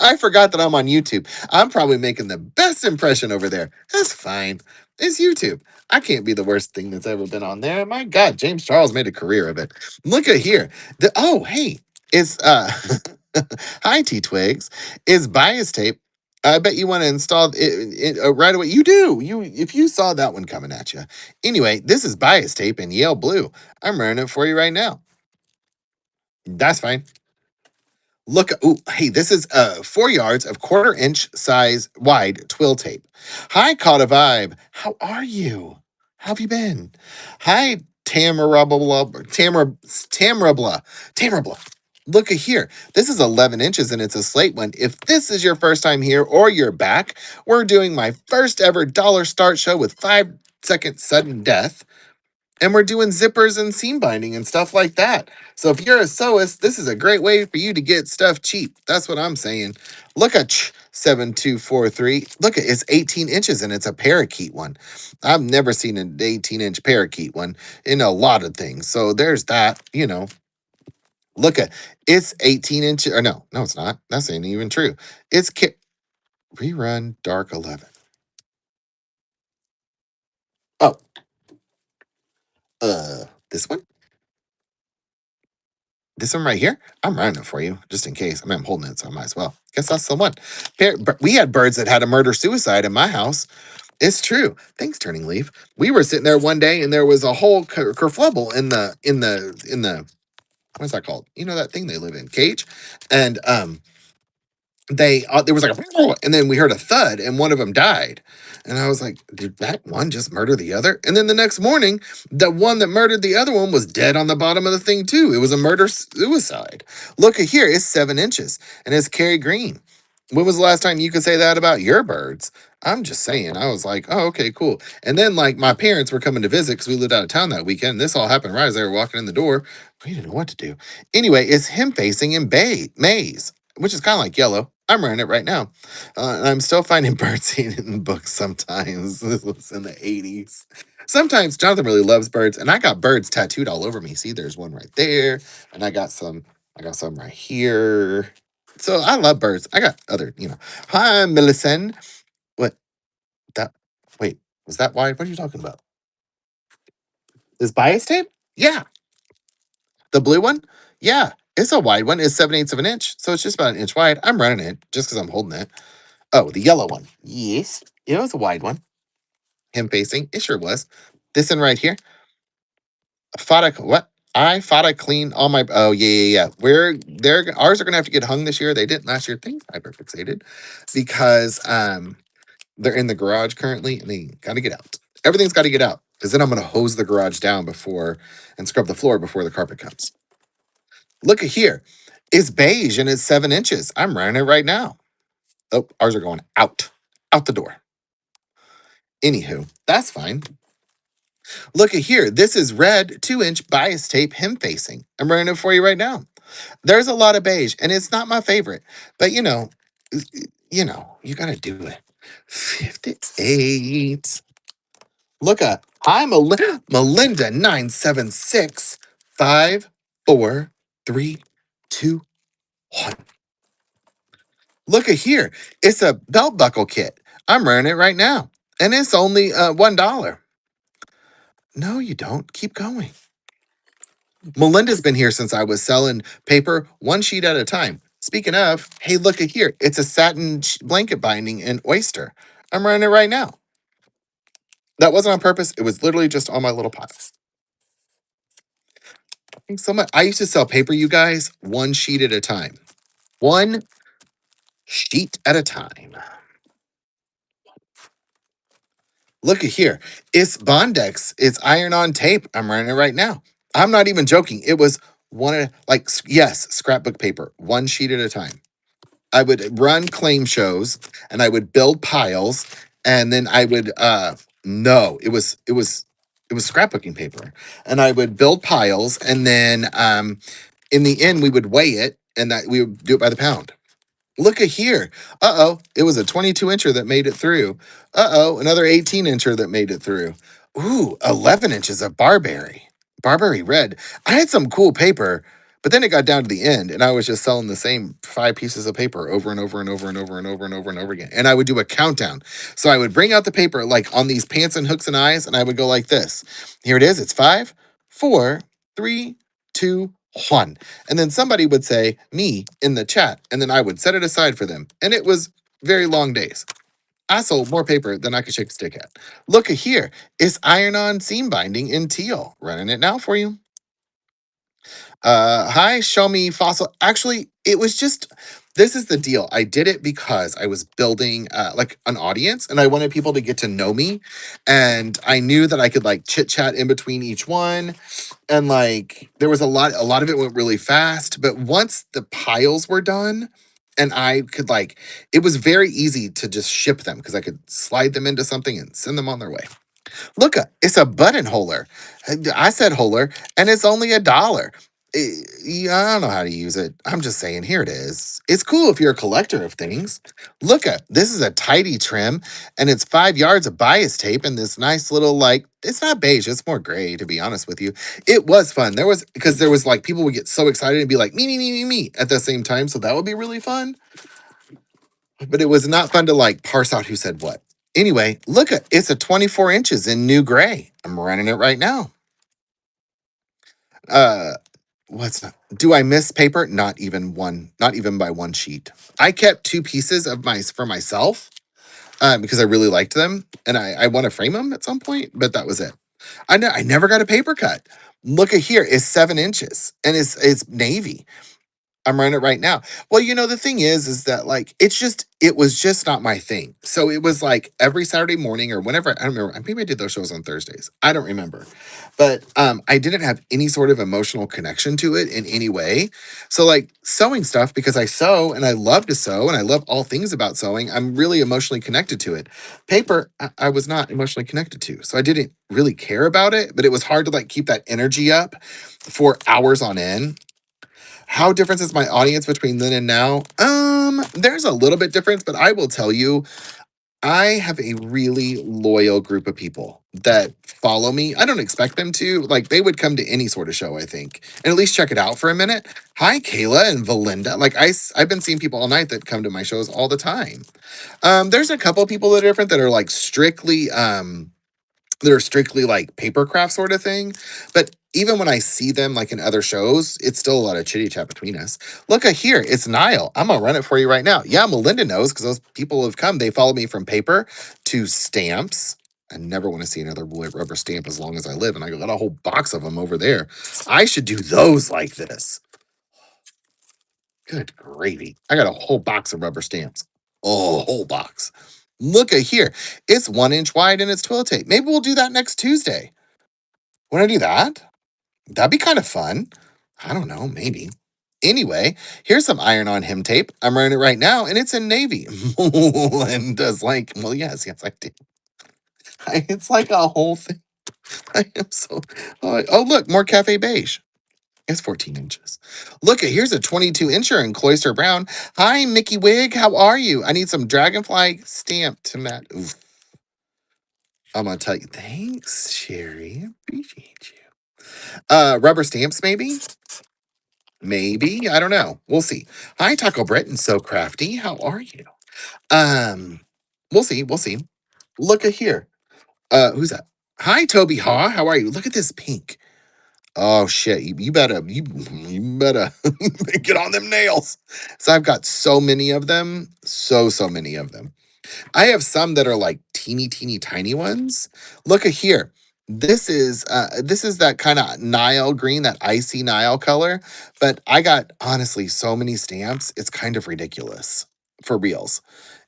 I forgot that I'm on YouTube. I'm probably making the best impression over there. That's fine. It's YouTube. I can't be the worst thing that's ever been on there. My God, James Charles made a career of it. Look at here. Hey, it's hi T Twigs. Is bias tape. I bet you want to install it right away. You do. If you saw that one coming at you. Anyway, this is bias tape in Yale Blue. I'm running it for you right now. That's fine. Look, oh, hey, this is 4 yards of quarter-inch size wide twill tape. Hi, Caught a Vibe. How are you? How have you been? Hi, Tamarabla. Look at here. This is 11 inches and it's a slate one. If this is your first time here or you're back, we're doing my first ever dollar start show with 5-second sudden death. And we're doing zippers and seam binding and stuff like that. So if you're a sewist, this is a great way for you to get stuff cheap. That's what I'm saying. Look at 7243. Look at it's 18 inches and it's a parakeet one. I've never seen an 18-inch parakeet one in a lot of things. So there's that. Look at it's 18 inches. Or no, it's not. That's ain't even true. It's rerun dark 11. Oh, this one? This one right here, I'm running it for you just in case. I mean, I'm holding it, so I might as well. Guess that's the one. We had birds that had a murder suicide in my house. It's true. Thanks, Turning Leaf. We were sitting there one day, and there was a whole kerfluffle in the what's that called? You know that thing they live in, cage, and there was like a and then we heard a thud and one of them died, and I was like, did that one just murder the other? And then the next morning the one that murdered the other one was dead on the bottom of the thing too. It was a murder suicide. Look at here, it's 7 inches and it's Carrie Green. When was the last time you could say that about your birds? I'm just saying. I was like, oh, okay, cool. And then like my parents were coming to visit because we lived out of town that weekend. This all happened right as they were walking in the door. We didn't know what to do. Anyway, it's him facing in maize, which is kind of like yellow. I'm running it right now. And I'm still finding birdseed in books sometimes. This was in the 80s. Sometimes Jonathan really loves birds, and I got birds tattooed all over me. See, there's one right there, and I got some right here. So I love birds. I got other. Hi, Millicent. What that wait, was that wide? What are you talking about? This bias tape? Yeah. The blue one? Yeah. It's a wide one. It's 7/8 of an inch. So it's just about an inch wide. I'm running it just because I'm holding it. Oh, the yellow one. Yes. It was a wide one. Him facing. It sure was. This one right here. What? I thought I cleaned all my. Oh yeah. Ours are gonna have to get hung this year. They didn't last year. Things hyperfixated because they're in the garage currently and they got to get out. Everything's got to get out because then I'm gonna hose the garage down before and scrub the floor before the carpet comes. Look at here. It's beige and it's 7 inches. I'm running it right now. Oh, ours are going out the door. Anywho, that's fine. Look at here. This is red 2-inch bias tape him facing. I'm running it for you right now. There's a lot of beige, and it's not my favorite, but you gotta do it. 58. Look at I'm Melinda 976 5 4 3 2 1. Look at here. It's a belt buckle kit. I'm running it right now, and it's only $1. No, you don't. Keep going. Melinda's been here since I was selling paper one sheet at a time. Speaking of, hey, look at here. It's a satin blanket binding in oyster. I'm running it right now. That wasn't on purpose. It was literally just on my little pile. Thanks so much. I used to sell paper, you guys, one sheet at a time. One sheet at a time. Look at here. It's Bondex. It's iron-on tape. I'm running it right now. I'm not even joking. It was yes, scrapbook paper, one sheet at a time. I would run claim shows and I would build piles and then I would no, it was scrapbooking paper. And I would build piles and then In the end, we would weigh it and that we would do it by the pound. Look at here. Uh-oh. It was a 22 incher that made it through. Uh-oh. Another 18 incher that made it through. Ooh, 11 inches of barberry. Barberry red. I had some cool paper, but then it got down to the end and I was just selling the same 5 pieces of paper over and over and over and over and over and over and over again. And I would do a countdown. So I would bring out the paper like on these pants and hooks and eyes and I would go like this. Here it is. It's 5, 4, 3, 2, 1. And then somebody would say me in the chat, and then I would set it aside for them. And it was very long days. I sold more paper than I could shake a stick at. Look at here. It's iron on seam binding in teal. Running it now for you. Hi, show me fossil. Actually, it was just this is the deal. I did it because I was building like an audience and I wanted people to get to know me. And I knew that I could like chit chat in between each one and like there was a lot of it went really fast, but once the piles were done and I could like it was very easy to just ship them because I could slide them into something and send them on their way. Look, it's a buttonholer. I said holer, and it's only $1. Yeah, I don't know how to use it. I'm just saying, here it is. It's cool if you're a collector of things. Look at this is a tidy trim, and it's 5 yards of bias tape and this nice little like it's not beige, it's more gray, to be honest with you. It was fun. There was like people would get so excited and be like me at the same time. So that would be really fun. But it was not fun to like parse out who said what. Anyway, look at it's a 24 inches in new gray. I'm running it right now. Uh do I miss paper? Not even one, not even by one sheet. I kept 2 pieces of my for myself because I really liked them and I want to frame them at some point, but that was it. I never got a paper cut. Look at here, it's 7 inches and it's navy. I'm running it right now. Well, the thing is that like it was just not my thing. So it was like every Saturday morning or whenever I don't remember. Maybe I did those shows on Thursdays. I don't remember, but I didn't have any sort of emotional connection to it in any way. So like sewing stuff because I sew and I love to sew and I love all things about sewing. I'm really emotionally connected to it. Paper, I was not emotionally connected to, so I didn't really care about it. But it was hard to like keep that energy up for hours on end. How different is my audience between then and now? There's a little bit difference, but I will tell you, I have a really loyal group of people that follow me. I don't expect them to. Like they would come to any sort of show, I think, and at least check it out for a minute. Hi, Kayla and Valinda. Like I've been seeing people all night that come to my shows all the time. There's a couple of people that are different that are like strictly like paper craft sort of thing. But even when I see them like in other shows, it's still a lot of chitty chat between us. Look at here, it's Niall. I'm gonna run it for you right now. Yeah, Melinda knows because those people have come. They follow me from paper to stamps. I never want to see another rubber stamp as long as I live, and I got a whole box of them over there. I should do those like this. Good gravy! I got a whole box of rubber stamps. Oh, a whole box. Look at here. It's 1 inch wide and it's twill tape. Maybe we'll do that next Tuesday. Want to do that? That'd be kind of fun. I don't know, maybe. Anyway, here's some iron on him tape. I'm wearing it right now, and it's in navy. And does like, well, yes, I did. It's like a whole thing. I am so. Oh, look, more cafe beige. It's 14 inches. Look, here's a 22 incher in cloister brown. Hi, Mickey Wig. How are you? I need some dragonfly stamp to match. Oof. I'm gonna tell you. Thanks, Sherry. Appreciate you. Rubber stamps, maybe. Maybe. I don't know. We'll see. Hi, Taco Breton. So crafty. How are you? Um, we'll see. We'll see. Look at here. Who's that? Hi, Toby Haw. How are you? Look at this pink. Oh shit. You better get on them nails. So I've got so many of them. So many of them. I have some that are like teeny tiny ones. Look at here. This is that kind of Nile green, that icy Nile color. But I got honestly so many stamps, it's kind of ridiculous. For reals.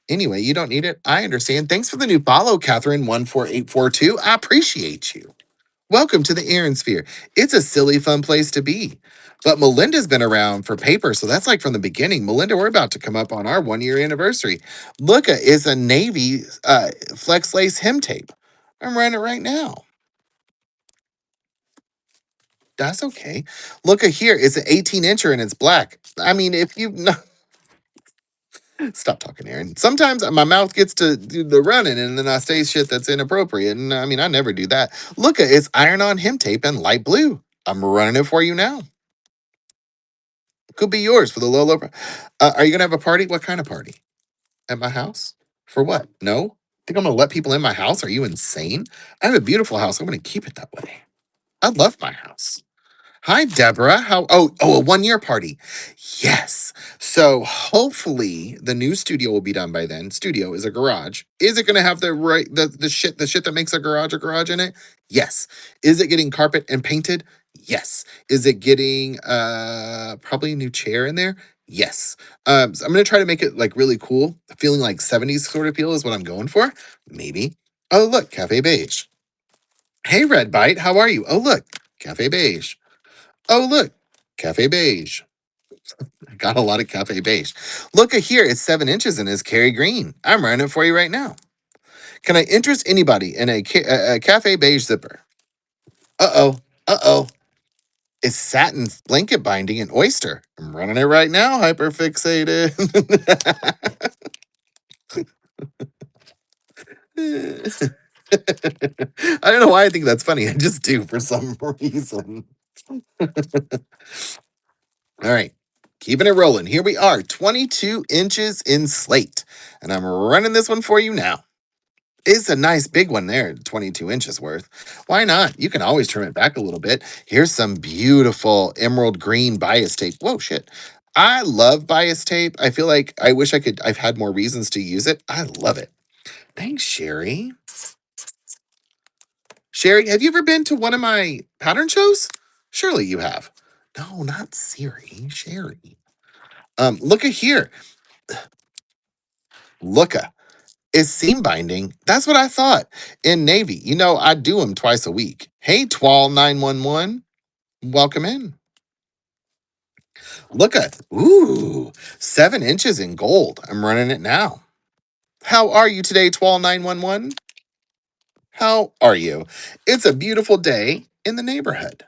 Anyway, you don't need it. I understand. Thanks for the new follow, Catherine14842. I appreciate you. Welcome to the Aaron Sphere. It's a silly, fun place to be. But Melinda's been around for paper, so that's like from the beginning. Melinda, we're about to come up on our 1 year anniversary. Look, it's a navy flex lace hem tape. I'm running it right now. That's okay. Look at here. It's an 18-incher and it's black. I mean, if you no, stop talking, Aaron. Sometimes my mouth gets to do the running and then I say shit that's inappropriate. And I mean, I never do that. Look at it's iron-on hem tape in light blue. I'm running it for you now. Could be yours for the low. Are you gonna have a party? What kind of party? At my house? For what? No? Think I'm gonna let people in my house? Are you insane? I have a beautiful house. I'm gonna keep it that way. I love my house. Hi, Deborah. How? A 1 year party. Yes. So hopefully the new studio will be done by then. Studio is a garage. Is it going to have the shit that makes a garage in it? Yes. Is it getting carpet and painted? Yes. Is it getting probably a new chair in there? Yes. So I'm gonna try to make it like really cool, feeling like 70s sort of feel is what I'm going for. Maybe. Oh look, Cafe Beige. Hey, Red Bite, how are you? Oh look, Cafe Beige. Oh, look, Cafe Beige. I got a lot of Cafe Beige. Look at here, it's 7 inches and it's Carrie Green. I'm running it for you right now. Can I interest anybody in a Cafe Beige zipper? Uh oh, uh oh. It's satin blanket binding and oyster. I'm running it right now, hyperfixated. I don't know why I think that's funny. I just do for some reason. All right. Keeping it rolling. Here we are, 22 inches in slate. And I'm running this one for you now. It's a nice big one there, 22 inches worth. Why not? You can always trim it back a little bit. Here's some beautiful emerald green bias tape. Whoa, shit. I love bias tape. I feel like I wish I've had more reasons to use it. I love it. Thanks, Sherry. Sherry, have you ever been to one of my pattern shows? Surely you have. No, not Siri, Sherry. Look at here. Looka is seam binding. That's what I thought. In Navy, I do them twice a week. Hey, Twal 911, welcome in. Looka, ooh, 7 inches in gold. I'm running it now. How are you today, Twal 911? How are you? It's a beautiful day in the neighborhood.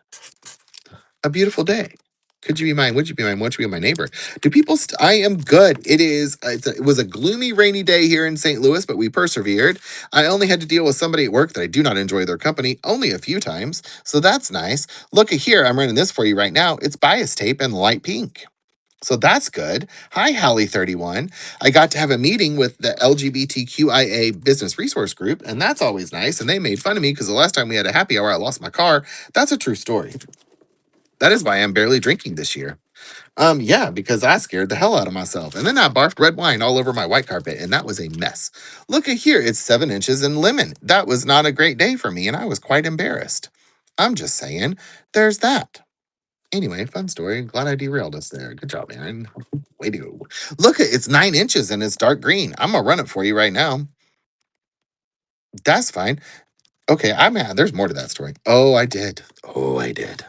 A beautiful day. Could you be mine? Would you be mine? Won't you be my neighbor? Do people? I am good. It was a gloomy, rainy day here in St. Louis, but we persevered. I only had to deal with somebody at work that I do not enjoy their company only a few times, so that's nice. Look at here. I'm running this for you right now. It's bias tape and light pink. So that's good. Hi, Hallie31. I got to have a meeting with the LGBTQIA Business Resource Group, and that's always nice. And they made fun of me because the last time we had a happy hour, I lost my car. That's a true story. That is why I'm barely drinking this year. Yeah, because I scared the hell out of myself. And then I barfed red wine all over my white carpet, and that was a mess. Look at here, it's 7 inches in lemon. That was not a great day for me, and I was quite embarrassed. I'm just saying, there's that. Anyway, fun story. Glad I derailed us there. Good job, Aaron. Way to go. Look, it's 9 inches and it's dark green. I'm gonna run it for you right now. That's fine. Okay, there's more to that story. Oh, I did. Oh, I did.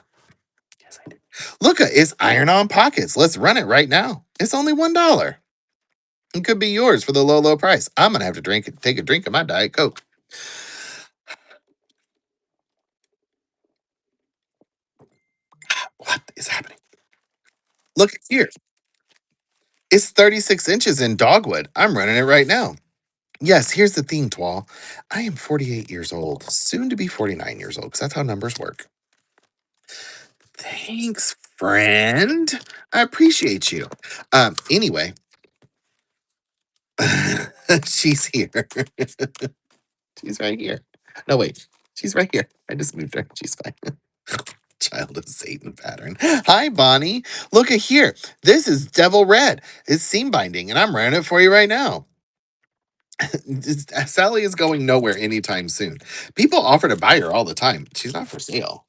Yes, I did. Look, it's iron on pockets. Let's run it right now. It's only $1. It could be yours for the low, low price. I'm gonna have to take a drink of my Diet Coke. What is happening? Look here. It's 36 inches in dogwood. I'm running it right now. Yes, here's the thing, Twal. I am 48 years old, soon to be 49 years old, because that's how numbers work. Thanks, friend. I appreciate you. Anyway, she's here. She's right here. No, wait. She's right here. I just moved her. She's fine. Child of Satan pattern. Hi, Bonnie. Look at here. This is Devil Red. It's seam binding, and I'm running it for you right now. Sally is going nowhere anytime soon. People offer to buy her all the time. She's not for sale.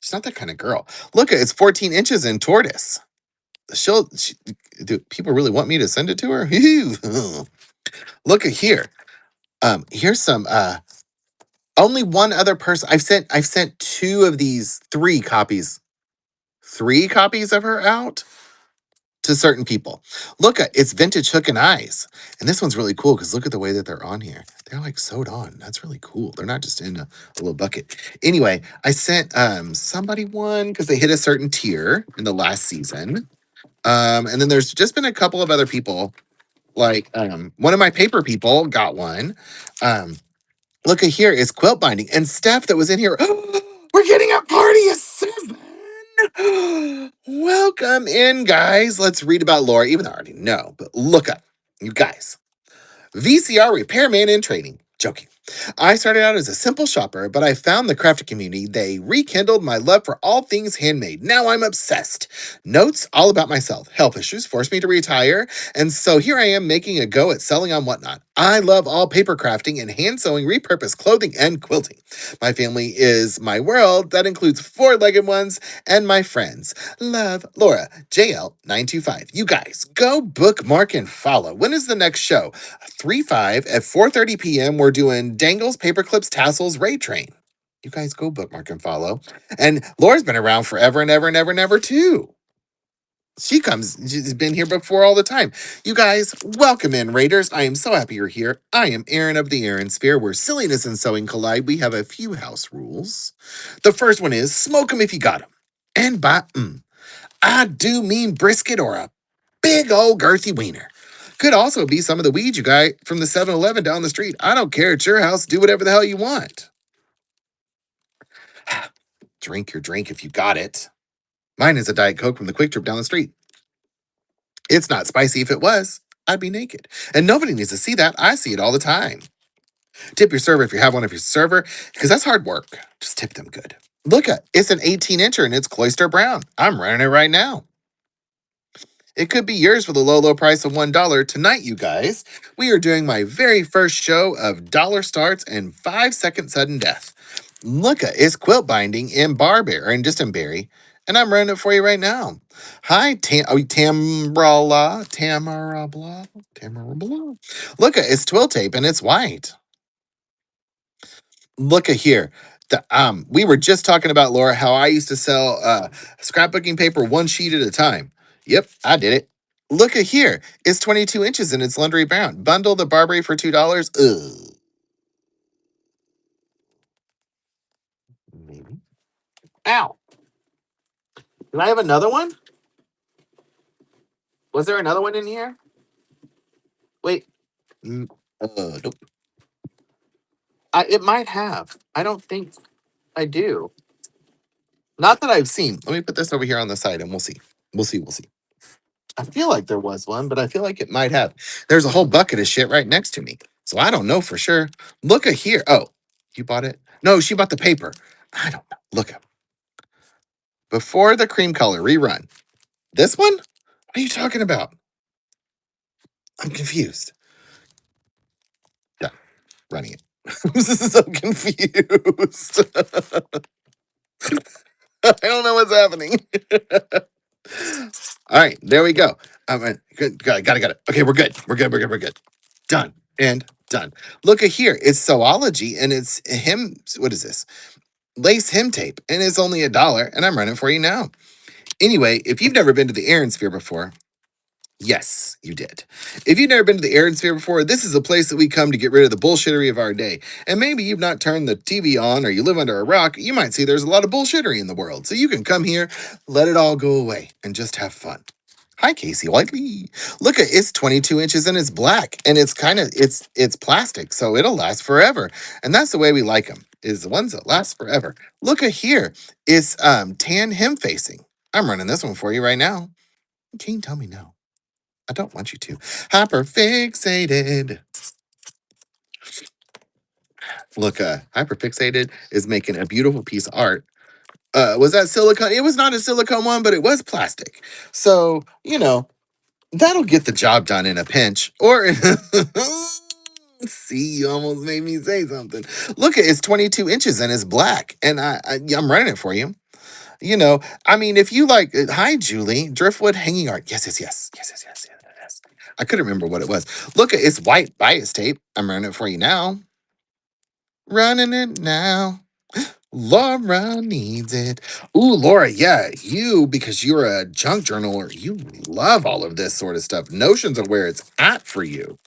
She's not that kind of girl. Look, it's 14 inches in tortoise. Do people really want me to send it to her? Look at here. Here's some only one other person. I've sent two of these, three copies of her out. to certain people. Look at it's vintage hook and eyes. And this one's really cool because look at the way that they're on here. They're like sewed on. That's really cool. They're not just in a little bucket. Anyway, I sent somebody one because they hit a certain tier in the last season. And then there's just been a couple of other people. Like one of my paper people got one. Um, Look at here is quilt binding. And Steph that was in here. We're getting a party of seven. Welcome in, guys. Let's read about Laura, even though I already know, but look up, you guys. VCR repairman in training. Joking. I started out as a simple shopper, but I found the crafting community. They rekindled my love for all things handmade. Now I'm obsessed. Notes all about myself. Health issues forced me to retire, and so here I am making a go at selling on Whatnot. I love all paper crafting and hand sewing, repurposed clothing, and quilting. My family is my world. That includes four-legged ones and my friends. Love, Laura, JL925. You guys, go bookmark and follow. When is the next show? 3/5 at 4:30 p.m. We're doing Dangles, Paperclips, Tassels, Ray Train. You guys go bookmark and follow. And Laura's been around forever and ever and ever and ever too. She's been here before all the time. You guys, welcome in, Raiders. I am so happy you're here. I am Aaron of the Aaron Sphere, where silliness and sewing collide. We have a few house rules. The first one is smoke 'em if you got 'em. And by I do mean brisket or a big old girthy wiener. Could also be some of the weed you got from the 7-Eleven down the street. I don't care. It's your house. Do whatever the hell you want. Drink your drink if you got it. Mine is a Diet Coke from the Quick Trip down the street. It's not spicy. If it was, I'd be naked. And nobody needs to see that. I see it all the time. Tip your server if you have one of your server, because that's hard work. Just tip them good. Look at it's an 18-incher and it's cloister brown. I'm running it right now. It could be yours for the low, low price of $1. Tonight, you guys, we are doing my very first show of Dollar Starts and 5-second sudden death. Look at it's quilt binding in Barberry and just in Berry, and I'm running it for you right now. Hi, Tamarabla. Look at it's twill tape and it's white. Look at here. We were just talking about Laura how I used to sell scrapbooking paper one sheet at a time. Yep, I did it. Look at here. It's 22 inches and it's laundry brown. Bundle the Barbary for $2. Ugh. Maybe. Ow. Did I have another one? Was there another one in here? Wait. Nope. It might have. I don't think I do. Not that I've seen. Let me put this over here on the side and we'll see. We'll see. I feel like there was one, but I feel like it might have. There's a whole bucket of shit right next to me. So I don't know for sure. Look at here. Oh, you bought it? No, she bought the paper. I don't know. Look at before the cream color rerun. This one? What are you talking about? I'm confused. Yeah, running it. I'm so confused. I don't know what's happening. All right, there we go. Good, got it. Okay, we're good. We're good. Done and done. Look at here. It's Sewology and it's him. What is this? Lace hem tape, and it's only $1, and I'm running for you now. Anyway, if you've never been to the Aaron Sphere before, yes, you did. If you've never been to the Aaron Sphere before, this is a place that we come to get rid of the bullshittery of our day. And maybe you've not turned the TV on or you live under a rock, you might see there's a lot of bullshittery in the world. So you can come here, let it all go away, and just have fun. Hi, Casey Whiteley. Look at it's 22 inches and it's black and it's plastic, so it'll last forever. And that's the way we like them, is the ones that last forever. Look at here. It's tan hem facing. I'm running this one for you right now. Can you tell me no? I don't want you to. Hyperfixated. Look, Hyperfixated is making a beautiful piece of art. Was that silicone? It was not a silicone one, but it was plastic. So, that'll get the job done in a pinch. Or see, you almost made me say something. Look, it's 22 inches and it's black. And I'm running it for you. I mean, if you like, hi, Julie, Driftwood hanging art. Yes. I couldn't remember what it was. Look, it's white bias tape. I'm running it for you now. Running it now. Laura needs it. Ooh, Laura, yeah, you, because you're a junk journaler, you love all of this sort of stuff. Notions of where it's at for you.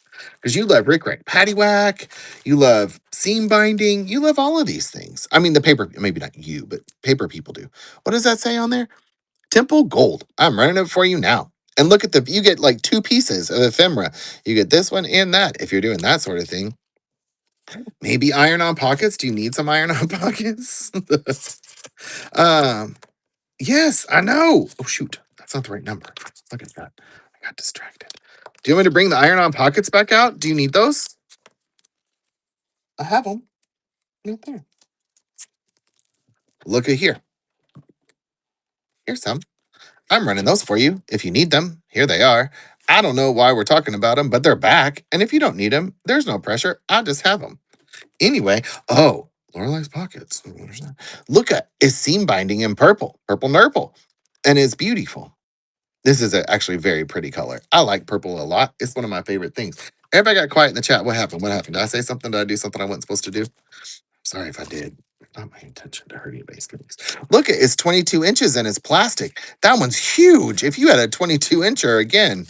Because you love Rick Rack Paddywhack, you love seam binding, you love all of these things. I mean, the paper, maybe not you, but paper people do. What does that say on there? Temple Gold. I'm running it for you now. And look at you get like two pieces of ephemera. You get this one and that if you're doing that sort of thing. Maybe iron on pockets. Do you need some iron on pockets? um, yes, I know. Oh shoot, that's not the right number. Look at that. I got distracted. Do you want me to bring the iron on pockets back out? Do you need those? I have them right there. Look at here. Here's some. I'm running those for you if you need them. Here they are. I don't know why we're talking about them, but they're back. And if you don't need them, there's no pressure. I'll just have them. Anyway, oh, Lorelai's pockets. Look at is seam binding in purple, purple nurple, and it's beautiful. This is actually a very pretty color. I like purple a lot. It's one of my favorite things. Everybody got quiet in the chat. What happened? What happened? Did I say something? Did I do something I wasn't supposed to do? Sorry if I did. Not my intention to hurt anybody's feelings. Look, it's 22 inches and it's plastic. That one's huge. If you had a 22 incher, again,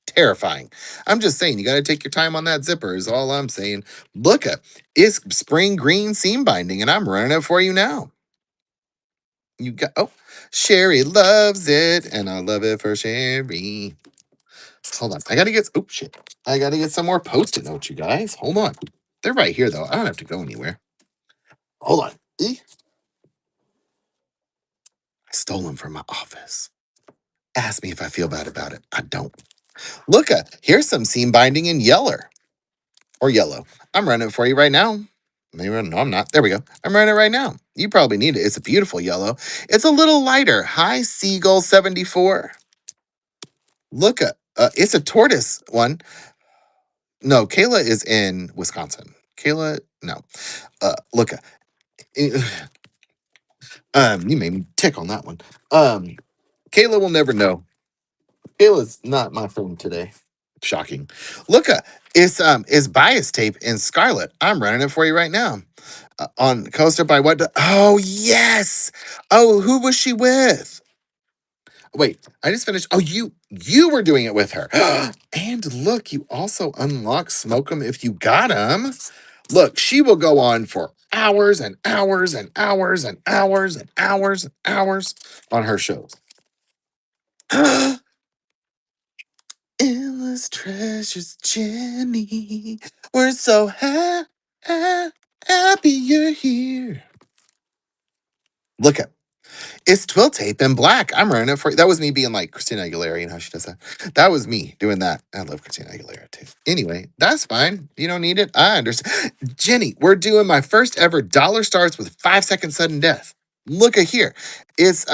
terrifying. I'm just saying, you got to take your time on that zipper, is all I'm saying. Look, it's spring green seam binding, and I'm running it for you now. You got, oh, Sherry loves it, and I love it for Sherry. Hold on. I got to get, oh, shit. I got to get some more post-it notes, you guys. Hold on. They're right here, though. I don't have to go anywhere. Hold on. I stole them from my office. Ask me if I feel bad about it. I don't. Look, here's some seam binding in yeller or yellow. I'm running it for you right now. Maybe no, I'm not. There we go. I'm running it right now. You probably need it. It's a beautiful yellow. It's a little lighter. Hi, Seagull 74. Look, it's a tortoise one. No, Kayla is in Wisconsin. Kayla, no. Look, you made me tick on that one. Kayla will never know. Kayla's not my friend today. Shocking. Look, is bias tape in Scarlet. I'm running it for you right now. On coaster by what? Oh yes. Oh, who was she with? Wait, I just finished. Oh, you were doing it with her. And look, you also unlock Smoke 'em if you got 'em. Look, she will go on for hours and hours and hours and hours and hours and hours on her shows. Endless treasures, Jenny. We're so happy you're here. Look at it's twill tape in black. I'm running it for you. That was me being like Christina Aguilera, you know how she does that. That was me doing that. I love Christina Aguilera too. Anyway, that's fine. You don't need it. I understand. Jenny, we're doing my first ever dollar starts with 5-second sudden death. Look at here. It's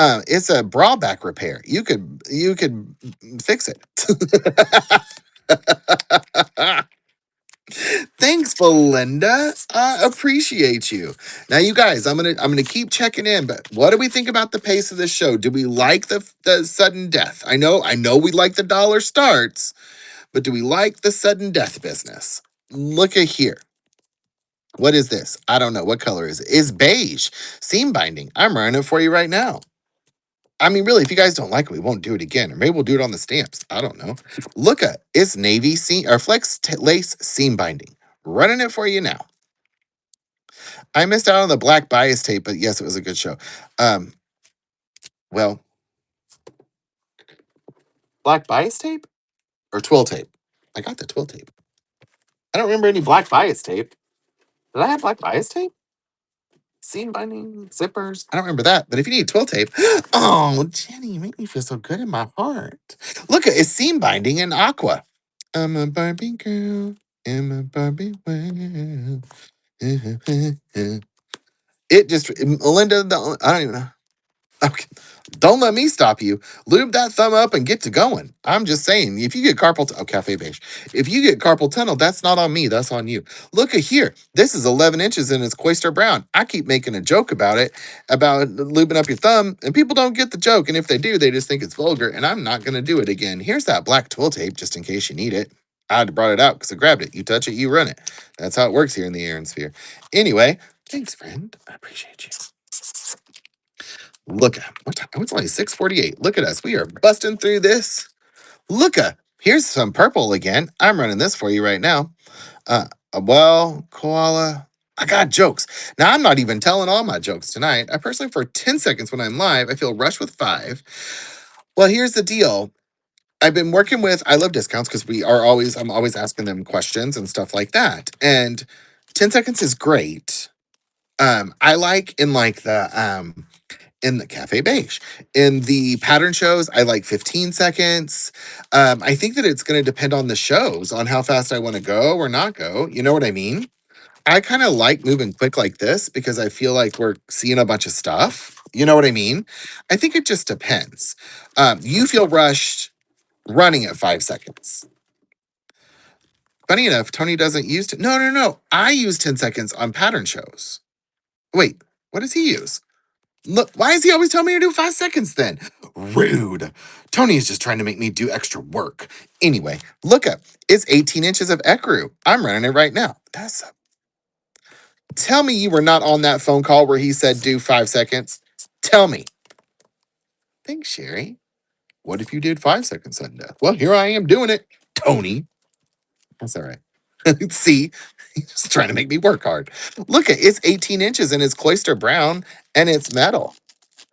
a bra back repair. You could fix it. Thanks, Belinda. I appreciate you. Now, you guys, I'm gonna keep checking in. But what do we think about the pace of the show? Do we like the sudden death? I know we like the dollar starts, but do we like the sudden death business? Look at here. What is this? I don't know. What color is it? It's beige. Seam binding. I'm running it for you right now. I mean, really, if you guys don't like it, we won't do it again. Or maybe we'll do it on the stamps. I don't know. Look at it's navy seam or lace seam binding. Running it for you now. I missed out on the black bias tape, but yes, it was a good show. Um, well, black bias tape or twill tape? I got the twill tape. I don't remember any black bias tape. Did I have black bias tape? Seam binding, zippers. I don't remember that. But if you need twill tape, oh, Jenny, you make me feel so good in my heart. Look, it's seam binding in aqua. I'm a Barbie girl in my Barbie world. It just Melinda. I don't even know. Okay. Don't let me stop you. Lube that thumb up and get to going. I'm just saying, if you get cafe beige. If you get carpal tunnel, that's not on me. That's on you. Look at here. This is 11 inches and it's Cloister Brown. I keep making a joke about it, about lubing up your thumb, and people don't get the joke. And if they do, they just think it's vulgar. And I'm not going to do it again. Here's that black twill tape, just in case you need it. I brought it out because I grabbed it. You touch it, you run it. That's how it works here in the Aaron sphere. Anyway, thanks, friend. I appreciate you. Look at what time? Oh, it's only 6:48. Look at us. We are busting through this. Look at here's some purple again. I'm running this for you right now. Well, koala. I got jokes. Now I'm not even telling all my jokes tonight. I personally, for 10 seconds when I'm live, I feel rushed with five. Well, here's the deal. I've been working with I love discounts because I'm always asking them questions and stuff like that. And 10 seconds is great. I like in the cafe beige. In the pattern shows, I like 15 seconds. I think that it's going to depend on the shows, on how fast I want to go or not go. You know what I mean? I kind of like moving quick like this because I feel like we're seeing a bunch of stuff. You know what I mean? I think it just depends. You feel rushed running at 5 seconds. Funny enough, Tony doesn't use no, no, no. I use 10 seconds on pattern shows. Wait, what does he use? Look, why is he always telling me to do 5 seconds then? Rude. Tony is just trying to make me do extra work. Anyway, look up. It's 18 inches of ecru. I'm running it right now. Tell me you were not on that phone call where he said do 5 seconds. Tell me. Thanks, Sherry. What if you did 5 seconds sudden death? Well, here I am doing it. Tony. That's all right. See, he's just trying to make me work hard. Look at it's 18 inches and it's cloister brown and it's metal.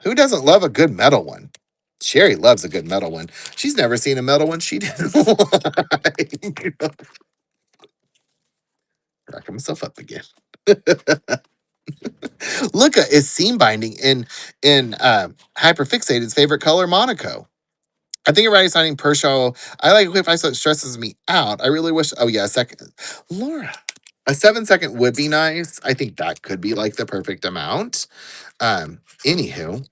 Who doesn't love a good metal one? Sherry loves a good metal one. She's never seen a metal one she didn't like. Rocking myself up again. Look at is seam binding in hyperfixated's favorite color, Monaco. I think you're right signing per show. I like if I so it stresses me out. I really wish. Oh yeah, a second, Laura. A 7 second would be nice. I think that could be like the perfect amount. Anywho,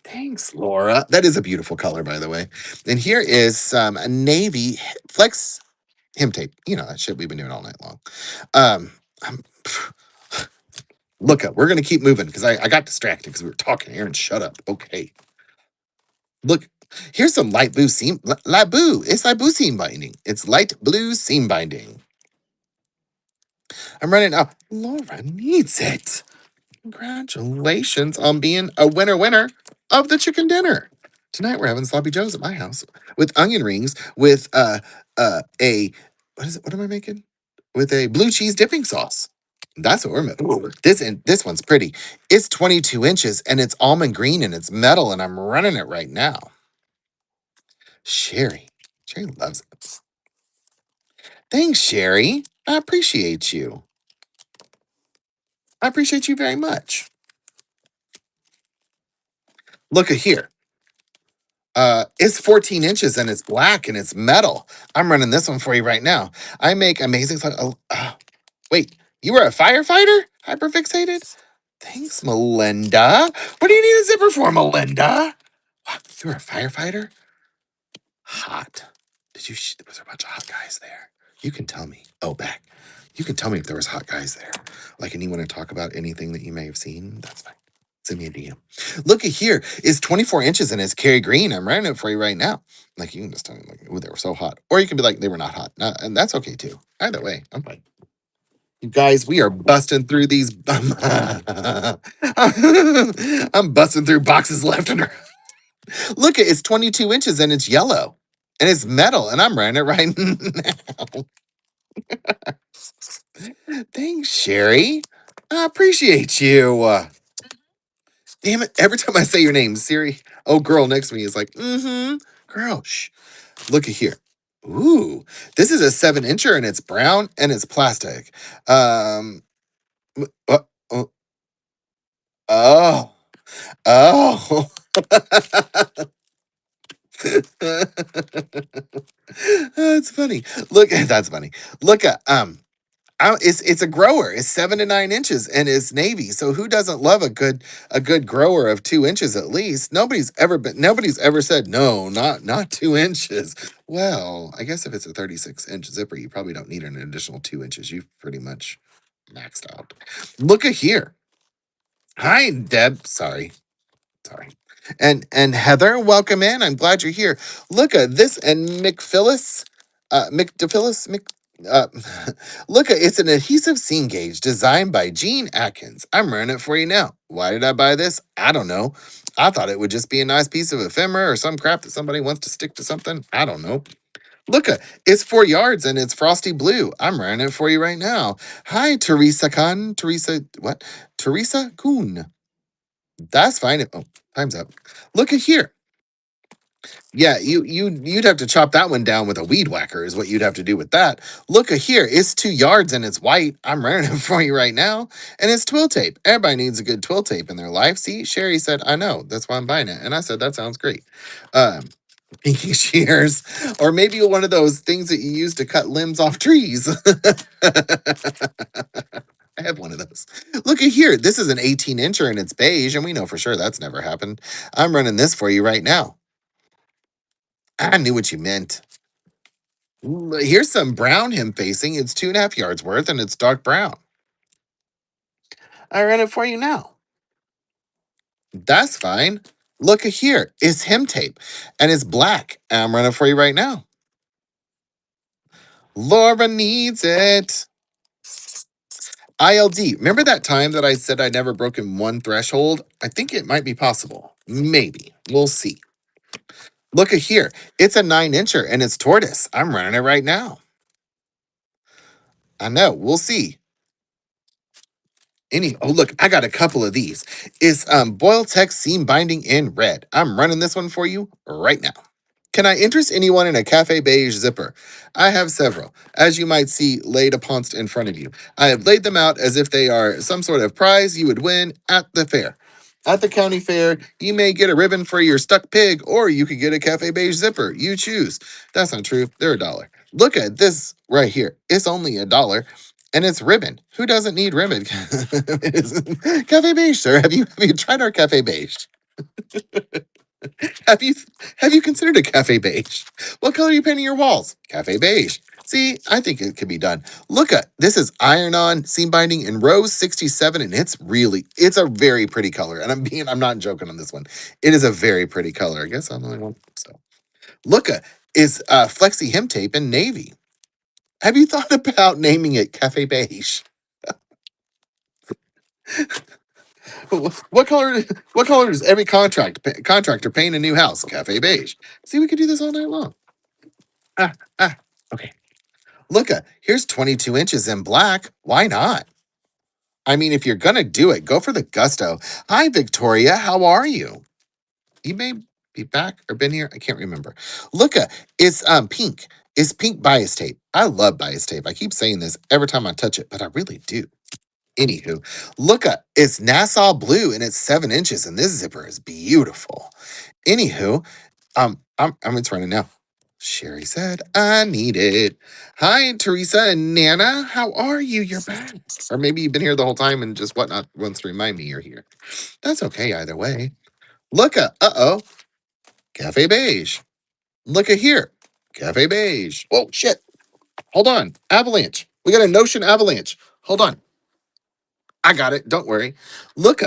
thanks, Laura. That is a beautiful color, by the way. And here is some navy flex hem tape. You know that shit we've been doing all night long. I'm, look up. We're gonna keep moving because I got distracted because we were talking. Aaron, shut up. Okay. Look, here's some light blue seam. Light blue. It's light blue seam binding. It's light blue seam binding. I'm running out. Laura needs it. Congratulations on being a winner of the chicken dinner. Tonight we're having sloppy joes at my house with onion rings with a what is it? What am I making? With a blue cheese dipping sauce. That's what we're making. This one's pretty. It's 22 inches and it's almond green and it's metal and I'm running it right now. Sherry. Sherry loves it. Thanks, Sherry. I appreciate you. I appreciate you very much. Look at here. It's 14 inches and it's black and it's metal. I'm running this one for you right now. I make amazing. Wait, you were a firefighter? Hyperfixated? Thanks, Melinda. What do you need a zipper for, Melinda? What, you were a firefighter? Hot. Was there a bunch of hot guys there? You can tell me. Oh, back. You can tell me if there was hot guys there. Like, and you want to talk about anything that you may have seen? That's fine. Send me a DM. Look at here. It's 24 inches and it's Kerry Green. I'm writing it for you right now. Like, you can just tell me, like, oh, they were so hot. Or you can be like, they were not hot. And that's okay too. Either way, I'm fine. You guys, we are busting through these. I'm busting through boxes left and right. Look, it's 22 inches and it's yellow and it's metal, and I'm writing it right now. Thanks, Sherry. I appreciate you. Damn it. Every time I say your name, Siri, oh, girl next to me is like, girl, shh. Look at here. Ooh, this is a 7 incher and it's brown and it's plastic. Um, uh, oh, oh, oh. That's funny. Look, that's funny. Look at it's a grower. It's 7 to 9 inches and it's navy. So who doesn't love a good grower of 2 inches at least? Nobody's ever said no, not 2 inches. Well, I guess if it's a 36-inch zipper, you probably don't need an additional 2 inches. You've pretty much maxed out. Look at here. Hi, Deb. Sorry. And Heather, welcome in. I'm glad you're here. Look at this and McPhyllis. McDephyllis. Uh, look, it's an adhesive seam gauge designed by Gene Atkins. I'm running it for you now. Why did I buy this? I don't know. I thought it would just be a nice piece of ephemera or some crap that somebody wants to stick to something. I don't know. Look, it's 4 yards and it's frosty blue. I'm running it for you right now. Hi, Teresa Khan. Teresa, what? Teresa Kuhn. That's fine. Oh, time's up. Look at here. Yeah, you'd have to chop that one down with a weed whacker, is what you'd have to do with that. Look at here, it's 2 yards and it's white. I'm running it for you right now, and it's twill tape. Everybody needs a good twill tape in their life. See, Sherry said, "I know, that's why I'm buying it," and I said, "That sounds great." Um, pinky shears, or maybe one of those things that you use to cut limbs off trees. I have one of those. Look at here. This is an 18 incher and it's beige, and we know for sure that's never happened. I'm running this for you right now. I knew what you meant. Here's some brown hem facing. It's 2.5 yards worth and it's dark brown. I ran it for you now. That's fine. Look at here. It's hem tape and it's black. I'm running for you right now. Laura needs it. ILD. Remember that time that I said I'd never broken one threshold? I think it might be possible. Maybe. We'll see. Look at here. It's a 9 incher and it's tortoise. I'm running it right now. I know. We'll see. Look, I got a couple of these. It's Boil Tech seam binding in red. I'm running this one for you right now. Can I interest anyone in a cafe beige zipper? I have several, as you might see laid upon in front of you. I have laid them out as if they are some sort of prize you would win at the fair. At the county fair, you may get a ribbon for your stuck pig, or you could get a cafe beige zipper. You choose. That's not true. They're $1. Look at this right here. It's only $1. And it's ribbon. Who doesn't need ribbon? Cafe beige, sir. Have you tried our cafe beige? Have you have you considered a cafe beige? What color are you painting your walls? Cafe beige. See, I think it could be done. Look at this is iron-on seam binding in rose 67, and it's a very pretty color. And I'm not joking on this one. It is a very pretty color. I guess I'm the only one. So look at is flexi hem tape in navy. Have you thought about naming it Cafe Beige? What color? What color does every contractor paint a new house? Cafe beige. See, we could do this all night long. Ah, ah. Okay. Look, here's 22 inches in black. Why not? I mean, if you're gonna do it, go for the gusto. Hi, Victoria. How are you? You may be back or been here. I can't remember. Look, it's pink. It's pink bias tape. I love bias tape. I keep saying this every time I touch it, but I really do. Anywho, look at it's Nassau blue and it's 7 inches, and this zipper is beautiful. Anywho, I'm it's running now. Sherry said, I need it. Hi, Teresa and Nana. How are you? You're back. Or maybe you've been here the whole time and just whatnot wants to remind me you're here. That's okay either way. Look at uh-oh. Cafe Beige. Look at here. Cafe Beige. Oh shit. Hold on. Avalanche. We got a notion avalanche. Hold on. I got it. Don't worry. Look,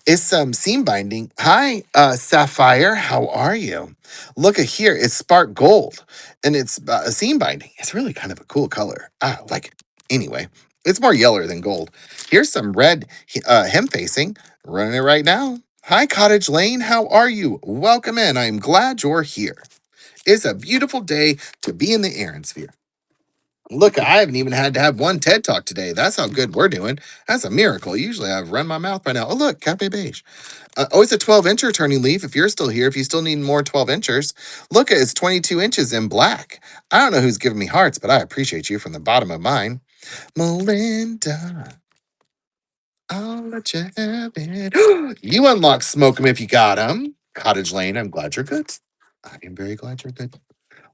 it's some seam binding. Hi, Sapphire. How are you? Look at here. It's Spark Gold, and it's a seam binding. It's really kind of a cool color. I like it. Anyway, it's more yeller than gold. Here's some red hem facing. Running it right now. Hi, Cottage Lane. How are you? Welcome in. I'm glad you're here. It's a beautiful day to be in the Aaron sphere. Look, I haven't even had to have one TED talk today. That's how good we're doing. That's a miracle. Usually I've run my mouth by now. Oh, look, Cafe Beige. It's a 12 incher turning leaf. If you're still here, if you still need more 12 inchers, look, it's 22 inches in black. I don't know who's giving me hearts, but I appreciate you from the bottom of mine. Melinda, I'll let you have it. You unlock smoke 'em if you got 'em. Cottage Lane, I'm glad you're good. I am very glad you're good.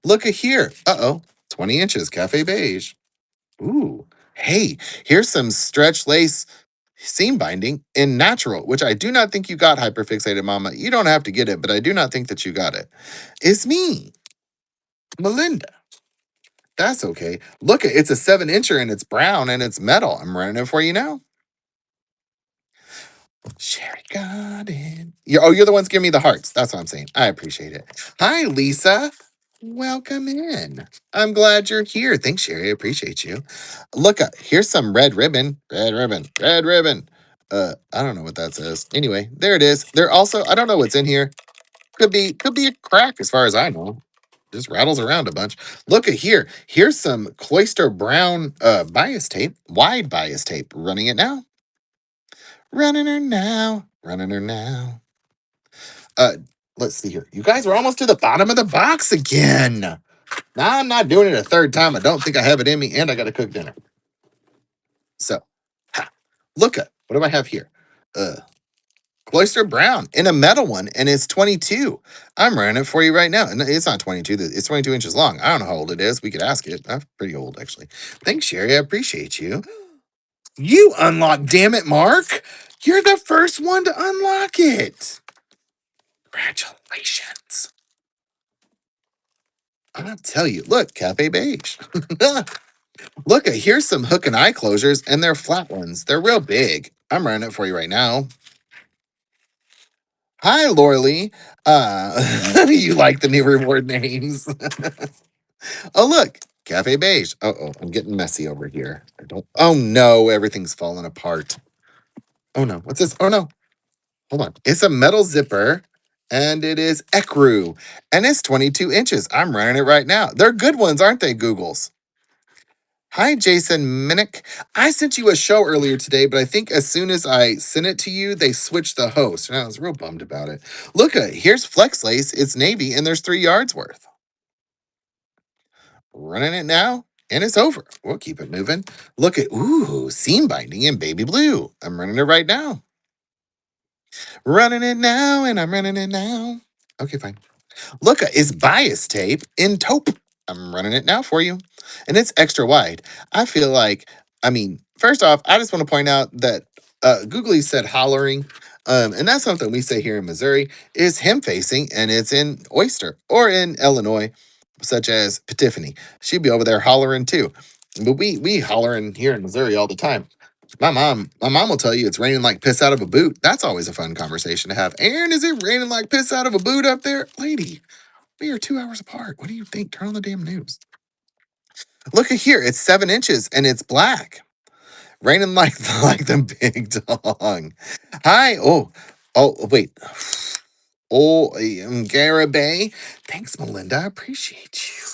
Look at here. Uh-oh. 20 inches, Cafe Beige. Ooh, hey, here's some stretch lace seam binding in natural, which I do not think you got, hyperfixated mama. You don't have to get it, but I do not think that you got it. It's me, Melinda. That's okay. Look, it's a 7 incher and it's brown and it's metal. I'm running it for you now. Sherry got it. You're the ones giving me the hearts. That's what I'm saying. I appreciate it. Hi, Lisa. Welcome in. I'm glad you're here. Thanks, Sherry. I appreciate you. Look, here's some red ribbon. Red ribbon. Red ribbon. I don't know what that says. Anyway, there it is. There also, I don't know what's in here. Could be a crack as far as I know. Just rattles around a bunch. Look at here. Here's some cloister brown bias tape, wide bias tape. Running it now. Running her now. Running her now. Uh, let's see here. You guys are almost to the bottom of the box again. Now I'm not doing it a third time. I don't think I have it in me, and I got to cook dinner. So, ha, look at what do I have here? Uh, Cloister Brown in a metal one, and it's 22. I'm running it for you right now. And it's not 22, it's 22 inches long. I don't know how old it is. We could ask it. That's pretty old, actually. Thanks, Sherry. I appreciate you. You unlocked, damn it, Mark. You're the first one to unlock it. Congratulations. I'll tell you, look, Cafe Beige. Look, here's some hook and eye closures, and they're flat ones. They're real big. I'm running it for you right now. Hi, Lorley. You like the new reward names? Oh, look, Cafe Beige. Oh, I'm getting messy over here. I don't. Oh no, everything's falling apart. Oh no, what's this? Oh no, hold on. It's a metal zipper, and it is Ecru, and it's 22 inches. I'm running it right now. They're good ones, aren't they, Googles? Hi, Jason Minnick. I sent you a show earlier today, but I think as soon as I sent it to you, they switched the host, and I was real bummed about it. Look, here's Flex Lace. It's navy, and there's 3 yards worth. Running it now, and it's over. We'll keep it moving. Look at, ooh, seam binding in baby blue. I'm running it right now. Running it now, and I'm running it now. Okay, fine. Look, it's bias tape in taupe. I'm running it now for you. And it's extra wide. I feel like, I mean, first off, I just want to point out that Googly said hollering. And that's something we say here in Missouri is him facing, and it's in Oyster or in Illinois, such as Petiffany. She'd be over there hollering too. But we hollering here in Missouri all the time. My mom will tell you it's raining like piss out of a boot. That's always a fun conversation to have. Aaron, is it raining like piss out of a boot up there? Lady, we are 2 hours apart. What do you think? Turn on the damn news. Look at here. It's 7 inches and it's black. Raining like like the big dog. Hi. Oh, wait. Oh, Garabay. Thanks, Melinda. I appreciate you.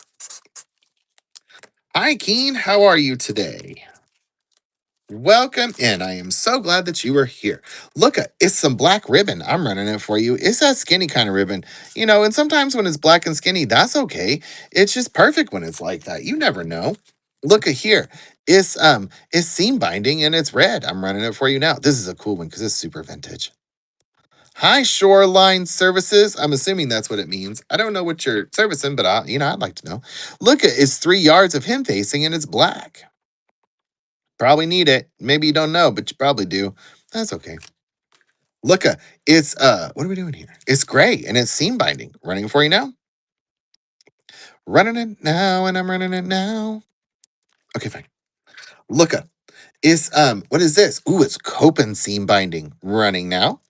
Hi, Keen. How are you today? Welcome in. I am so glad that you are here. Look, it's some black ribbon. I'm running it for you. It's that skinny kind of ribbon, and sometimes when it's black and skinny, that's okay. It's just perfect when it's like that. You never know. Look at here. It's seam binding and it's red. I'm running it for you now. This is a cool one because it's super vintage. Hi, Shoreline Services. I'm assuming that's what it means. I don't know what you're servicing, but I'd like to know. Look, it's 3 yards of him facing and it's black. Probably need it. Maybe you don't know, but you probably do. That's okay. Look, it's what are we doing here? It's gray and it's seam binding. Running for you now. Running it now, and I'm running it now. Okay, fine. Look, it's what is this? Ooh, it's Copen seam binding. Running now,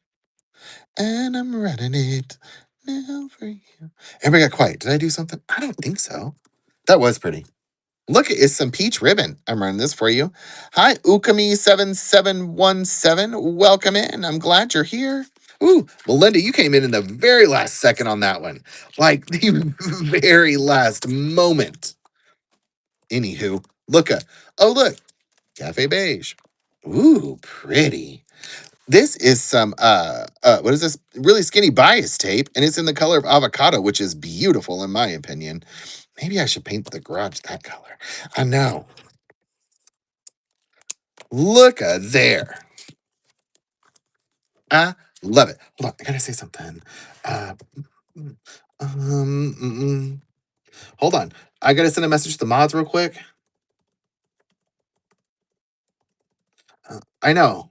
and I'm running it now for you. Everybody got quiet. Did I do something? I don't think so. That was pretty. Look, it's some peach ribbon. I'm running this for you. Hi, Ukami7717. Welcome in. I'm glad you're here. Ooh, Melinda, you came in the very last second on that one. Like the very last moment. Anywho, look. Oh, look. Cafe Beige. Ooh, pretty. This is some what is this? Really skinny bias tape, and it's in the color of avocado, which is beautiful in my opinion. Maybe I should paint the garage that color. I know. Look at there. I love it. Hold on, I gotta say something. Uh, mm, um, mm, mm. Hold on. I gotta send a message to the mods real quick. I know.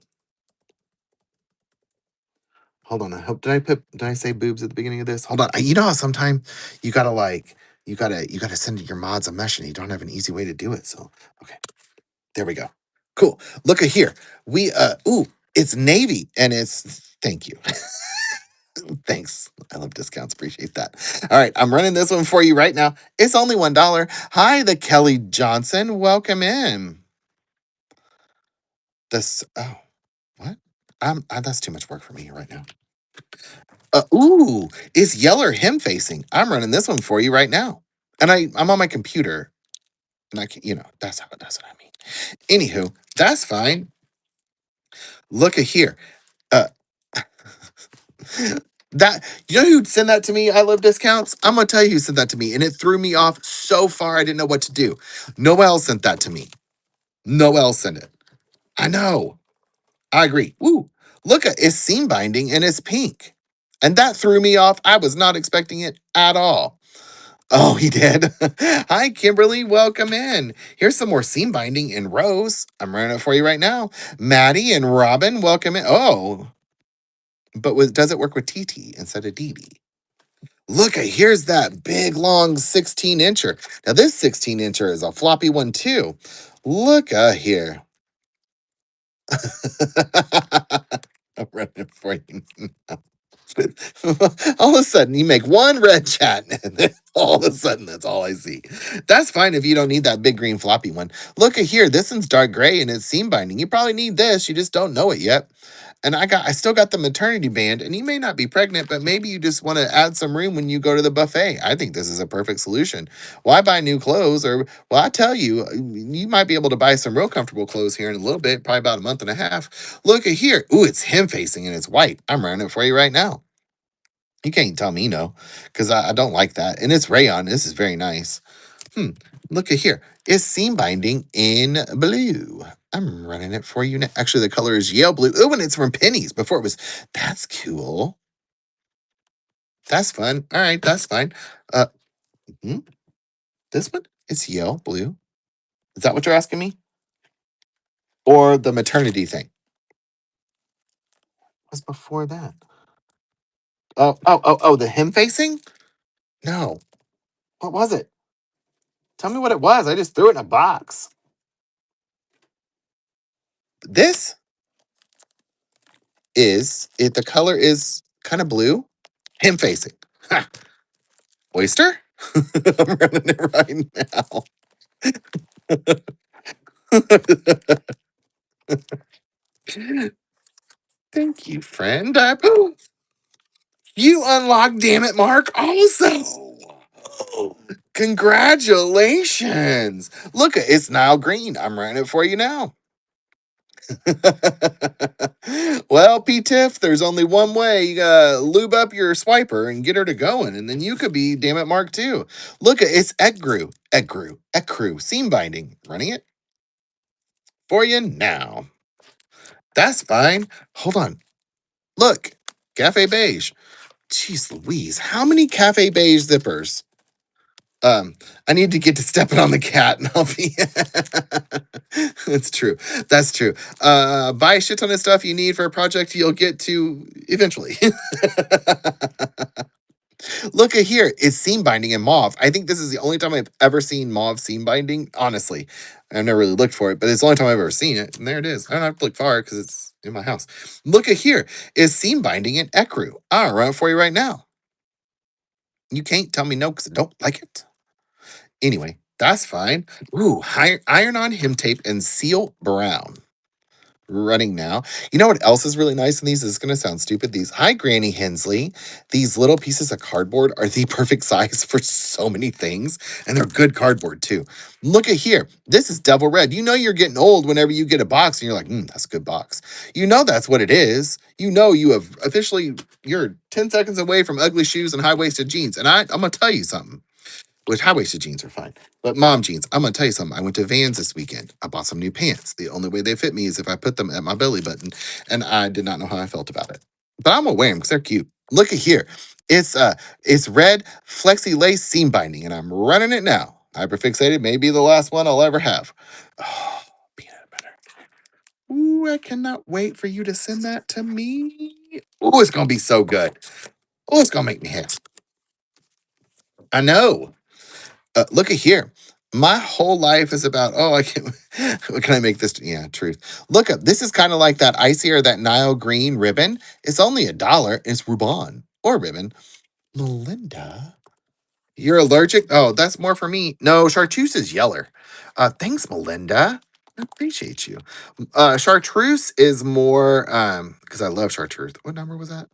Hold on. I hope did I say boobs at the beginning of this? Hold on. You know how sometimes you gotta like you gotta send your mods a message and you don't have an easy way to do it. So okay, there we go. Cool. Look at here. We ooh, it's navy and it's thank you. Thanks. I love discounts. Appreciate that. All right, I'm running this one for you right now. It's only $1. Hi, the Kelly Johnson. Welcome in. This. Oh, what? That's too much work for me right now. Ooh, it's Yeller him facing. I'm running this one for you right now, and I'm on my computer, and I can, that's how it does it. I mean, anywho, that's fine. Look at here. Uh, that you know who sent that to me? I love discounts. I'm gonna tell you who sent that to me, and it threw me off so far. I didn't know what to do. Noel sent that to me. Noel sent it. I know. I agree. Woo! Look at it's seam binding and it's pink, and that threw me off. I was not expecting it at all. Oh, he did. Hi, Kimberly. Welcome in. Here's some more seam binding in Rose. I'm running it for you right now. Maddie and Robin, welcome in. Oh, but does it work with TT instead of DD? Look, here's that big, long 16 incher. Now, this 16 incher is a floppy one, too. Look here. I'm running it for you. All of a sudden, you make one red chat, and then all of a sudden, that's all I see. That's fine if you don't need that big green floppy one. Look at here. This one's dark gray and it's seam binding. You probably need this. You just don't know it yet. And I still got the maternity band, and you may not be pregnant, but maybe you just want to add some room when you go to the buffet. I think this is a perfect solution. Why buy new clothes? Well, I tell you, you might be able to buy some real comfortable clothes here in a little bit, probably about a month and a half. Look at here. Ooh, it's him facing and it's white. I'm running it for you right now. You can't tell me no, because I don't like that. And it's rayon. This is very nice. Look at here. It's seam binding in blue. I'm running it for you now. Actually, the color is Yale blue. Oh, and it's from Pennies. Before it was, that's cool. That's fun. All right, that's fine. Uh, hmm, this one, it's Yale blue. Is that what you're asking me? Or the maternity thing? What's before that? Oh, the him facing? No. What was it? Tell me what it was. I just threw it in a box. This is it. The color is kind of blue. Him facing. Ha. Oyster? I'm running it right now. Thank you, friend. You unlocked Damn It Mark also. Congratulations. Look, it's now green. I'm running it for you now. Well, P Tiff, there's only one way. You gotta lube up your swiper and get her to going, and then you could be Damn It Mark too. Look, it's Ecru, seam binding. Running it for you now. That's fine. Hold on. Look, Cafe Beige. Jeez Louise, how many Cafe Beige zippers? I need to get to stepping on the cat and I'll be That's true. That's true. Buy a shit ton of stuff you need for a project you'll get to eventually. Look at here. It's seam binding in mauve. I think this is the only time I've ever seen mauve seam binding. Honestly, I've never really looked for it, but it's the only time I've ever seen it. And there it is. I don't have to look far because it's in my house. Look at here. It's seam binding in ecru. I'll run it for you right now. You can't tell me no because I don't like it. Anyway, that's fine. Ooh, iron on him tape and seal brown. Running now. You know what else is really nice in these? This is going to sound stupid. These, hi, Granny Hensley. These little pieces of cardboard are the perfect size for so many things, and they're good cardboard too. Look at here. This is Devil Red. You know you're getting old whenever you get a box and you're like, that's a good box. You know that's what it is. You know you have officially, you're 10 seconds away from ugly shoes and high waisted jeans. And I'm going to tell you something. Which high waisted jeans are fine. But mom jeans, I'm gonna tell you something. I went to Vans this weekend. I bought some new pants. The only way they fit me is if I put them at my belly button, and I did not know how I felt about it. But I'm gonna wear them because they're cute. Look at here. It's red flexi lace seam binding, and I'm running it now. Hyperfixated may be the last one I'll ever have. Oh, peanut butter. Ooh, I cannot wait for you to send that to me. Ooh, it's gonna be so good. Oh, it's gonna make me happy. I know. Look at here. My whole life is about, I can, what can I make this? Yeah, truth. Look up. This is kind of like that icy or that Nile green ribbon. It's only $1. It's Ruban. or ribbon. Melinda, you're allergic? Oh, that's more for me. No, chartreuse is yeller. Thanks, Melinda. I appreciate you. Chartreuse is more because I love chartreuse. What number was that?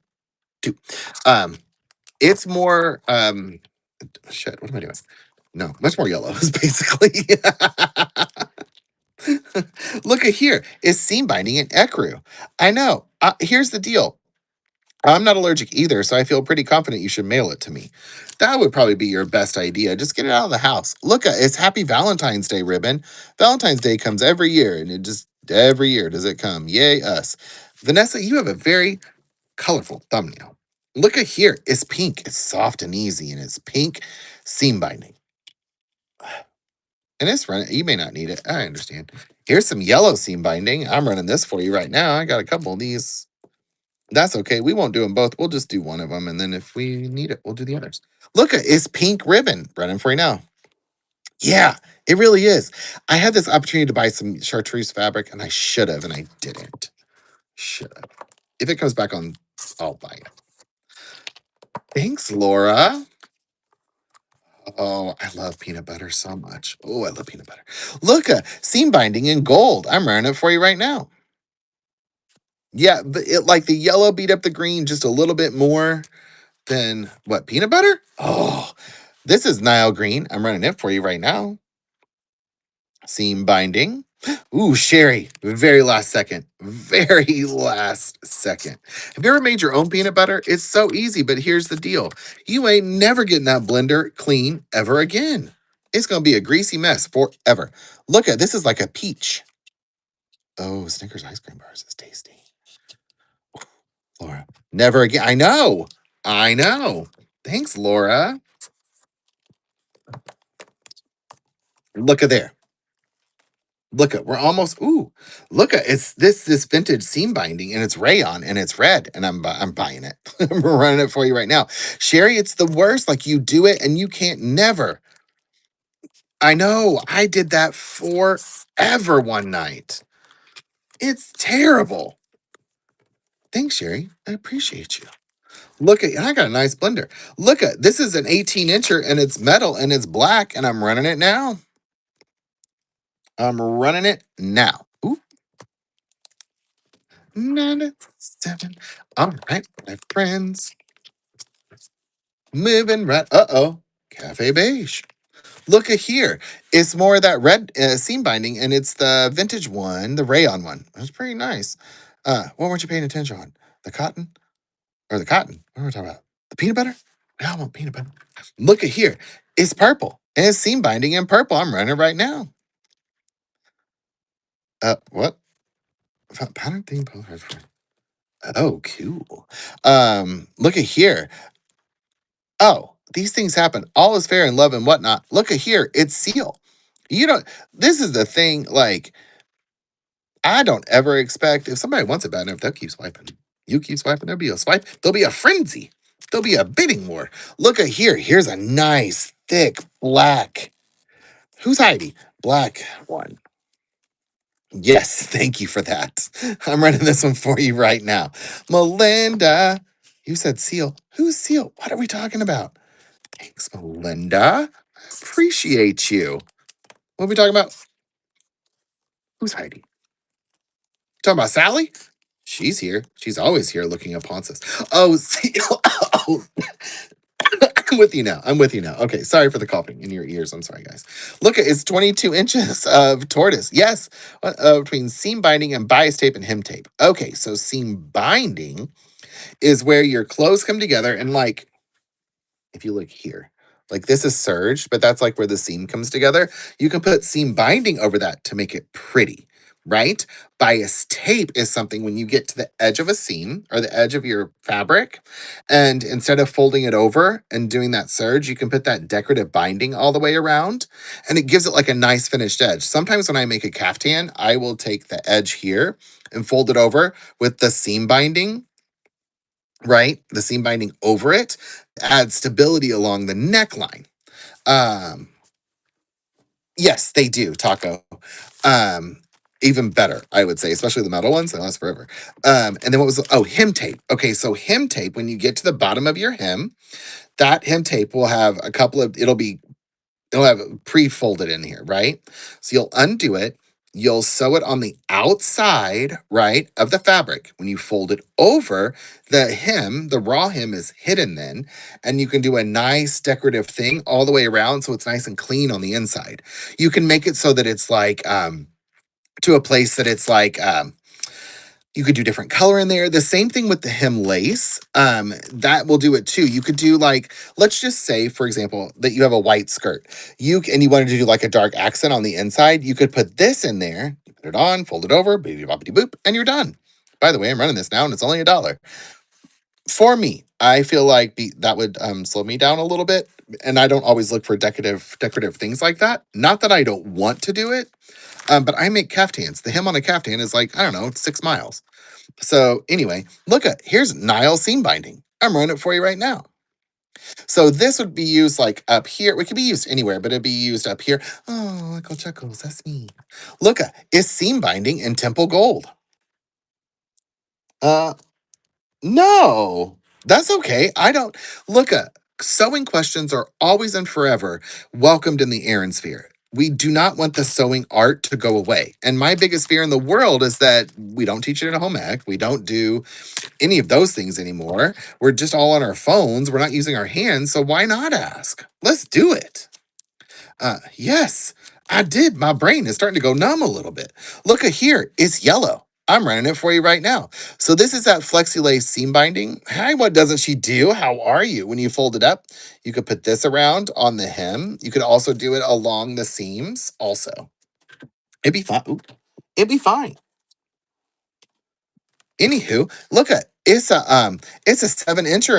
Two. Um, it's more shit, what am I doing? No, much more yellows, basically. Look at here. It's seam binding in ecru. I know. Here's the deal. I'm not allergic either, so I feel pretty confident you should mail it to me. That would probably be your best idea. Just get it out of the house. Look, it's Happy Valentine's Day ribbon. Valentine's Day comes every year, and it just every year does it come. Yay, us. Vanessa, you have a very colorful thumbnail. Look at here. It's pink. It's soft and easy, and it's pink seam binding. And it's running. You may not need it. I understand. Here's some yellow seam binding. I'm running this for you right now. I got a couple of these. That's okay. We won't do them both. We'll just do one of them. And then if we need it, we'll do the others. Look, it's pink ribbon. Running for you now. Yeah, it really is. I had this opportunity to buy some chartreuse fabric and I should have, and I didn't. Should have. If it comes back on, I'll buy it. Thanks, Laura. Oh, I love peanut butter so much. Oh, I love peanut butter. Look, seam binding in gold. I'm running it for you right now. Yeah, like the yellow beat up the green just a little bit more than what, peanut butter? Oh, this is Nile green. I'm running it for you right now. Seam binding. Ooh, Sherry. Very last second. Very last second. Have you ever made your own peanut butter? It's so easy, but here's the deal. You ain't never getting that blender clean ever again. It's gonna be a greasy mess forever. Look at this is like a peach. Oh, Snickers ice cream bars is tasty. Laura. Never again. I know. I know. Thanks, Laura. Look at there. Look at we're almost look at it's this vintage seam binding and it's rayon and it's red and I'm buying it. I'm running it for you right now. Sherry, it's the worst. Like you do it and you can't never. I know. I did that forever one night. It's terrible. Thanks, Sherry. I appreciate you. Look at, and I got a nice blender. Look at, this is an 18-incher and it's metal and it's black and I'm running it now. I'm running it now. Ooh, 97. All right, my friends. Moving right. Uh-oh. Cafe Beige. Look at here. It's more of that red seam binding and it's the vintage one, the rayon one. It's pretty nice. What weren't you paying attention on? The cotton? Or the cotton? What are we talking about? The peanut butter? Yeah, I want peanut butter. Look at here. It's purple. And it's seam binding in purple. I'm running right now. What? Pattern theme. Oh, cool. Look at here. Oh, these things happen. All is fair in love and whatnot. Look at here. It's seal. You don't, this is the thing. Like, I don't ever expect if somebody wants it bad enough, they'll keep swiping. You keep swiping, there'll be a swipe. There'll be a frenzy. There'll be a bidding war. Look at here. Here's a nice, thick, black. Who's Heidi? Black one. Yes, thank you for that. I'm running this one for you right now. Melinda, you said seal. Who's seal? What are we talking about? Thanks, Melinda. I appreciate you. What are we talking about? Who's Heidi? Talking about Sally? She's here. She's always here looking upon us. Oh, seal. Oh, I'm with you now. I'm with you now. Okay, sorry for the coughing in your ears. I'm sorry, guys. Look, it's 22 inches of tortoise. Yes, between seam binding and bias tape and hem tape. Okay, so seam binding is where your clothes come together and like if you look here, like this is serged, but that's like where the seam comes together. You can put seam binding over that to make it pretty, right? Bias tape is something when you get to the edge of a seam or the edge of your fabric, and instead of folding it over and doing that serge, you can put that decorative binding all the way around, and it gives it like a nice finished edge. Sometimes when I make a caftan, I will take the edge here and fold it over with the seam binding, right? The seam binding over it, add stability along the neckline. Um, yes, they do, Taco. Um, even better, I would say, especially the metal ones. They last forever. And then what was hem tape? Okay, so hem tape. When you get to the bottom of your hem, that hem tape will have a couple of. It'll have pre-folded in here, right? So you'll undo it. You'll sew it on the outside, right, of the fabric. When you fold it over, the hem, the raw hem is hidden then, and you can do a nice decorative thing all the way around so it's nice and clean on the inside. You can make it so that it's like to a place that it's like you could do different color in there. The same thing with the hem lace. That will do it too. You could do like, let's just say, for example, that you have a white skirt. You wanted to do like a dark accent on the inside. You could put this in there, you put it on, fold it over, baby boppity boop, and you're done. By the way, I'm running this now and it's only $1. For me, I feel like that would slow me down a little bit. And I don't always look for decorative things like that. Not that I don't want to do it, but I make caftans. The hem on a caftan is like, I don't know, 6 miles. So anyway, look at here's Nile seam binding. I'm running it for you right now. So this would be used like up here. It could be used anywhere, but it'd be used up here. Oh, Michael Chuckles, that's me. Look at is seam binding in Temple Gold. Uh no, that's okay. I don't look at sewing questions are always and forever welcomed in the Aaron sphere. We do not want the sewing art to go away. And my biggest fear in the world is that we don't teach it in a home ec. We don't do any of those things anymore. We're just all on our phones. We're not using our hands. So why not ask? Let's do it. Yes, I did. My brain is starting to go numb a little bit. Look at here. It's yellow. I'm running it for you right now. So this is that flexi lace seam binding. Hi, what doesn't she do? How are you? When you fold it up, you could put this around on the hem. You could also do it along the seams also. It'd be fine. It'd be fine. Anywho, look at it's a 7 incher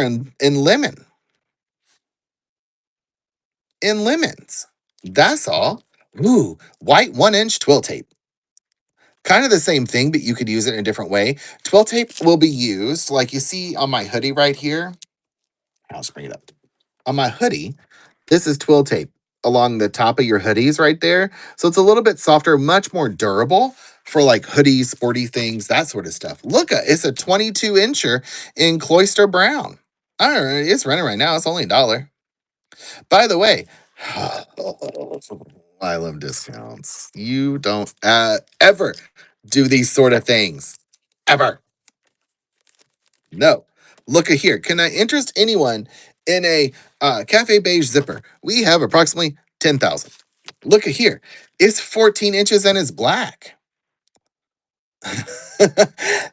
in lemons. That's all. Ooh, white 1 inch twill tape. Kind of the same thing, but you could use it in a different way. Twill tape will be used, like you see on my hoodie right here. I'll just bring it up. On my hoodie, this is twill tape along the top of your hoodies right there. So it's a little bit softer, much more durable for like hoodies, sporty things, that sort of stuff. Look, it's a 22 incher in Cloister Brown. I don't know, it's running right now. It's only $1. By the way, I love discounts. You don't ever do these sort of things. Ever. No. Look at here. Can I interest anyone in a Cafe Beige zipper? We have approximately 10,000. Look at here. It's 14 inches and it's black.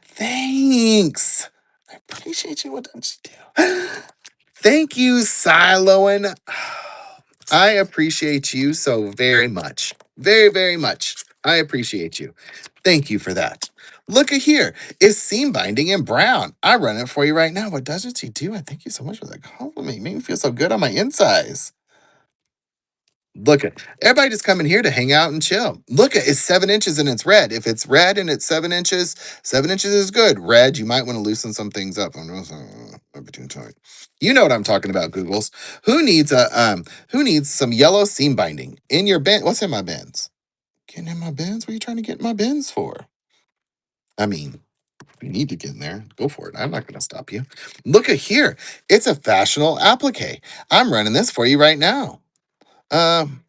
Thanks. I appreciate you. What don't you do? Thank you, Siloan. I appreciate you so very much. Very, very much. I appreciate you. Thank you for that. Look at here. It's seam binding in brown. I run it for you right now. What doesn't she do? I thank you so much for that compliment. You made me feel so good on my insides. Look at everybody just coming here to hang out and chill. Look at it's 7 inches and it's red. If it's red and it's 7 inches, 7 inches is good. Red, you might want to loosen some things up. Might be too tight. You know what I'm talking about, Googles. Who needs some yellow seam binding in your bin? What's in my bins? Getting in my bins? What are you trying to get in my bins for? I mean, if you need to get in there, go for it. I'm not going to stop you. Look at here. It's a fashionable applique. I'm running this for you right now. Um,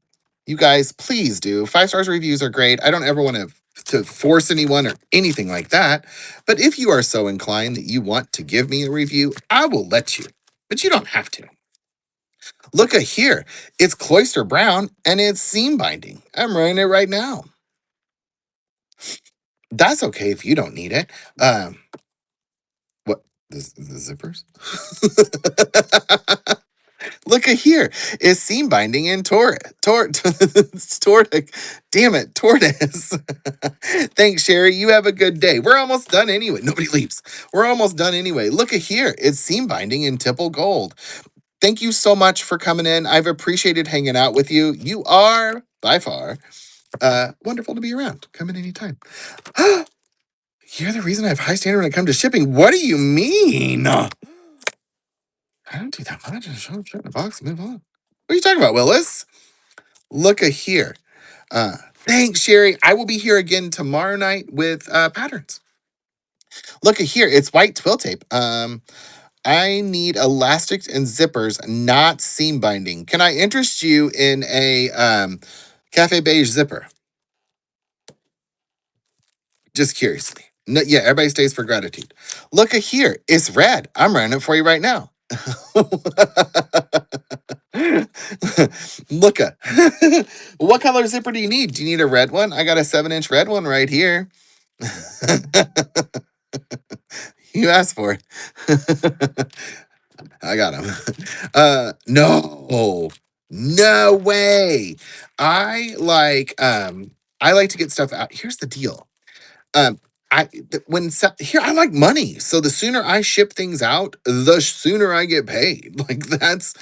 you guys, please do. 5 stars reviews are great. I don't ever want to force anyone or anything like that. But if you are so inclined that you want to give me a review, I will let you. But you don't have to. Look at here. It's Cloister Brown and it's seam binding. I'm running it right now. That's okay if you don't need it. What? The zippers? Look at here. It's seam binding in damn it, tortoise. Thanks, Sherry. You have a good day. We're almost done anyway. Nobody leaves. We're almost done anyway. Look at here. It's seam binding in Tipple Gold. Thank you so much for coming in. I've appreciated hanging out with you. You are, by far, wonderful to be around. Come in anytime. You're the reason I have high standard when it comes to shipping. What do you mean? I don't do that much. Just show it in a box and move on. What are you talking about, Willis? Look at here. Thanks, Sherry. I will be here again tomorrow night with patterns. Look at here. It's white twill tape. I need elastics and zippers, not seam binding. Can I interest you in a cafe beige zipper? Just curiously. No, yeah, everybody stays for gratitude. Look at here. It's red. I'm running it for you right now. Look at what color zipper do you need? Do you need a red one? I got a 7-inch red one right here. You asked for it. I got him. No, no way. I like I like to get stuff out. Here's the deal. Um, here I like money, so the sooner I ship things out, the sooner I get paid. Like that's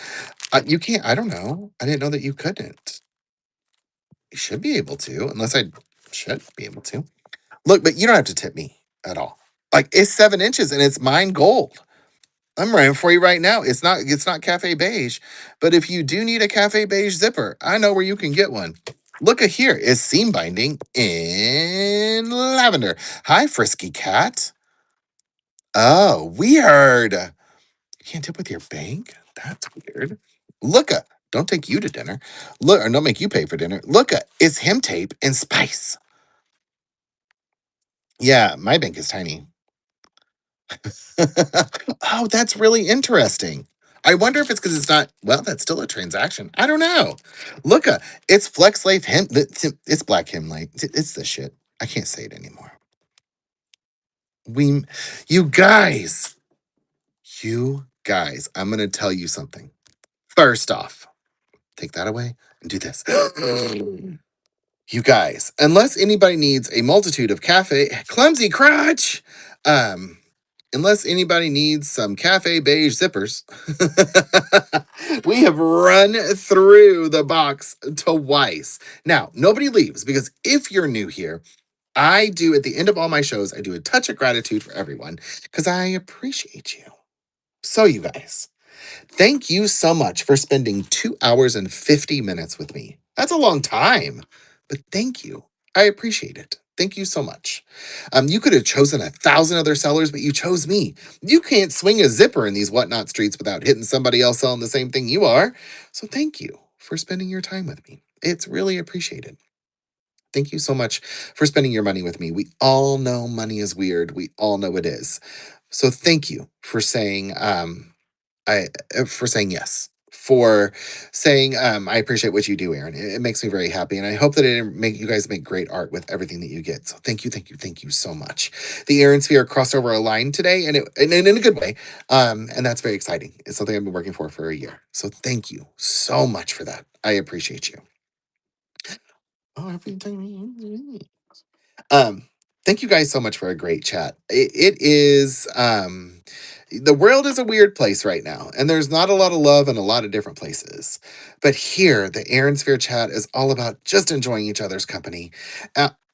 you can't. I don't know. I didn't know that you couldn't. You should be able to, unless I should be able to. Look, but you don't have to tip me at all. Like it's 7 inches and it's mine gold. I'm writing for you right now. It's not cafe beige, but if you do need a cafe beige zipper, I know where you can get one. Look at here. It's seam binding in lavender. Hi, Frisky Cat. Oh, weird. You can't tip with your bank? That's weird. Look at don't take you to dinner. Look, or don't make you pay for dinner. Look at it's him tape and spice. Yeah, my bank is tiny. Oh, that's really interesting. I wonder if it's because it's not. Well, that's still a transaction. I don't know. Look, it's Flex Life Hemp. It's Black Hemp Light. It's the shit. I can't say it anymore. We, you guys, you guys. I'm gonna tell you something. First off, take that away and do this. You guys, unless anybody needs a multitude of cafe clumsy crotch, um, unless anybody needs some cafe beige zippers, we have run through the box twice. Now, nobody leaves because if you're new here, I do at the end of all my shows, I do a touch of gratitude for everyone because I appreciate you. So, you guys, thank you so much for spending 2 hours and 50 minutes with me. That's a long time, but thank you. I appreciate it. Thank you so much. You could have chosen 1,000 other sellers, but you chose me. You can't swing a zipper in these whatnot streets without hitting somebody else selling the same thing you are. So thank you for spending your time with me. It's really appreciated. Thank you so much for spending your money with me. We all know money is weird. We all know it is. So thank you I for saying yes, for saying I appreciate what you do, Aaron. It makes me very happy, and I hope that it make you guys make great art with everything that you get. So thank you, thank you, thank you so much. The Aaron Sphere crossed over a line today, and in a good way, and that's very exciting. It's something I've been working for a year. So thank you so much for that. I appreciate you. Oh, everything. Um, thank you guys so much for a great chat. It is the world is a weird place right now, and there's not a lot of love in a lot of different places. But here, the Aaron Sphere chat is all about just enjoying each other's company.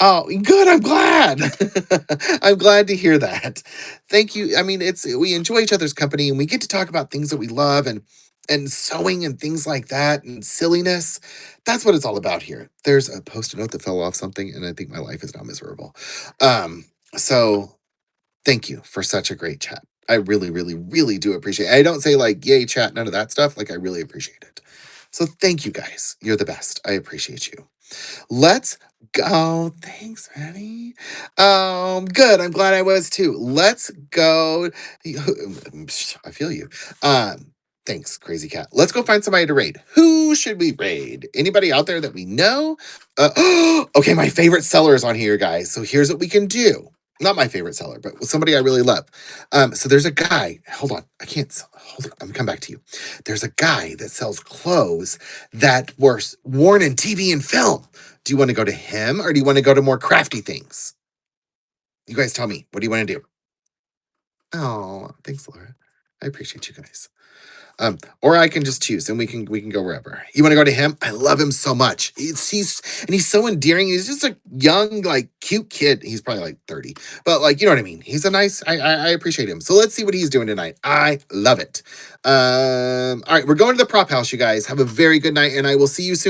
Oh, good. I'm glad. I'm glad to hear that. Thank you. I mean, it's we enjoy each other's company, and we get to talk about things that we love and sewing and things like that and silliness. That's what it's all about here. There's a post-it note that fell off something, and I think my life is now miserable. So thank you for such a great chat. I really, really, really do appreciate it. I don't say like, yay, chat, none of that stuff. Like, I really appreciate it. So thank you guys. You're the best. I appreciate you. Let's go. Thanks, Maddie. Good. I'm glad I was too. Let's go. I feel you. Thanks, Crazy Cat. Let's go find somebody to raid. Who should we raid? Anybody out there that we know? Okay, my favorite seller is on here, guys. So here's what we can do. Not my favorite seller, but somebody I really love. So there's a guy. Hold on. I can't. Hold on. I'm gonna come back to you. There's a guy that sells clothes that were worn in TV and film. Do you want to go to him or do you want to go to more crafty things? You guys tell me. What do you want to do? Oh, thanks, Laura. I appreciate you guys. Or I can just choose and we can go wherever. You want to go to him? I love him so much. He's so endearing. He's just a young, like cute kid. He's probably like 30. But like, you know what I mean? He's a nice, I appreciate him. So let's see what he's doing tonight. I love it. All right, we're going to the prop house, you guys. Have a very good night, and I will see you soon.